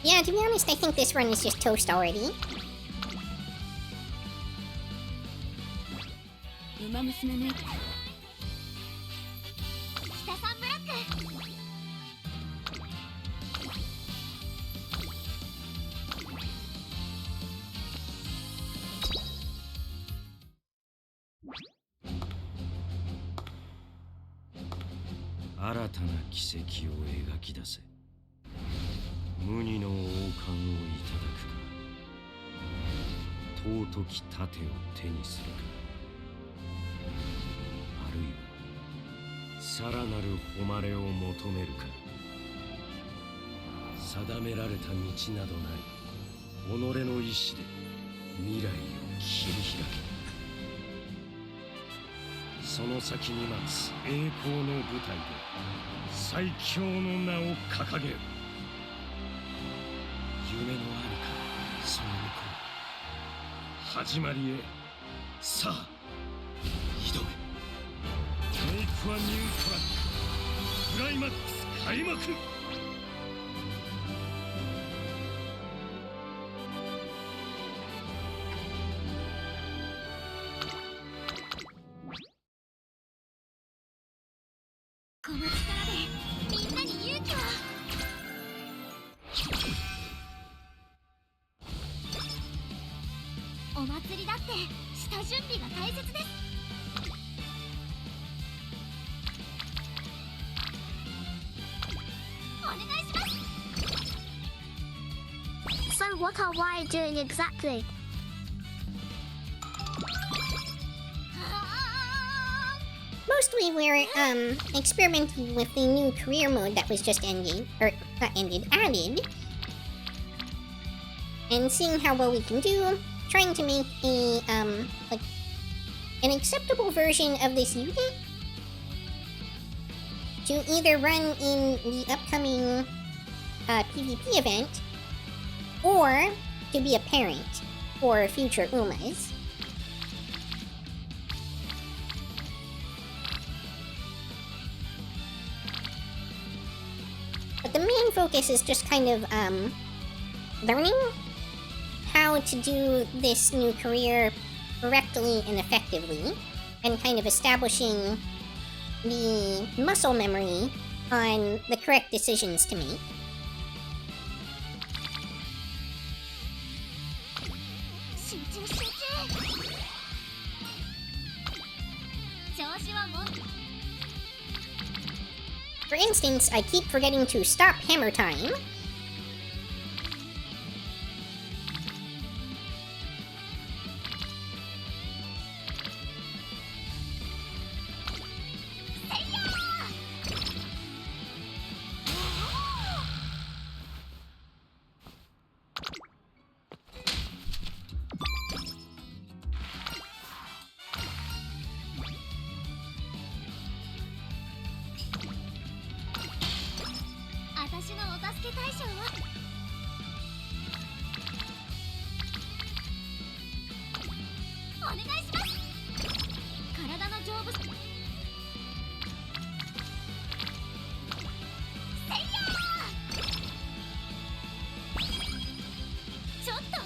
Yeah, to be honest, I think this run is just toast already. ウマ娘ね。北さんブラック。 新たな奇跡を描き出せ。無二の王冠をいただくか、尊き盾を手にするか、あるいはさらなる誉れを求めるか。定められた道などない己の意志で未来を切り開け。その先に待つ栄光の舞台で最強の名を掲げる。夢のあるかその向こう、始まりへさあ挑め。メイクはニュートラック、クライマックス開幕。この力でみんなに勇気を。 お祭りだって下準備が大切です。お願いします。 So what are Y doing exactly? Mostly we're experimenting with the new career mode that was just ended, or not ended, added, and seeing how well we can do. Trying to make a like an acceptable version of this unit to either run in the upcoming PvP event or to be a parent for future Umas. But the main focus is just kind of learning how to do this new career correctly and effectively, and kind of establishing the muscle memory on the correct decisions to make. 集中集中。調子はもう。For instance, I keep forgetting to stop hammer time.私のお助け対象はお願いします。体の丈夫させいやーちょっと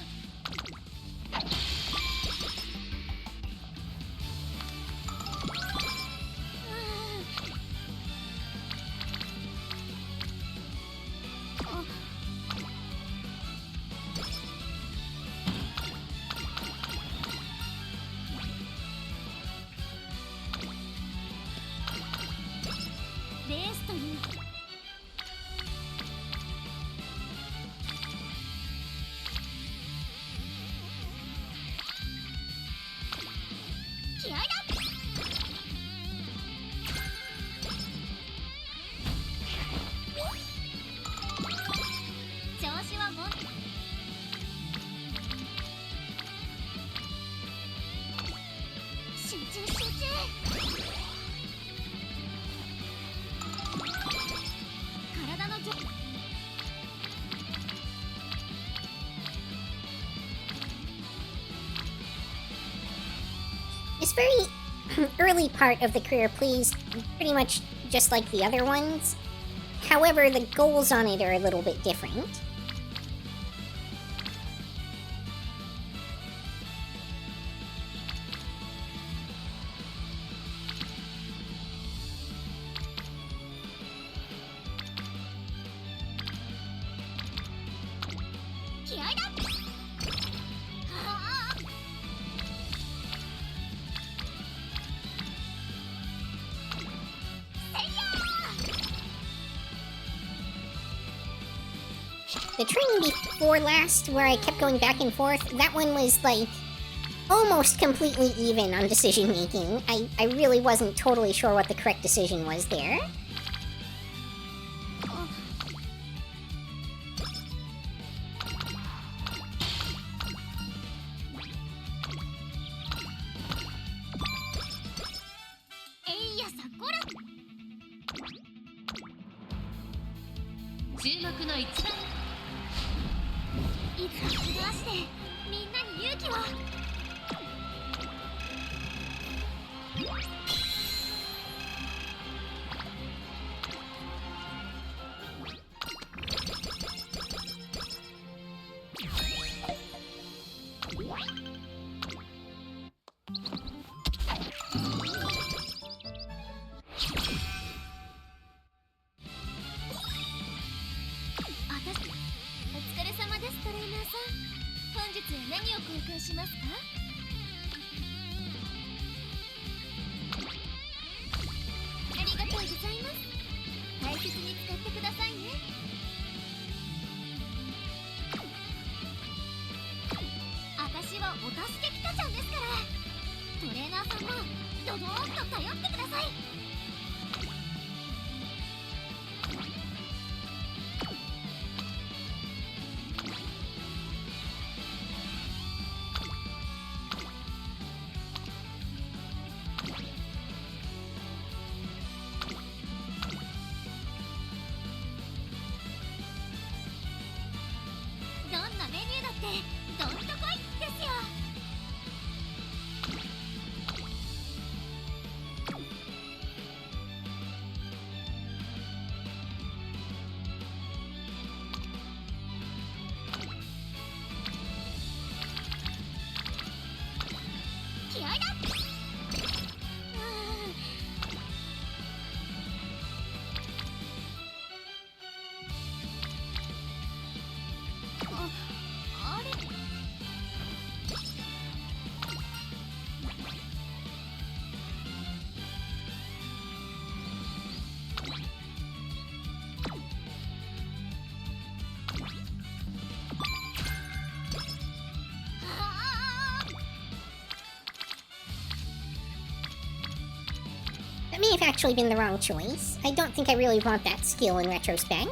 レースという気合いだ。調子はもん集中集中。体のじょThis very early part of the career plays pretty much just like the other ones. However, the goals on it are a little bit different.気合いだ。はあせいやー The train before last, where I kept going back and forth, that one was like almost completely even on decision making. I really wasn't totally sure what the correct decision was there. 어. えいやさこら注目の一番いつかこの足でみんなに勇気を。お疲れ様です、トレーナーさん。本日何を交換しますか？ありがとうございます。大切に使ってくださいね。私はお助けキタちゃんですから、トレーナーさんもドドーンと頼ってください。どんなメニューだってどんとこいですよ。may have actually been the wrong choice. I don't think I really want that skill in retrospect.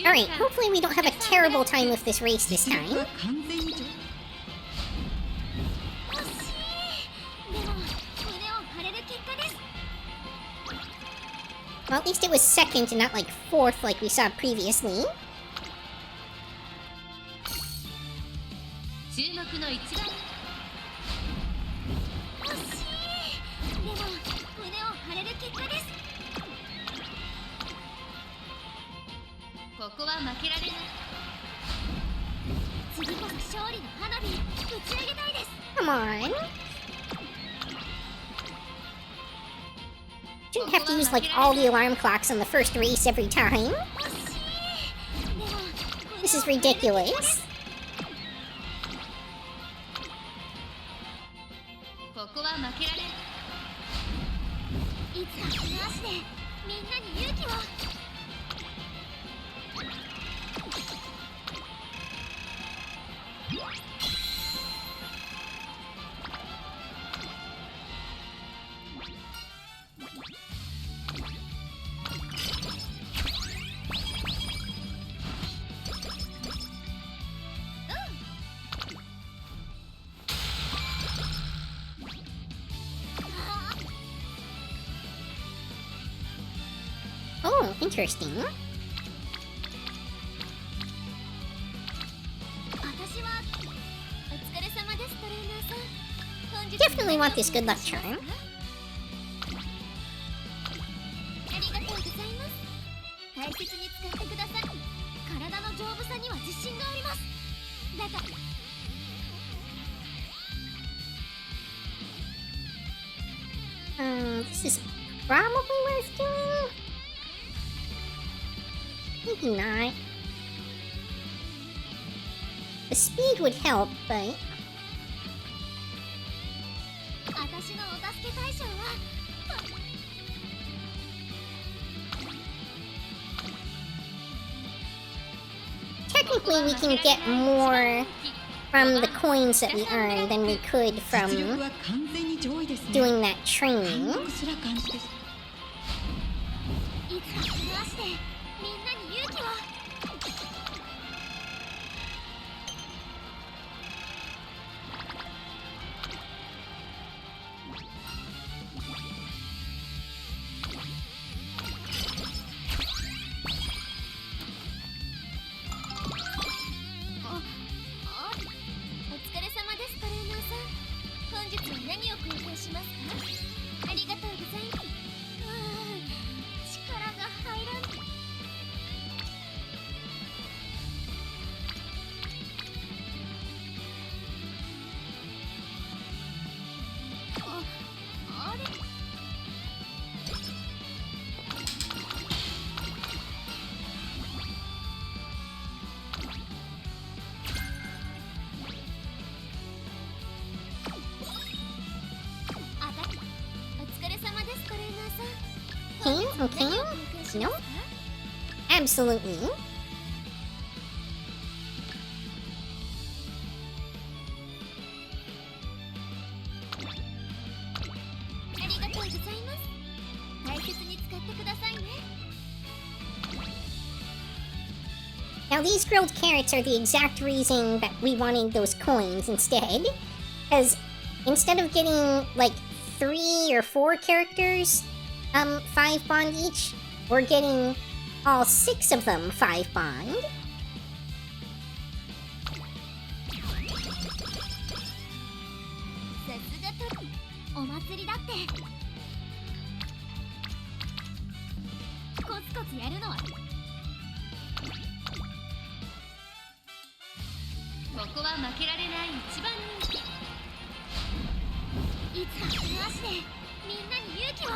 Alright, hopefully we don't have a terrible time with this race this time. Well, at least it was second and not like fourth like we saw previously. Come on. Shouldn't have to use like all the alarm clocks on the first race every time. This is ridiculous. Oh, interesting. Definitely want this good luck charm. This is probably worth doing. Maybe not. The speed would help, but... Technically, we can get more from the coins that we earn than we could from doing that training. Okay? No? Absolutely. Now these grilled carrots are the exact reason that we wanted those coins instead. Because instead of getting like 3 or 4 characters 5 bond each, we're getting all 6 of them 5 bond. お祭りだってコツコツやるのはここは負けられない一番人気。いつかこの足でみんなに勇気を。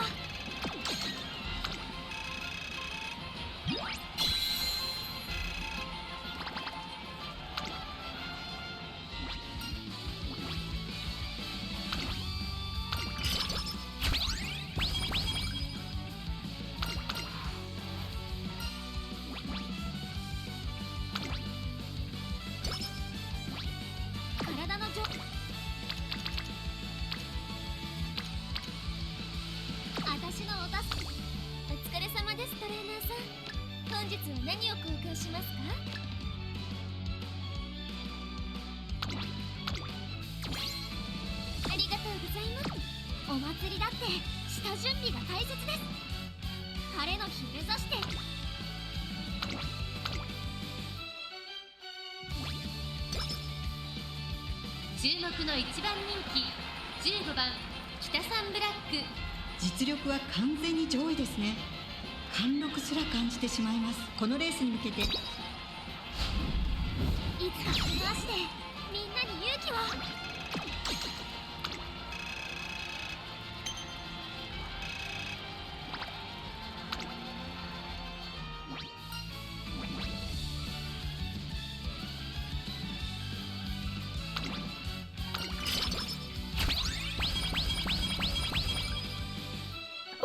体の状私のお助けお疲れ様です。トレーナーさん、本日は何を交換しますか？ありがとうございます。お祭りだって下準備が大切です。晴れの日目指して。注目の一番人気15番北サンブラック。実力は完全に上位ですね。貫禄すら感じてしまいます。このレースに向けていつかこの足でみんなに勇気を。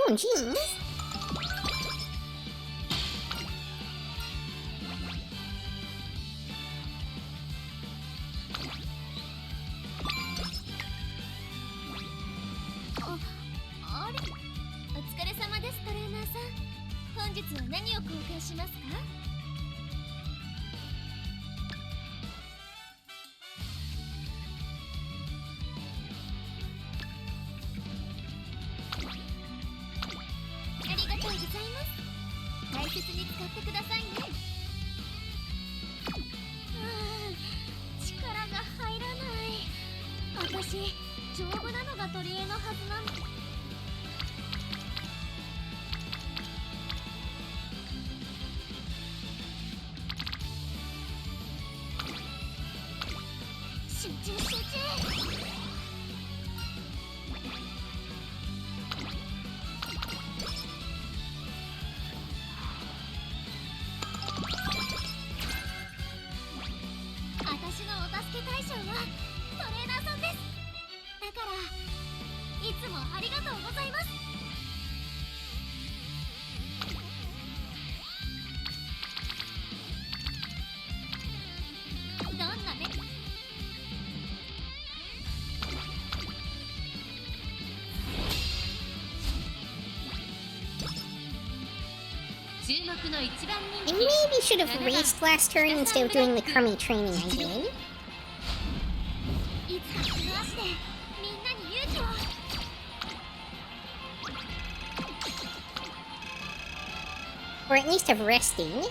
Oh, jeez.あれ、お疲れ様です。トレーナーさん、本日は何を交換しますか？ありがとうございます。大切に使ってくださいね。力が入らない。私、丈夫なのが取り柄のはずなの。集中集中。私のお助け対象はトレーナーさんです。だからいつもありがとうございます。どんなね。注目の一番 I 人 maybe 気 should have raced last turn instead of doing the crummy training I did. いつかこの足でみんなに勇気を。Or at least have resting.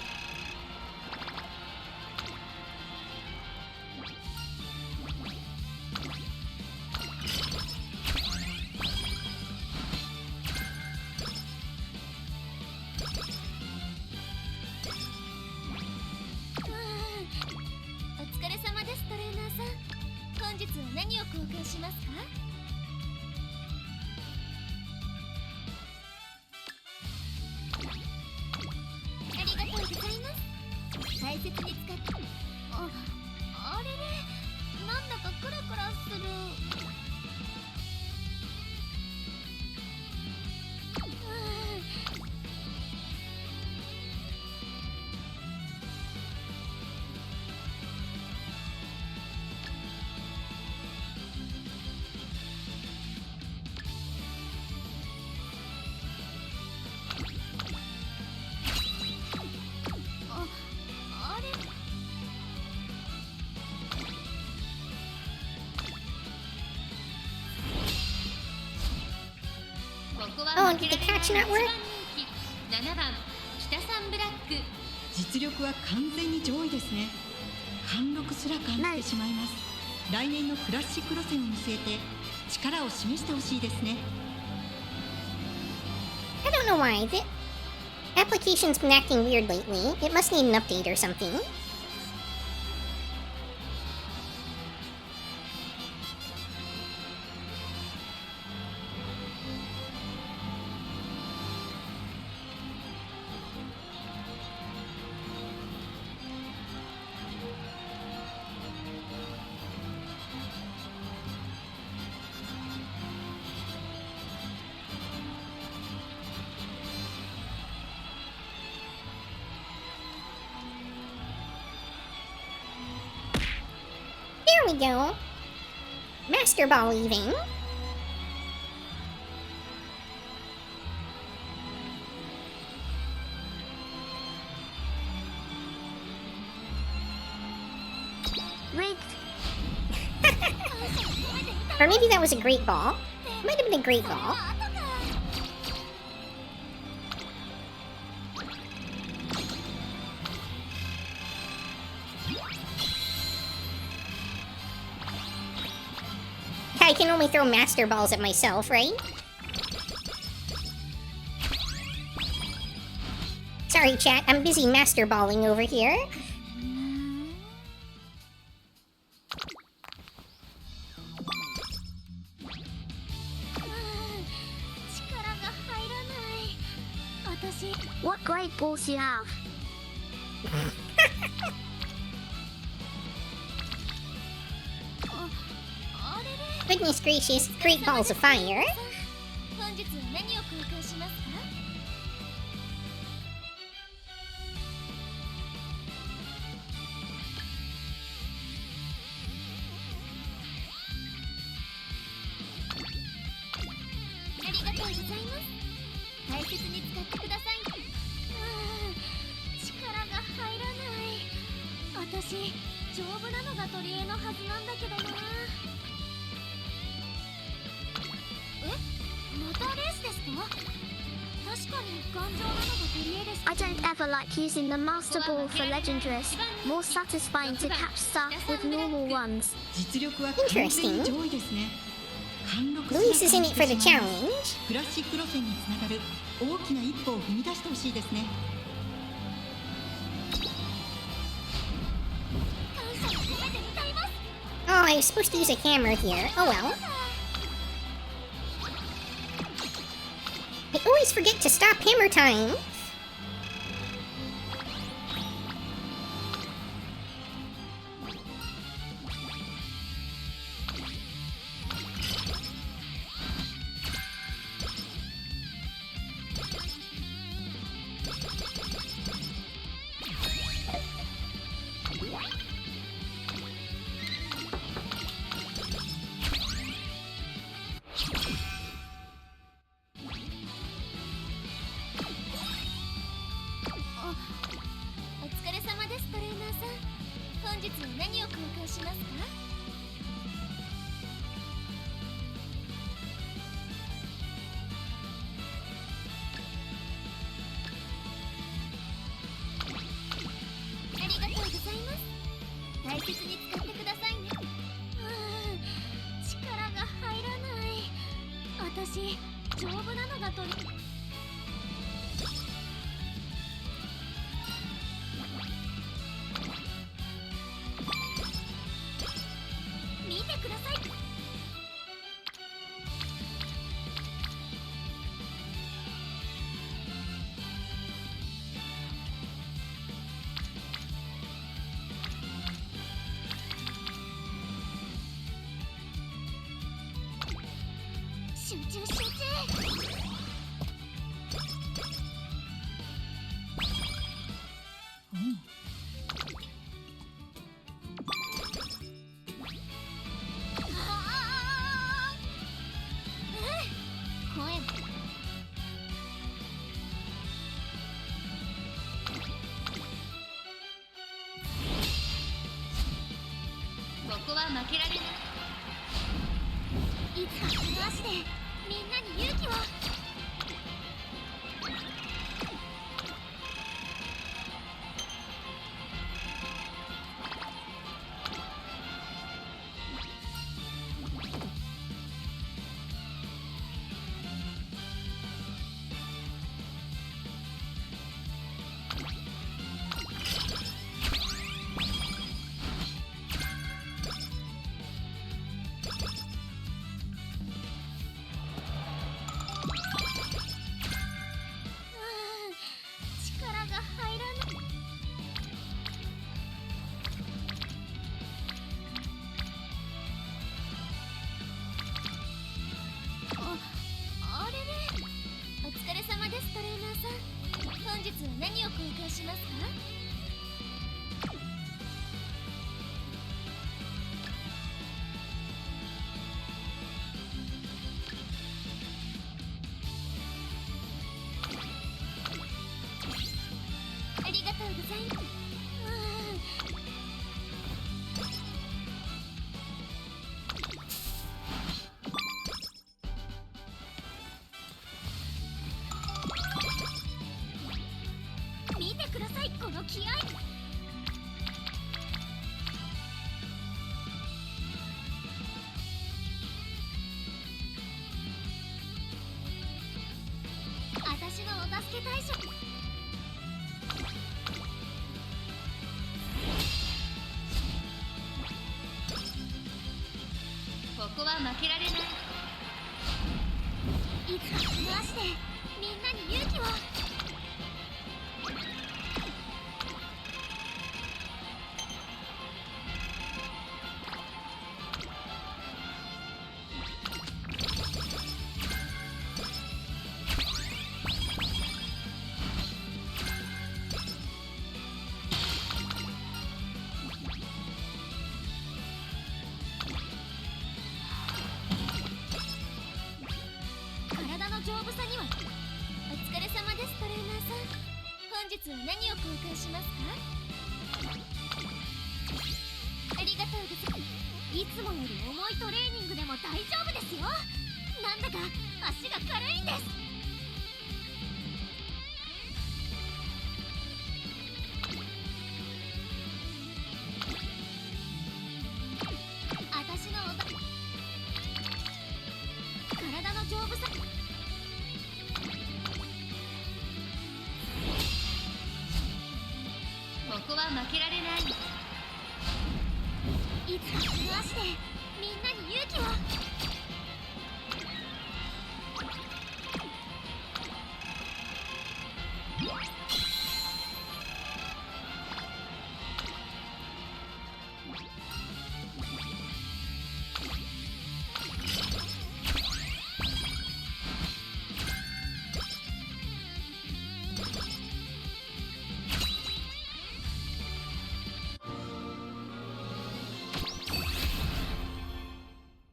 お疲れ様です。トレーナーさん、本日は何を交換しますか？ありがとうございます。大切に使って。あれれ、なんだかクラクラする。あれ。ここは Oh, 負け did ら the れない catch 一 not 番 work? 人気7番北サンブラック。実力は完全に上位ですね。貫禄すら感じてしまいます。来年のクラシック路線を見据えて力を示してほしいですね。 I don't know why. The application's been acting weird lately. It must need an update or something. There we go. Master Ball even. Rigged. Or maybe that was a great ball. Might have been a great ball. I can only throw master balls at myself, right? Sorry, chat. I'm busy master balling over here. What great balls you have. Goodness gracious, great balls of fire. 本日は何を交換しますか？ありがとうございます。大切に使ってください。力が入らない。私、丈夫なのが取り柄のはずなんだけどな。またレースですか？確かに頑丈なのが取り柄です。 I don't ever like using the Master Ball for legendaries. More satisfying to catch stuff with normal ones. 実力は完全に上位ですね。貫禄すら Luis is in 感 it じ for て the しまいます。 challenge. クラシック路線につながる大きな一歩を踏み出してほしいですね。 感謝を込めて歌います。 Oh, I was supposed to use a hammer here. Oh well. I always forget to stop hammer time. け大将。ここは負けられない。いつかこの足でみんなに勇気を。体の丈夫さには。お疲れ様です、トレーナーさん。本日は何を交換しますか？ありがとうございます。いつもより重いトレーニングでも大丈夫ですよ。なんだか足が軽いんです。私の体の丈夫さ。ここは負けられない。いつかこの足でみんなに勇気を。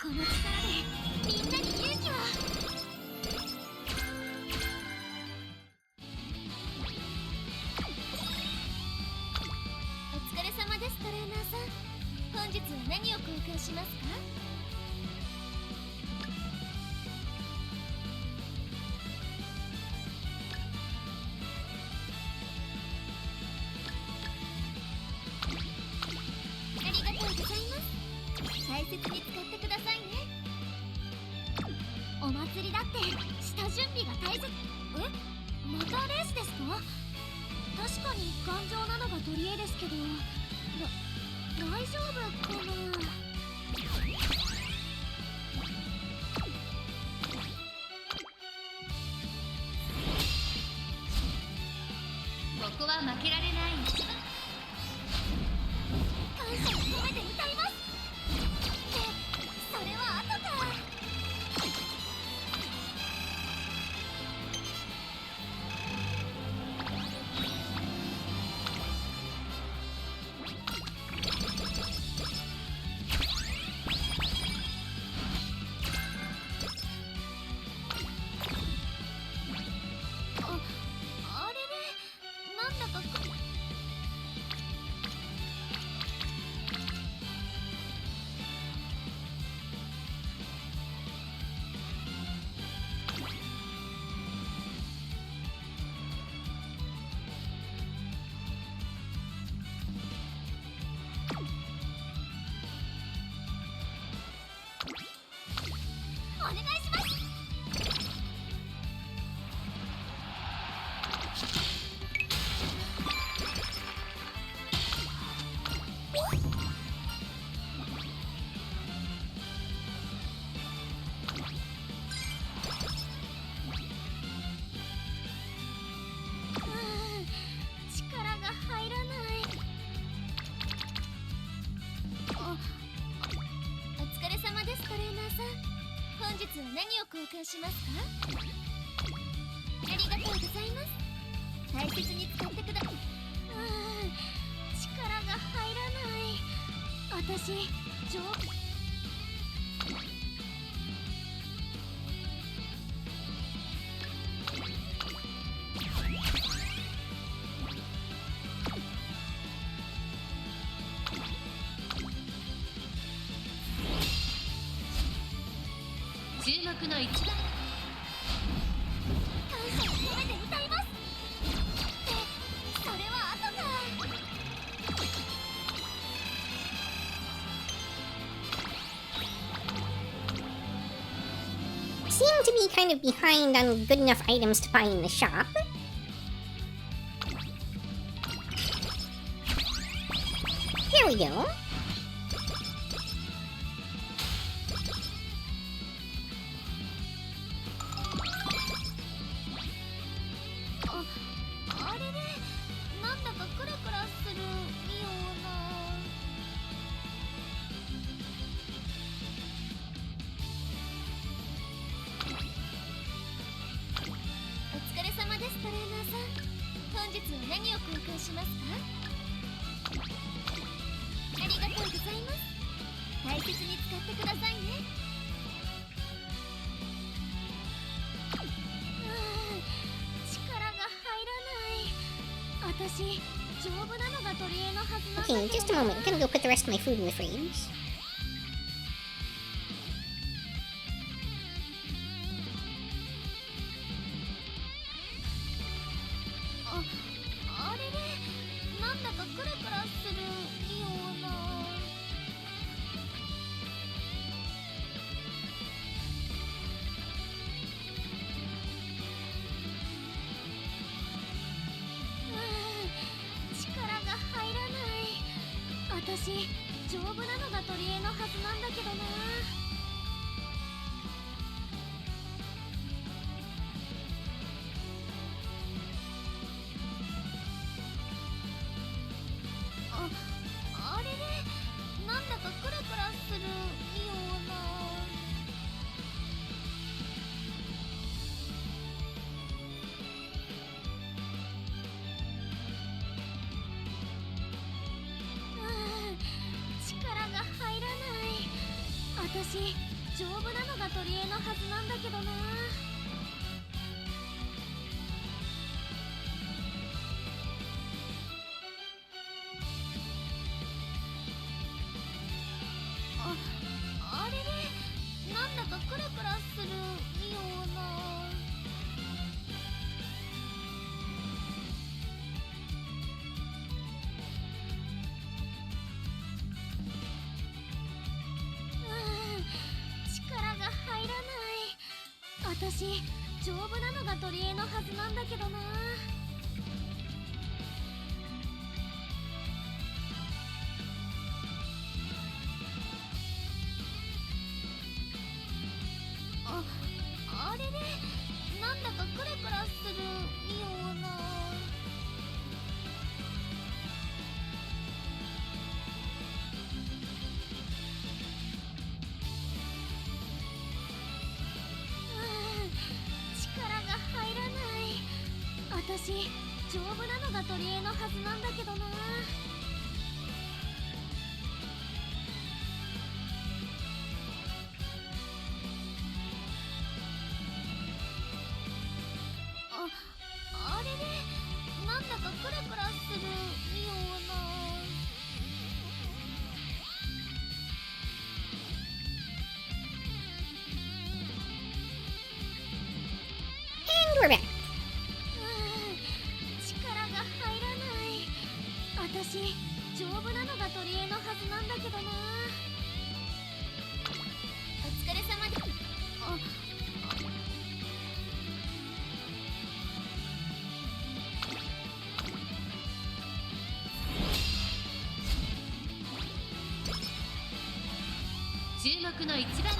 この力でみんなに勇気を。お疲れ様です、トレーナーさん。本日は何を交換しますか？ありがとうございます。大切に使ってくださいね。お祭りだって下準備が大切。またレースですか？確かに頑丈なのが取り柄ですけど、大丈夫かな。ここは負けられない。感謝を込めて歌います。それは後か。あれれ、なんだかお願いします。力が入らない。お疲れ様です、トレーナーさん。本日は何を交換しますか？ありがとうございます。大切に使ってくだ。力が入らない。私、注目の一番。感謝を込めて歌います。それは後か。Seem to be kind of behind on good enough items to buy in the shop. There we go. あれれ、なんだかクラクラするような。お疲れ様です、トレーナーさん。本日は何を交換しますか？ありがとうございます。大切に使ってくださいね。力が入らない。私、丈夫なのが取り柄のはずなんだけど。 Okay, just a moment. I'm gonna go put the rest of my food in the fridge. あれれ、なんだかクラクラするような。力が入らない。私、丈夫なのが取り柄のはずなんだけどな。あれれ、なんだかクラクラするような。力が入らない。私、丈夫なのが取り柄のはずなんだけどな。あれれ、なんだかクラクラするような。力が入らない。私、丈夫なのが取り柄のはずなんだけどな。あれれ、なんだかクラクラするような。力が入らない。私、丈夫なのが取り柄のはずなんだけどな。あれれ、なんだかクラクラするような。And we're back. 力が入らない。私、丈夫なのが取り柄のはずなんだけどな。お疲れ様です。注目の一番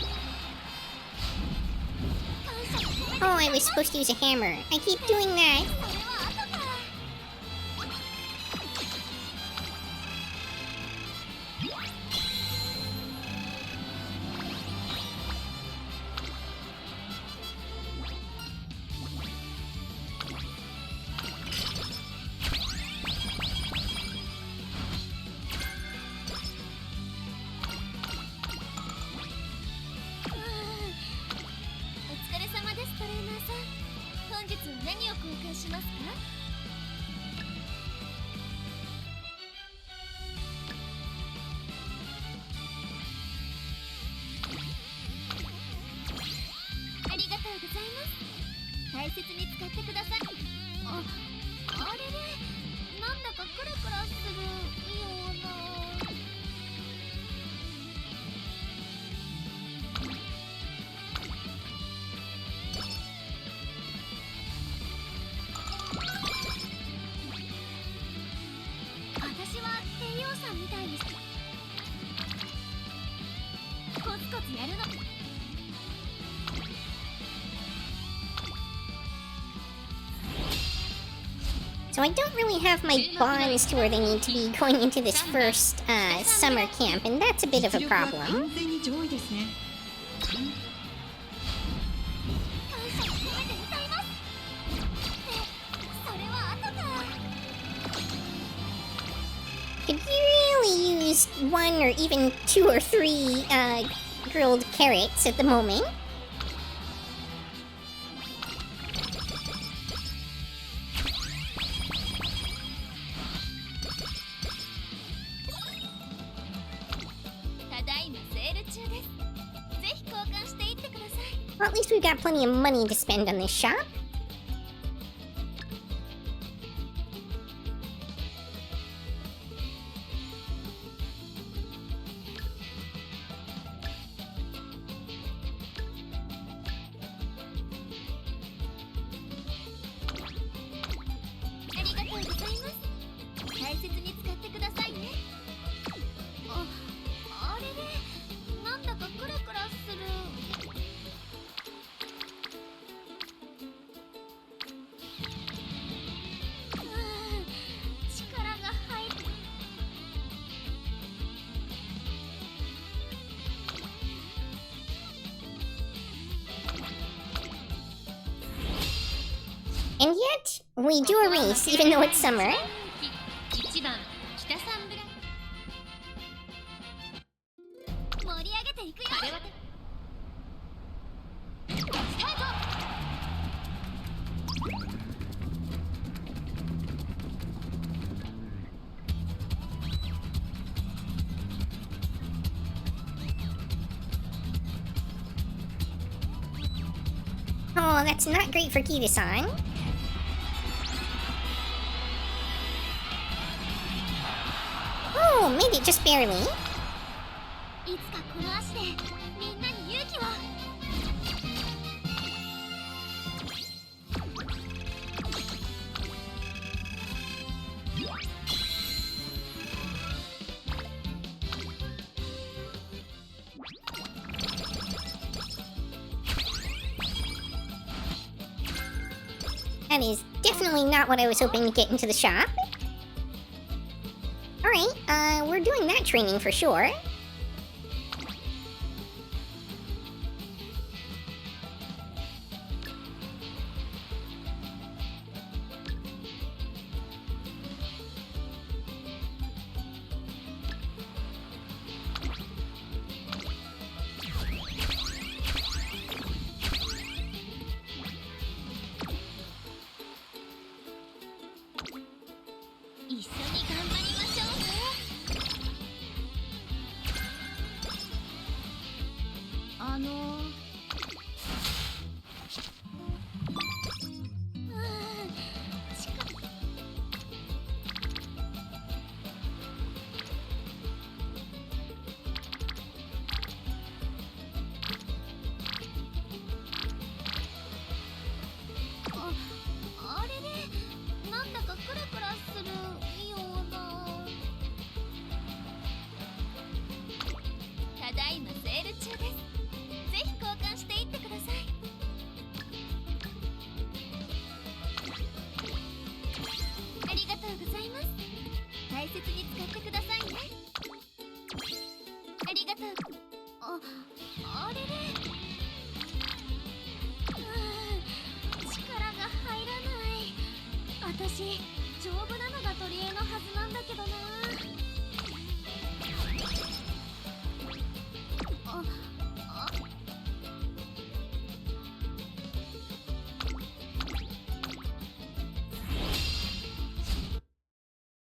Oh, I was supposed to use a hammer. I keep doing that. それは後から。お疲れ様です、トレーナーさん。本日は何を交換しますか？ありがとうございます。大切に使ってください。あれれ、なんだかクラクラするような。私は帝王さんみたいです。やるの So I don't really have my bonds to where they need to be going into this first summer camp, and that's a bit of a 実力は problem. 完全に上位ですね。感謝を込めて歌いますってそれは後か Could you really use 1 or even 2 or 3 grilled carrots at the moment? ただいまセール中ですぜひ交換していってください Well, at least we've got plenty of money to spend on this shop. And yet, we do a race, even though it's summer. 1番北サンブラ盛り上げていくよあれはスタート Oh, that's not great for Kita-san. Oh, made it just barely. いつかこの足でみんなに勇気を That is definitely not what I was hoping to get into the shop. Alright, we're doing that training for sure.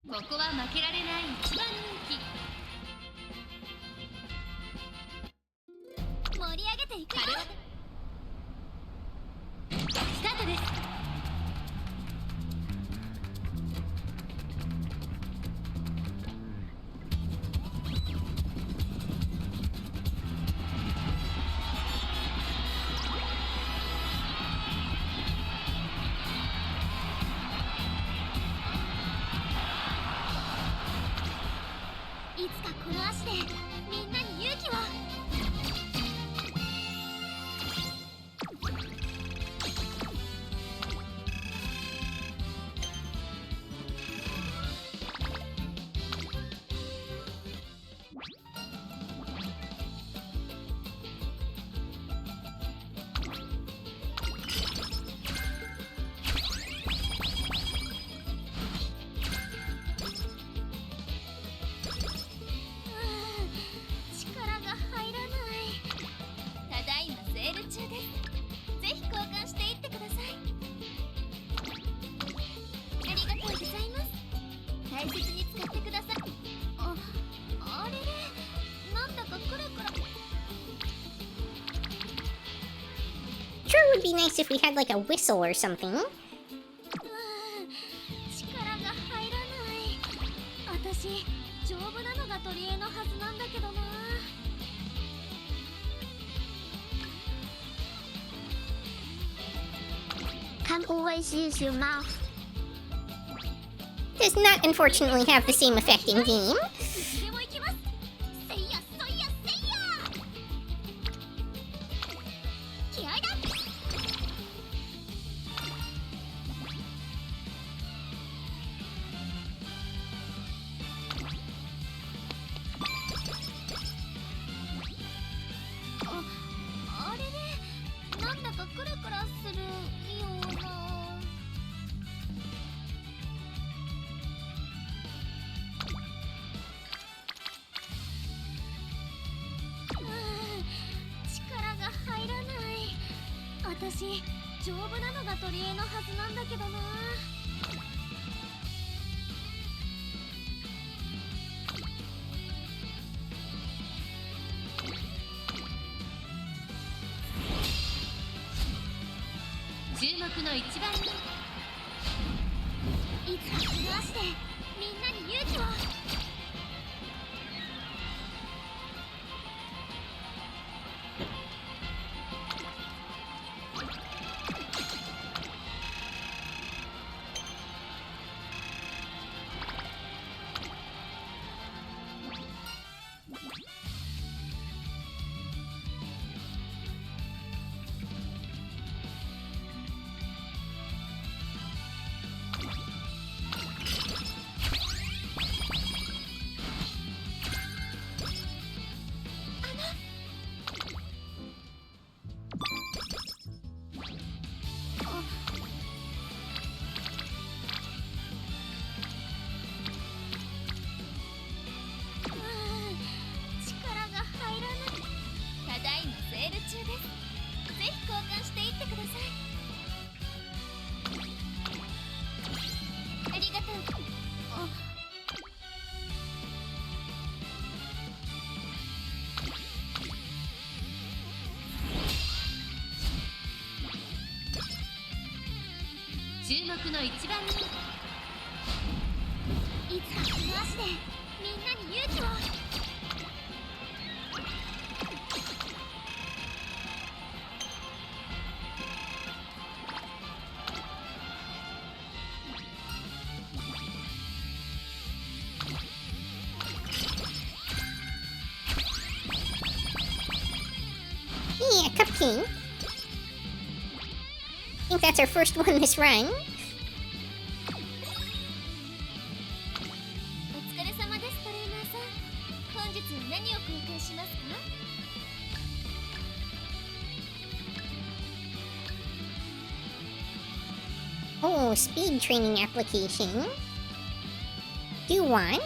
ここは負けられない一番人気盛り上げていくよあれはスタートです いつかこの足でみんなに勇気を would be nice if we had like a whistle or something. 力が入らない。私丈夫なのが取り柄のはずなんだけどな。Can't always use your mouth. Does not unfortunately have the same effect in game. いつでも行きます。せいやそいやせいや。気合いだ。あれれ、なんだかクラクラするような。力が入らない。私丈夫なのが取り柄のはずなんだけどな。注目の一番人いつかこの足でみんなに勇気を。力が入らない。ただいまセール中です。ぜひ交換していってください。ありがとう。注目の一番人いつかこの足でみんなに勇気を。Yeah, Cup King. I think that's our first one this run. お疲れ様です、トレーナーさん。本日は何を交換しますか？ Oh, speed training application. Do you want?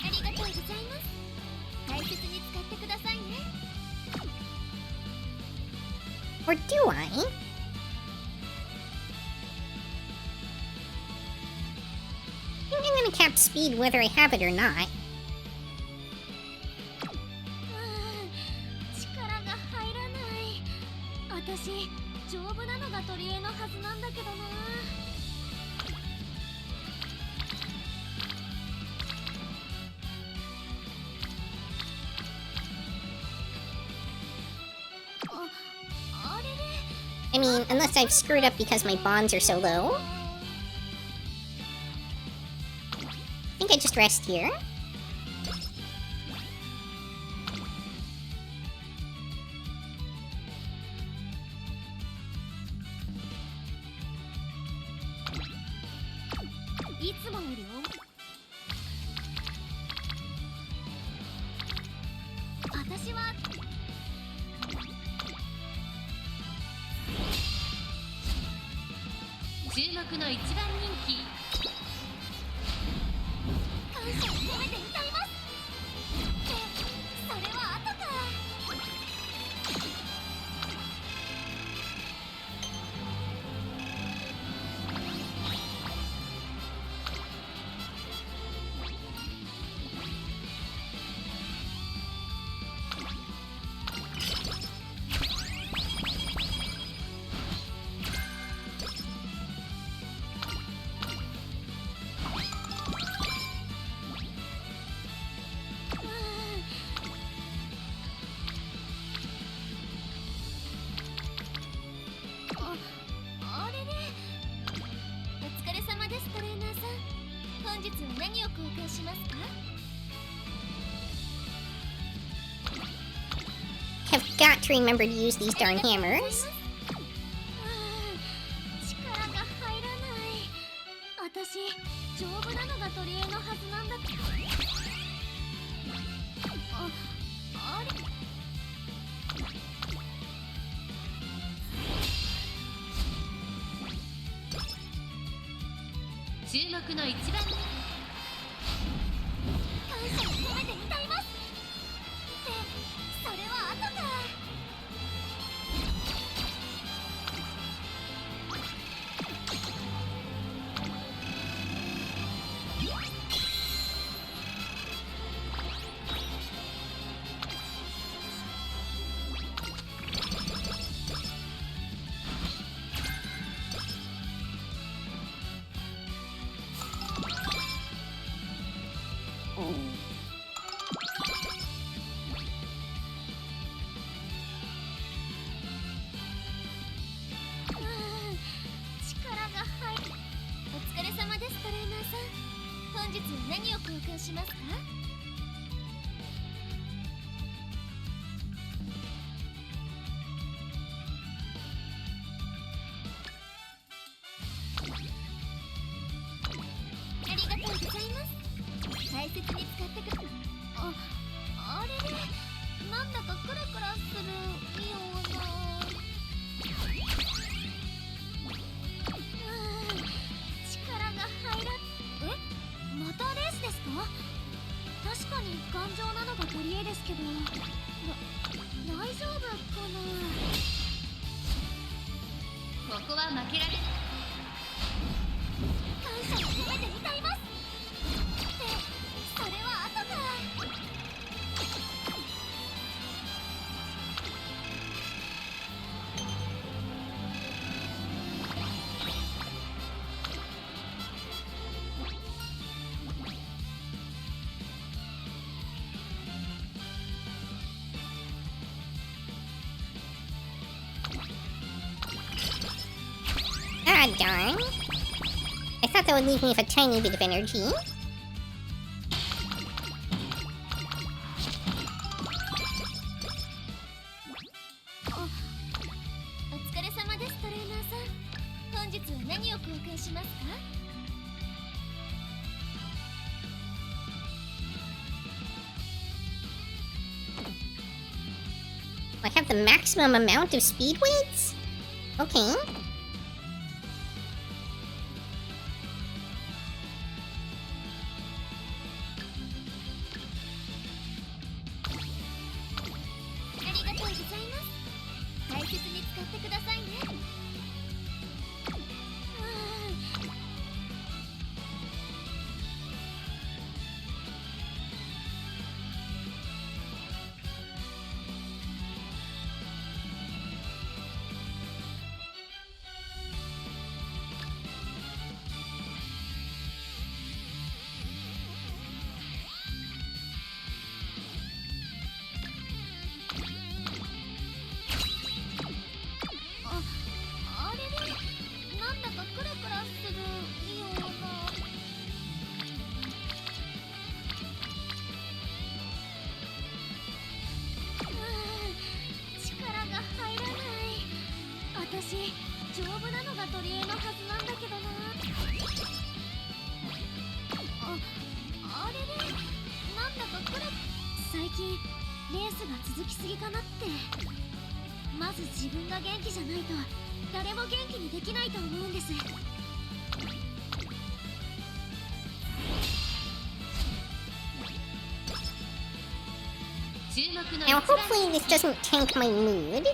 ありがとうございます。大切に使ってくださいね。 Or do I? I think I'm gonna cap speed whether I have it or not. 力が入らない。私丈夫なのが取り柄のはずなんだけどな。あれれ。 I mean, unless I've screwed up because my bonds are so low. I think I just rest here. I いつもより私は注目の一番人気感謝を込めて歌います。ってそれは後か。本日は何を交換しますか？ Have got to remember to use these darn hammers. 力が入らない。私丈夫なのが取り柄のはずなんだけど。あれ？注目の一番感謝を込めて歌います。ってそれは後か。力が入る。お疲れ様ですトレーナーさん。本日は何を交換しますか？ ありがとうございます。大切に使ってくだあれれ、なんだかクラクラするような。力が入らまたレースですか？確かに頑丈なのが取り柄ですけど、大丈夫かな？ここは負けられない。感謝を込めて歌います。ってそれは後か。Ah, darn. I thought that would leave me with a tiny bit of energy. お疲れ様ですトレーナーさん。本日は何を交換しますか？ I have the maximum amount of speed weights? Okay. ありがとうございます。大切に使ってくださいね。あれれ、なんだかクラクラするような。力が入らない。私丈夫なのが取り柄のはずなんだけどな。あれれ、なんだかクラ。最近レースが続きすぎかなって。まず自分が元気じゃないと誰も元気にできないと思うんです。 注目の Now, hopefully this doesn't tank my mood.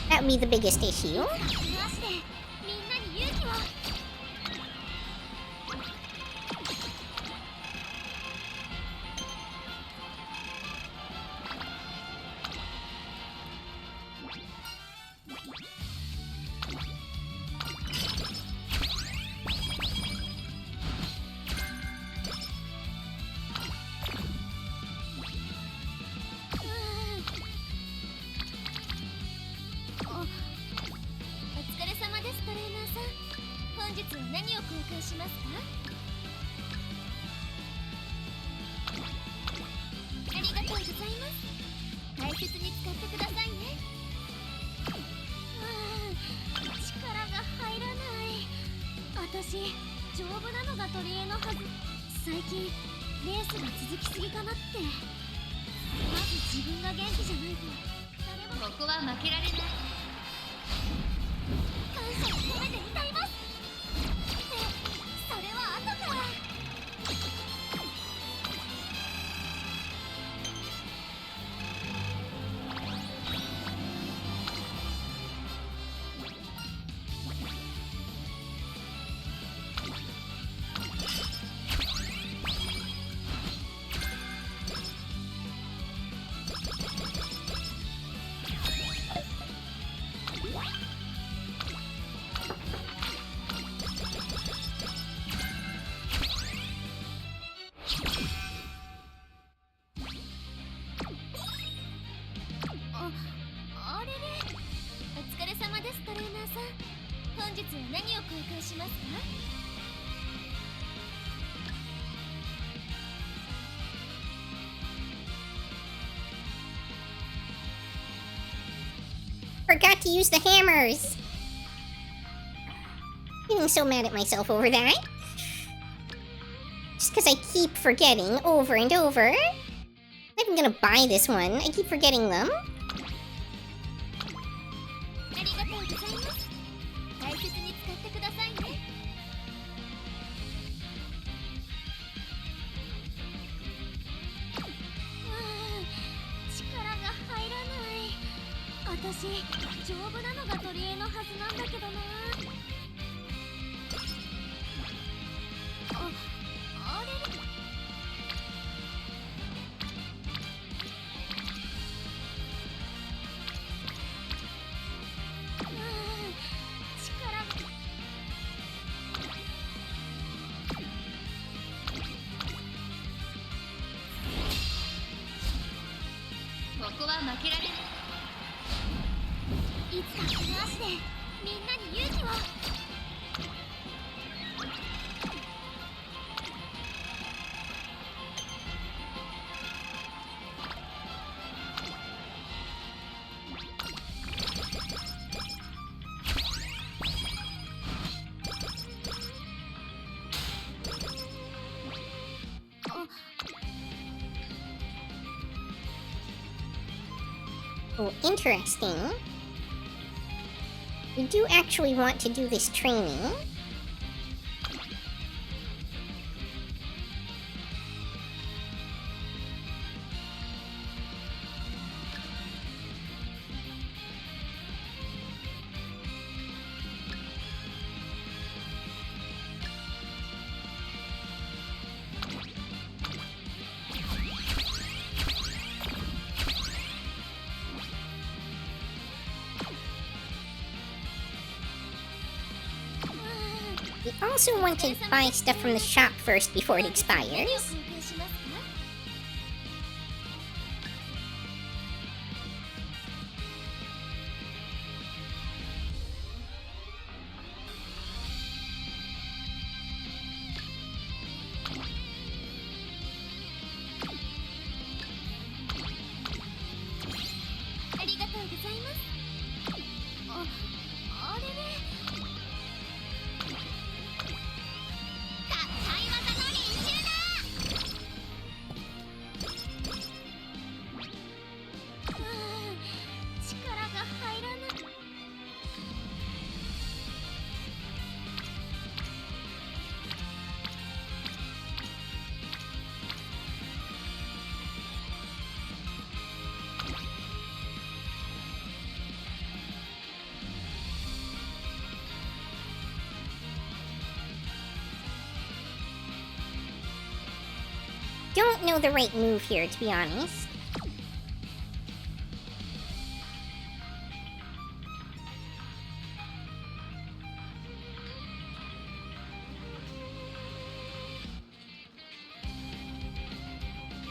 That would be the biggest issue. 回してみんなに勇気を。本日は何を交換しますか？ざいます。大切に使ってくださいね。力が入らない。私丈夫なのが取り柄のはず。最近レースが続きすぎかなって。まず自分が元気じゃないと誰も。ここは負けられない。感謝を込めて歌います。ってそれは後から。あれれ、お疲れ様です。トレーナーさん、本日は何を公開しますか？Forgot to use the hammers. Getting so mad at myself over that. Just because I keep forgetting over and over. I'm not even gonna buy this one. I keep forgetting them. ありがとうございます。大切に使ってくださいね。力が入らない。私丈夫なのが取り柄のはずなんだけどな。あれれ。ここは負けられない。いつかこの足でみんなに勇気を。Oh, interesting. We do actually want to do this training. We also want to buy stuff from the shop first before it expires. Don't know the right move here, to be honest.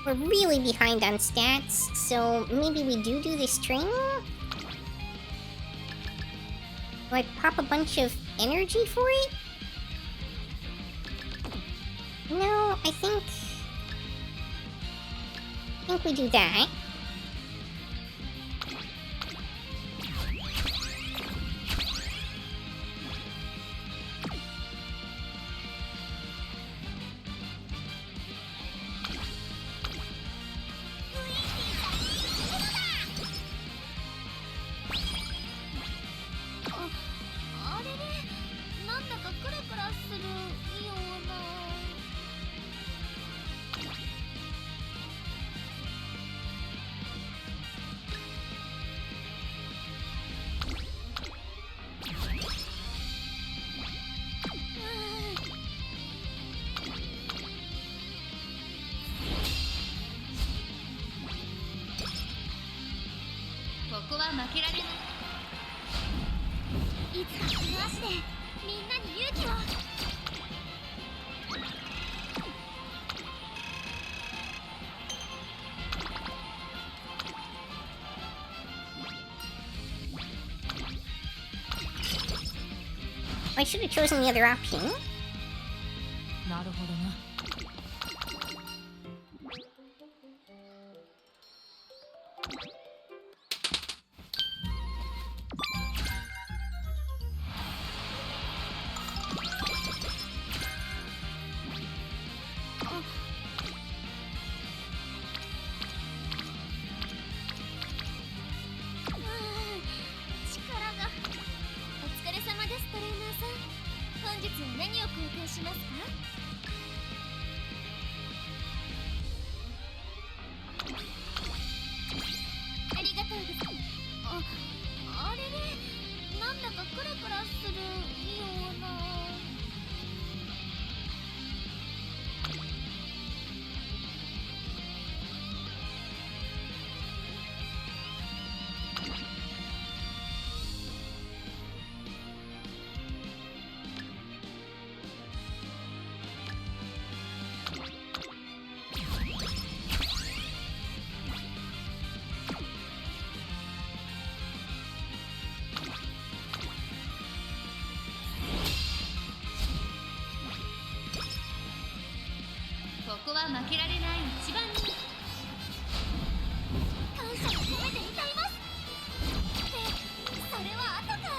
We're really behind on stats, so maybe we do this training? Do I pop a bunch of energy for it? No, I think we do that. I should have chosen the other option. なるほどな。力が。お疲れ様です、トレーナーさん。本日は何を交換しますか？ありがとうございます。あれれ、なんだかクラクラするような。ここは負けられない一番に。感謝を込めて歌います。ってそれは後か。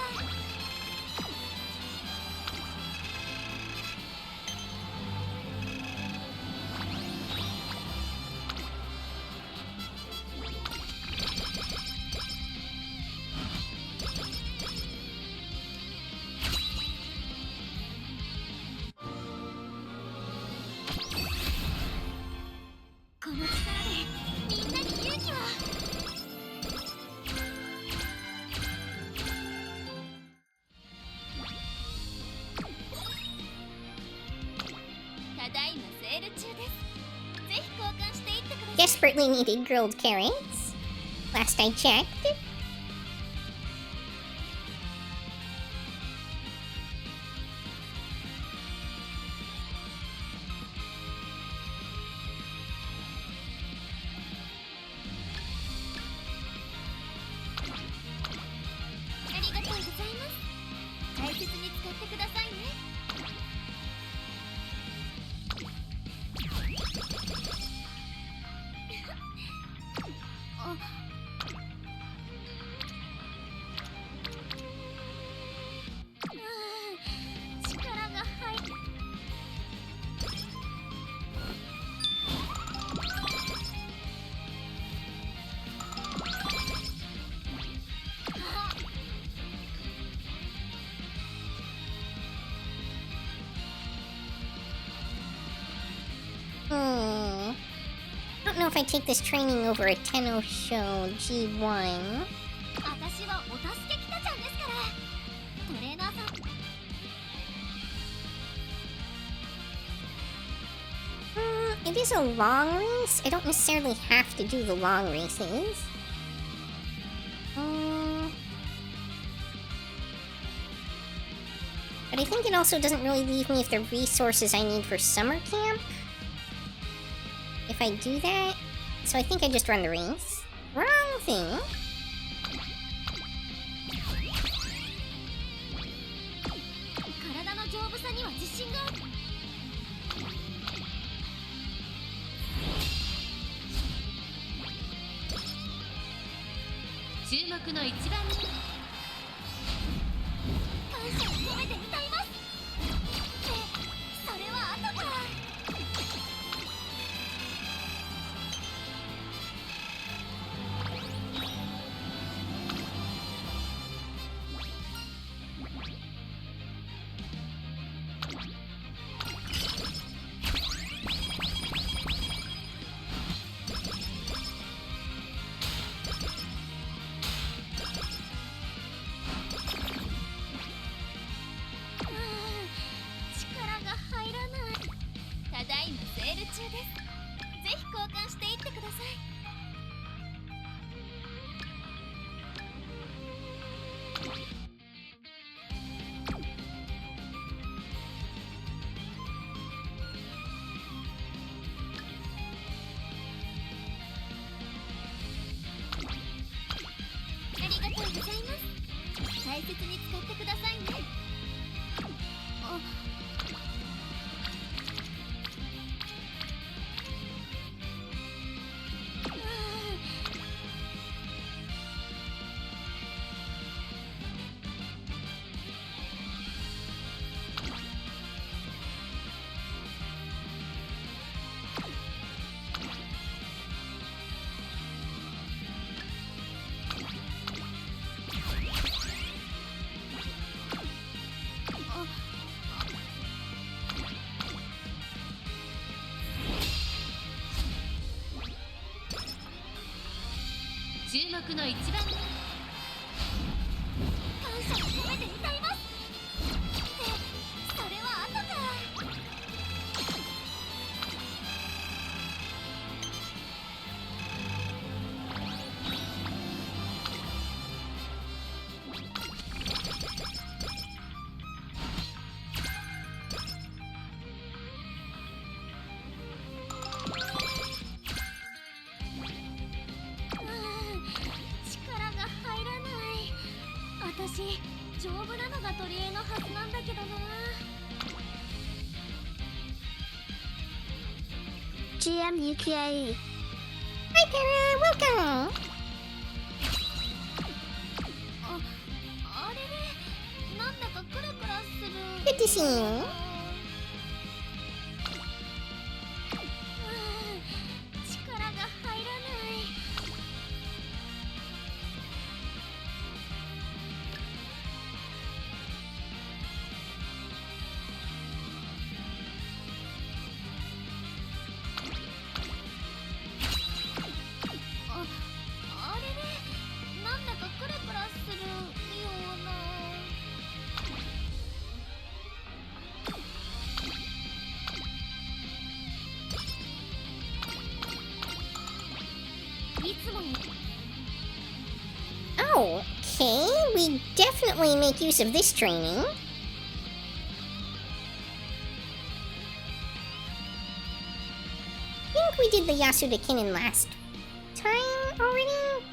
この力でみんなに勇気を。ただいまセール中です。ぜひ交換していってください。 Desperately needed grilled carrots. Last I checked. I don't know if I take this training over a Tenno Show G1. 私はお助けキタちゃんですから。トレーナーさん。It is a long race. I don't necessarily have to do the long races. But I think it also doesn't really leave me with the resources I need for summer camp. If I do that, so I think I just run the race. Wrong thing. 体の丈夫さには自信がある。注目の一番に。感謝を込めて歌います。ってそれは後か。中です。ぜひ交換していってください。ありがとうございます。大切に使ってくださいね。注目の一番感謝を込めて歌います。ってそれは後か。力が入らない。私丈夫なのが取り柄のはずなんだけどな。 GM Yukikaze. Hi, Para! Welcome! あれれ、なんだかクラクラする。 Good to see you. 力が入らない。あれれ、なんだかクラクラするような。いつもよ Oh, okay. We definitely make use of this training. I think we did the Yasuda Kinen last time already?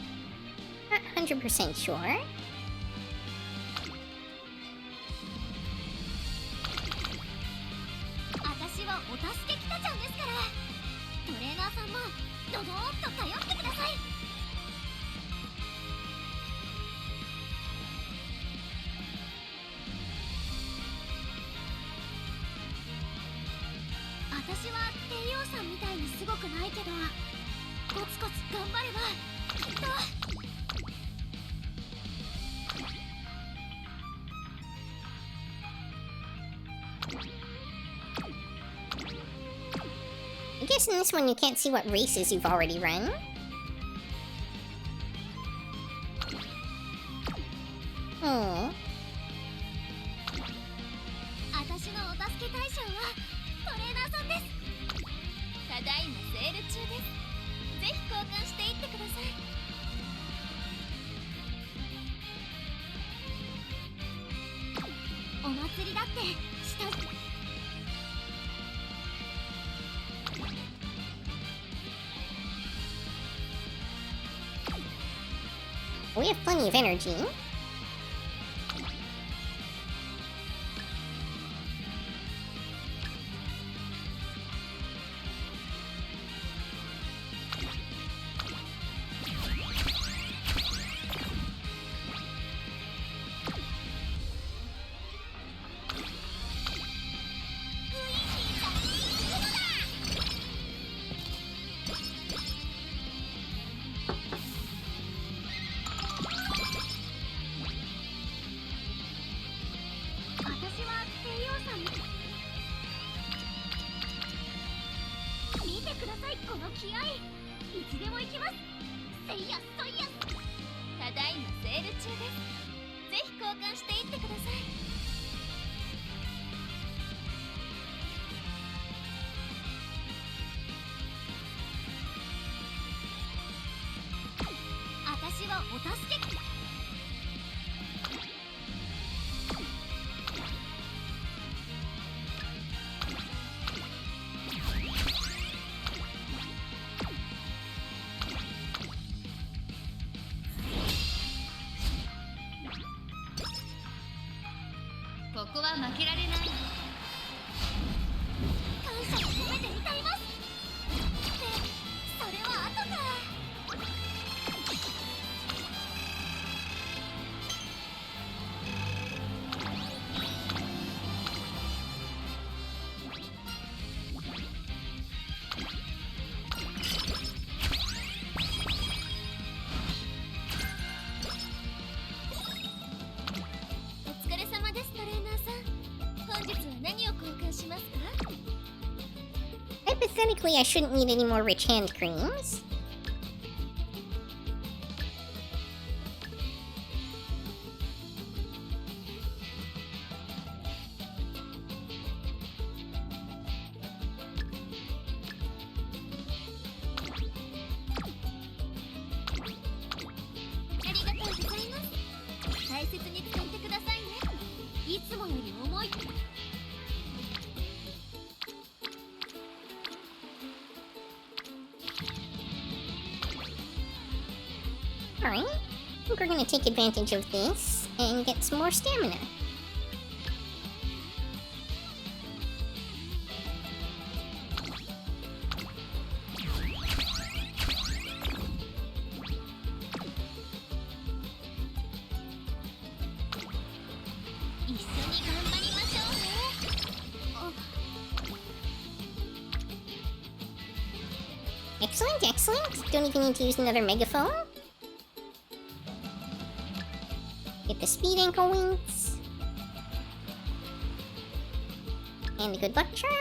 Not 100% sure. 私はお助けキタちゃんですから、トレーナーさんもドドーンと頼ってください。私は帝王さんみたいにすごくないけど、コツコツ頑張ればきっと。 I guess in this one you can't see what races you've already run. Oh. 私のお助け対象はトレーナーさんです。ただいまセール中です。ぜひ交換していってください。お祭りだってした。 We have plenty of energy. Hypothetically, I shouldn't need any more rich hand creams. Alright. I think we're gonna take advantage of this and get some more stamina. Excellent, excellent. Don't even need to use another megaphone. Get the speed ankle wings. And a good luck charm.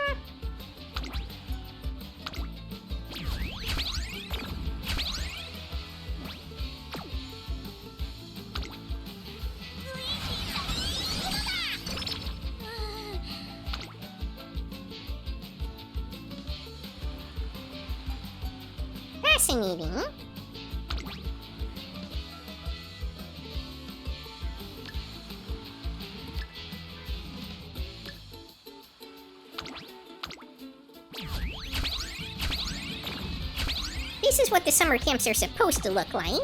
Fascinating. This is what the summer camps are supposed to look like.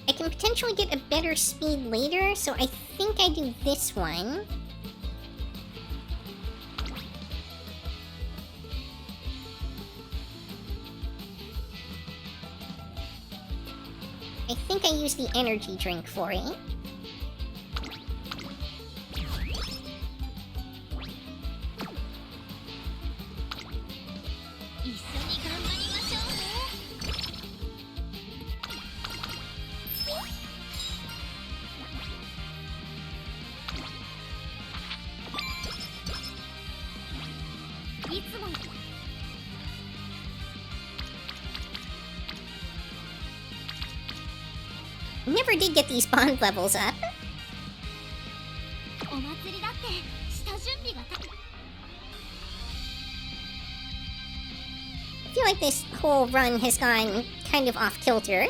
I can potentially get a better speed later, so I think I do this one. I think I use the energy drink for it. Never did get these bond levels up. I feel like this whole run has gone kind of off kilter.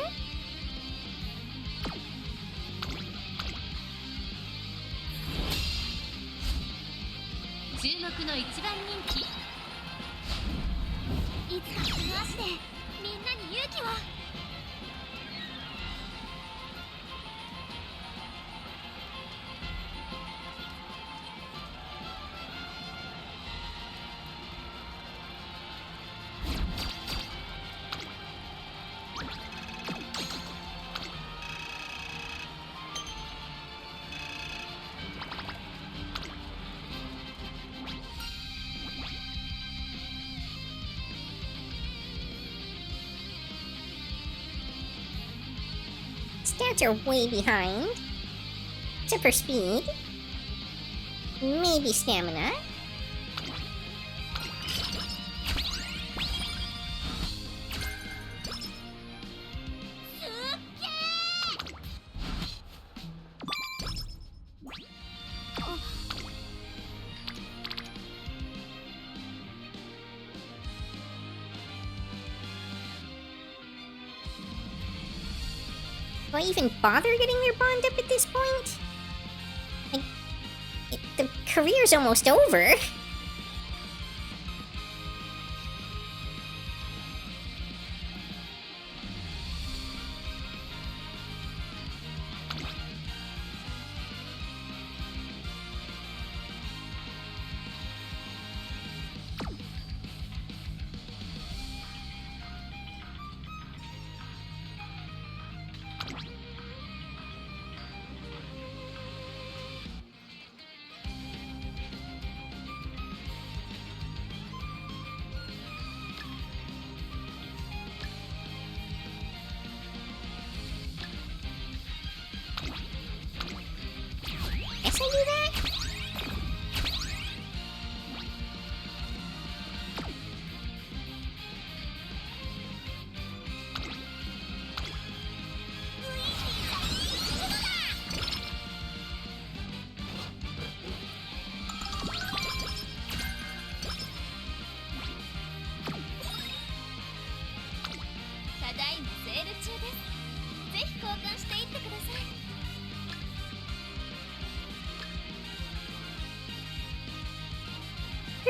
Stats are way behind. Except for speed. Maybe stamina. Do I even bother getting their bond up at this point? Like, the career's almost over.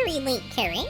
very late, carrots.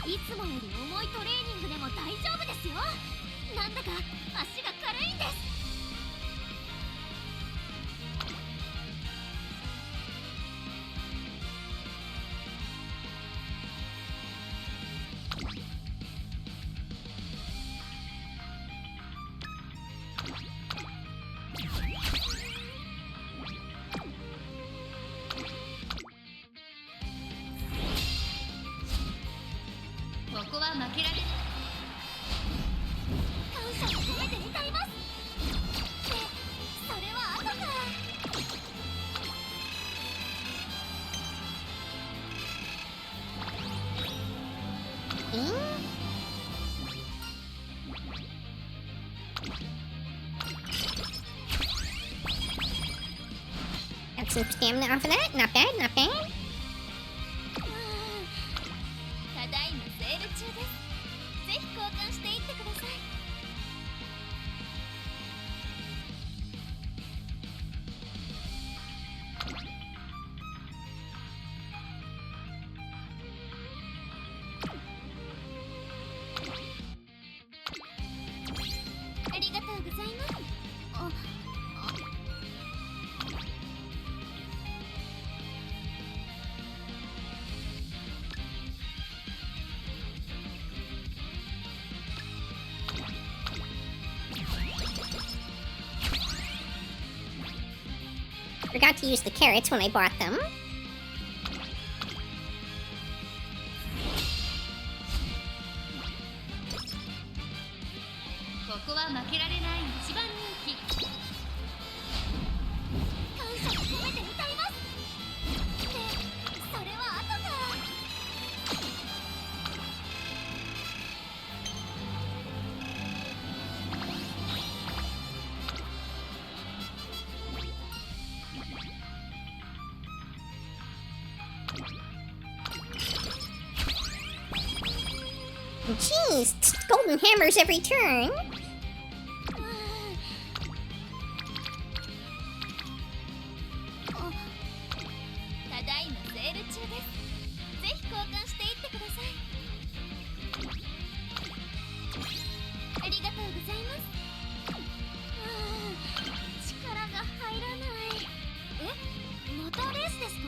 いつもより重いトレーニングでも大丈夫ですよ。なんだか足が軽いんです。ここは負けられない。感謝を込めて歌います。で、それは後から。Got some stamina off of that. Not bad, not bad. ただいまセール中です。ぜひ交換していってください。ありがとうございます。Forgot to use the carrots when I bought them. ここは負けられない一番人気。感謝を込めて歌います。で、それは後から。Jeez, golden hammers every turn. ただいまセール中です。ぜひ交換していってください。ありがとうございます。力が入らない。え、またレースですか？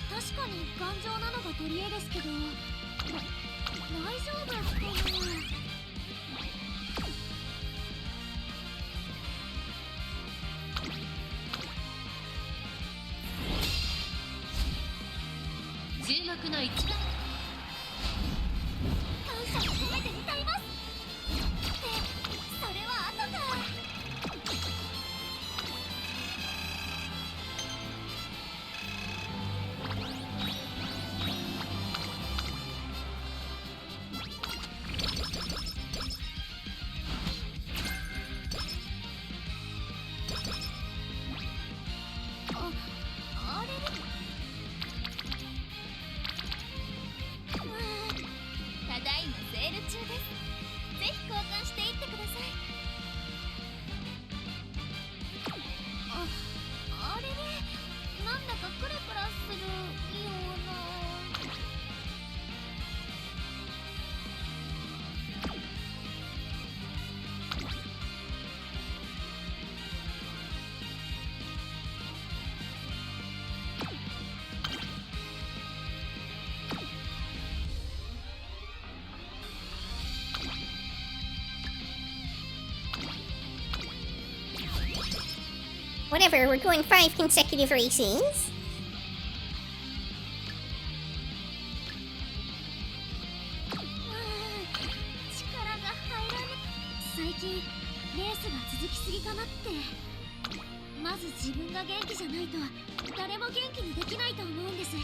確かに頑丈なのが取り柄ですけど、大丈夫かな。注目の一番。感謝を込めて歌います。で、それは後から。あれれ。ただいまセール中です。ぜひ交換していってください。あれれ、なんだかクラクラするような。Whatever, we're going 5 consecutive races. 近レースが続きすぎかなって。まず自分が元気じゃないと誰も元気にできないと思うんです。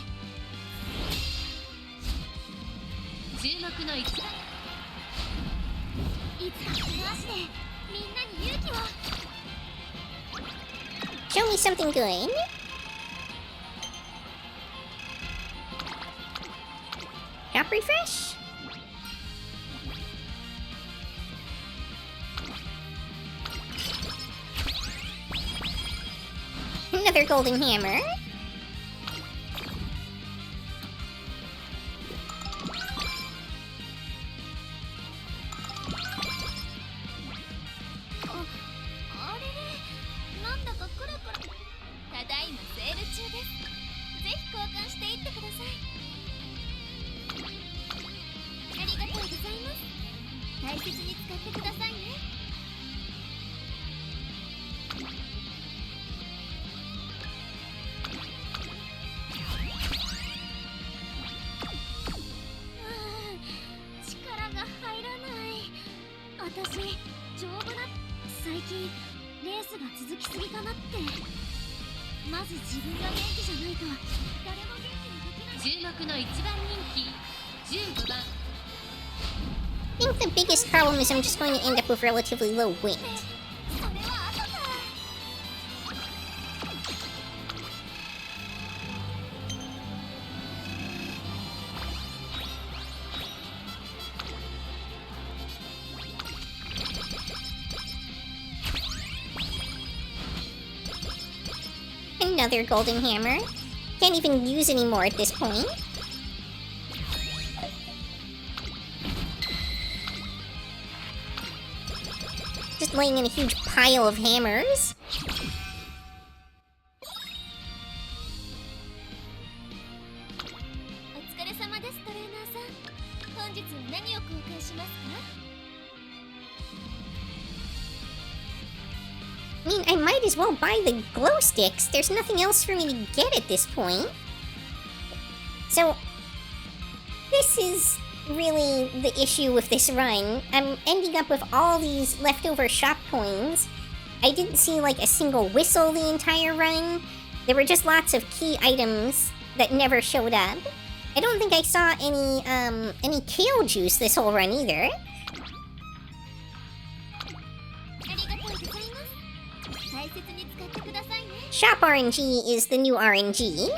注目の一番、いつかこの足でみんなに勇気を。 Show me something good. Shop refresh? Another golden hammer. I think the biggest problem is I'm just going to end up with relatively low wind. Another golden hammer. Can't even use anymore at this point. Just laying in a huge pile of hammers. お疲れ様です、トレーナーさん。本日は何を交換しますか？ I mean, I might as well buy the glow sticks. There's nothing else for me to get at this point. So, this is really the issue with this run. I'm ending up with all these leftover shop coins. I didn't see like a single whistle the entire run. There were just lots of key items that never showed up. I don't think I saw any kale juice this whole run either. Shop RNG is the new RNG.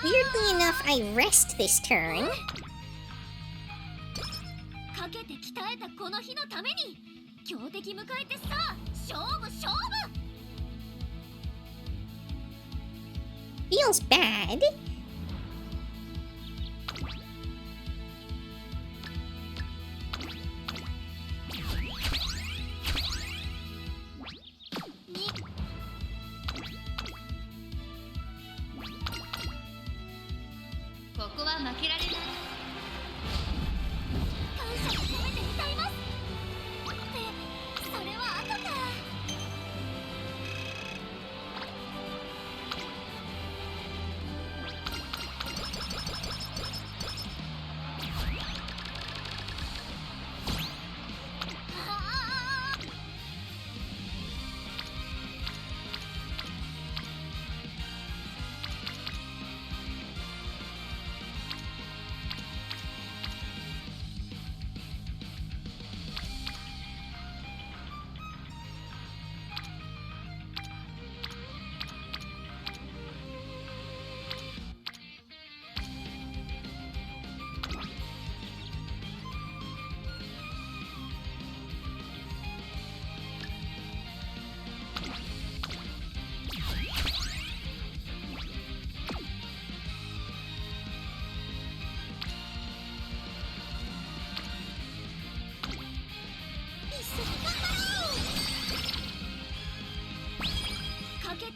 Weirdly enough, I rest this turn. Feels bad.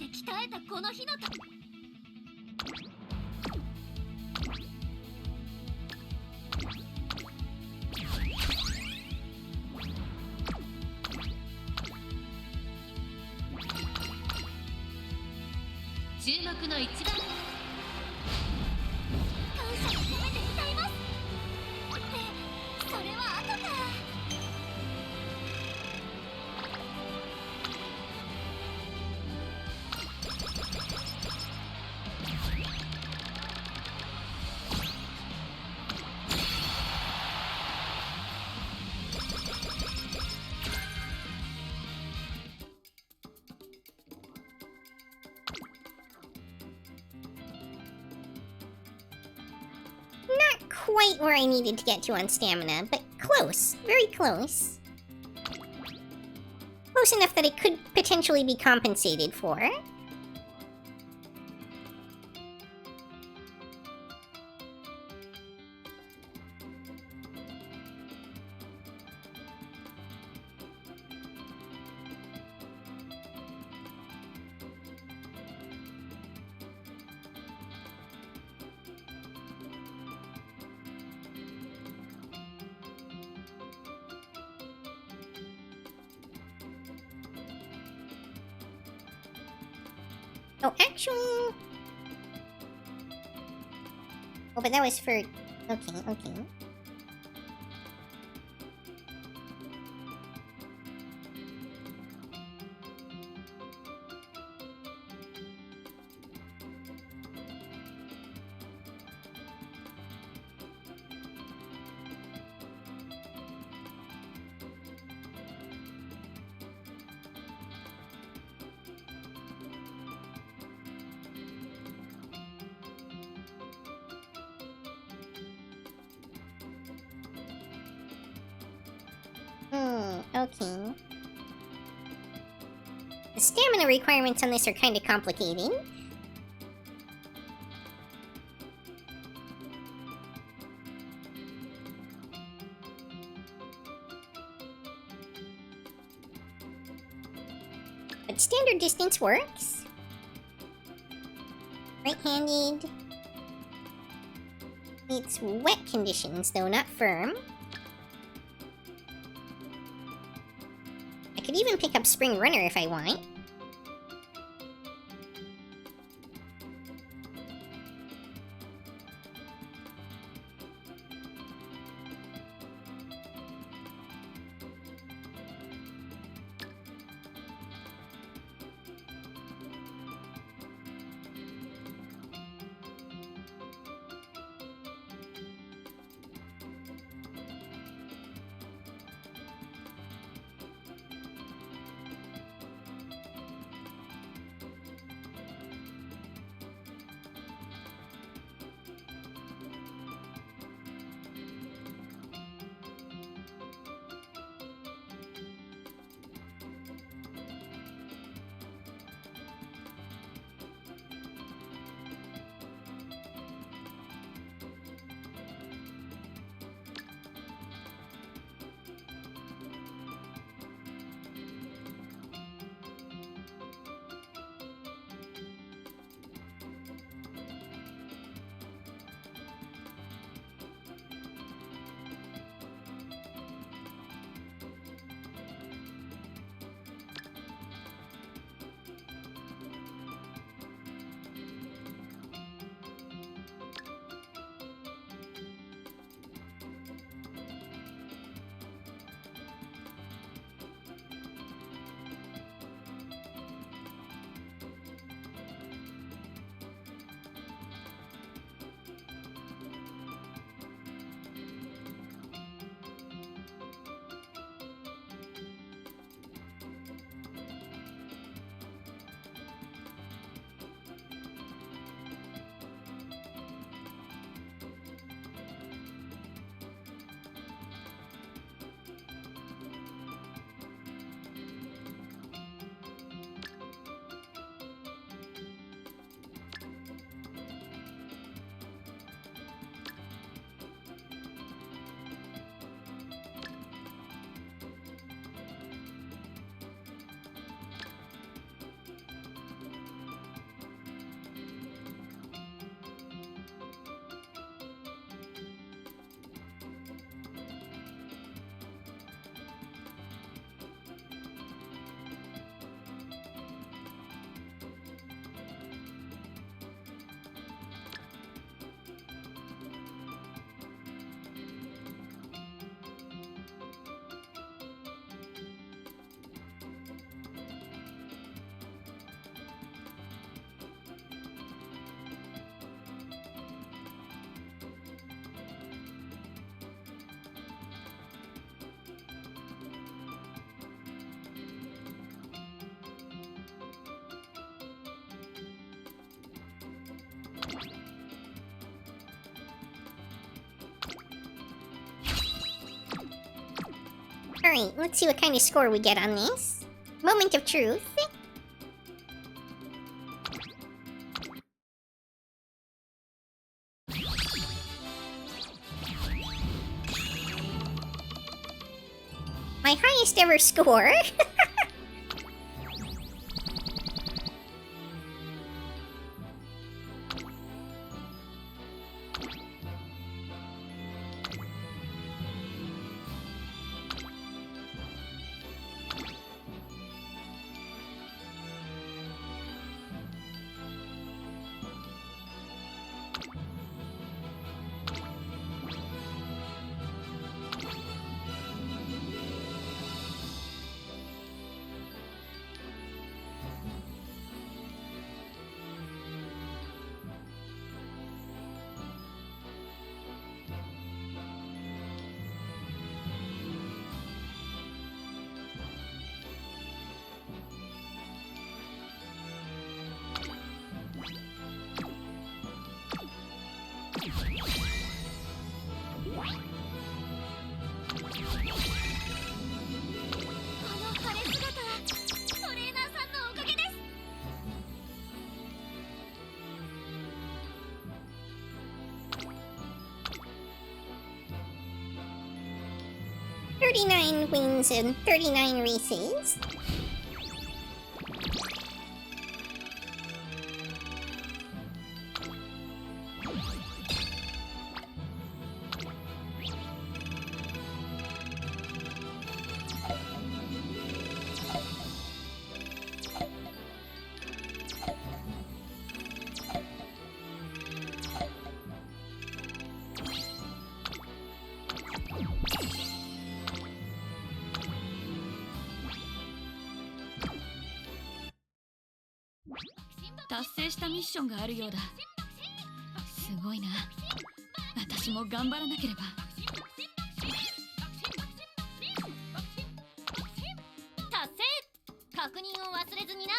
て鍛えたこの日のた注目の一番感謝を込めて歌いますってそれは後かQuite where I needed to get to on stamina, but close. Very close. Close enough that it could potentially be compensated for. Oh, actually... Oh, but that was for... Okay, okay. Okay. The stamina requirements on this are kind of complicated. But standard distance works. Right-handed. It's wet conditions, though, not firm. I could even pick up Spring Runner if I want. Alright, let's see what kind of score we get on this. Moment of truth. My highest ever score. $39 wins and 39 races.達成したミッションがあるようだ。すごいな。私も頑張らなければ。達成。確認を忘れずにな。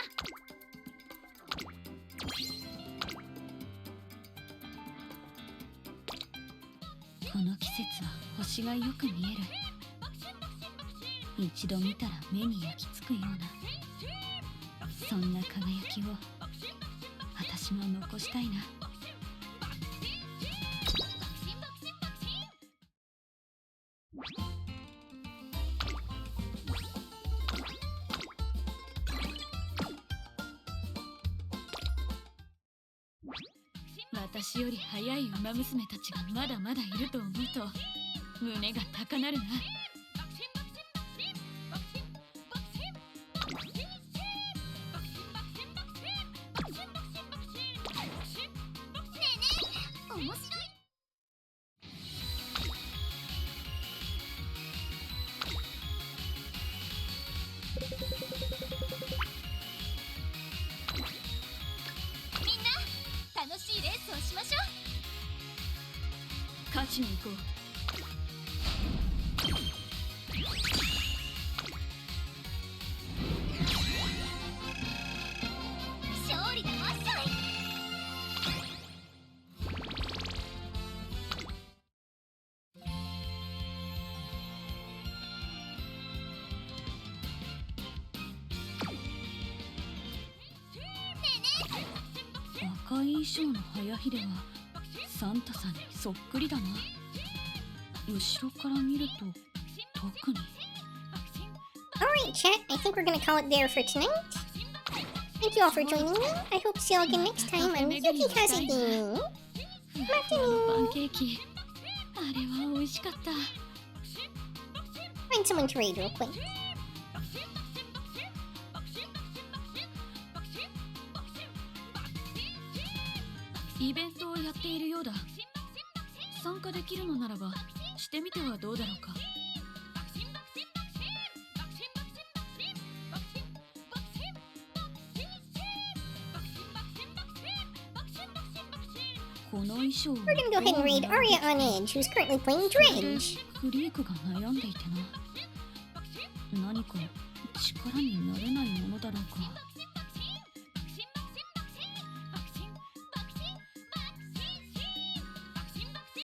この季節は星がよく見える。一度見たら目に焼き付くような、そんな輝きを私も残したいな。私より早い馬娘たちがまだまだいると思うと胸が高鳴るな。勝ちに行こう。勝利だわっしょい。赤い衣装の早秀はサンタさんにそっくりだな。後ろから見ると特に。 Alright, chat. I think we're gonna call it there for tonight. Thank you all for joining me. I hope to see you all again next time on Yukikaze Gaming. ふわふわのパンケーキ、あれは美味しかった。 Find someone to raid real quick. イベントをやっているようだ。参加できるのならばしてみてはどうだろうか。この衣装 We're gonna go ahead and raid Arya on Edge, who's currently playing Dredge. クリークが悩んでいてな。何か力になれないものだろうか。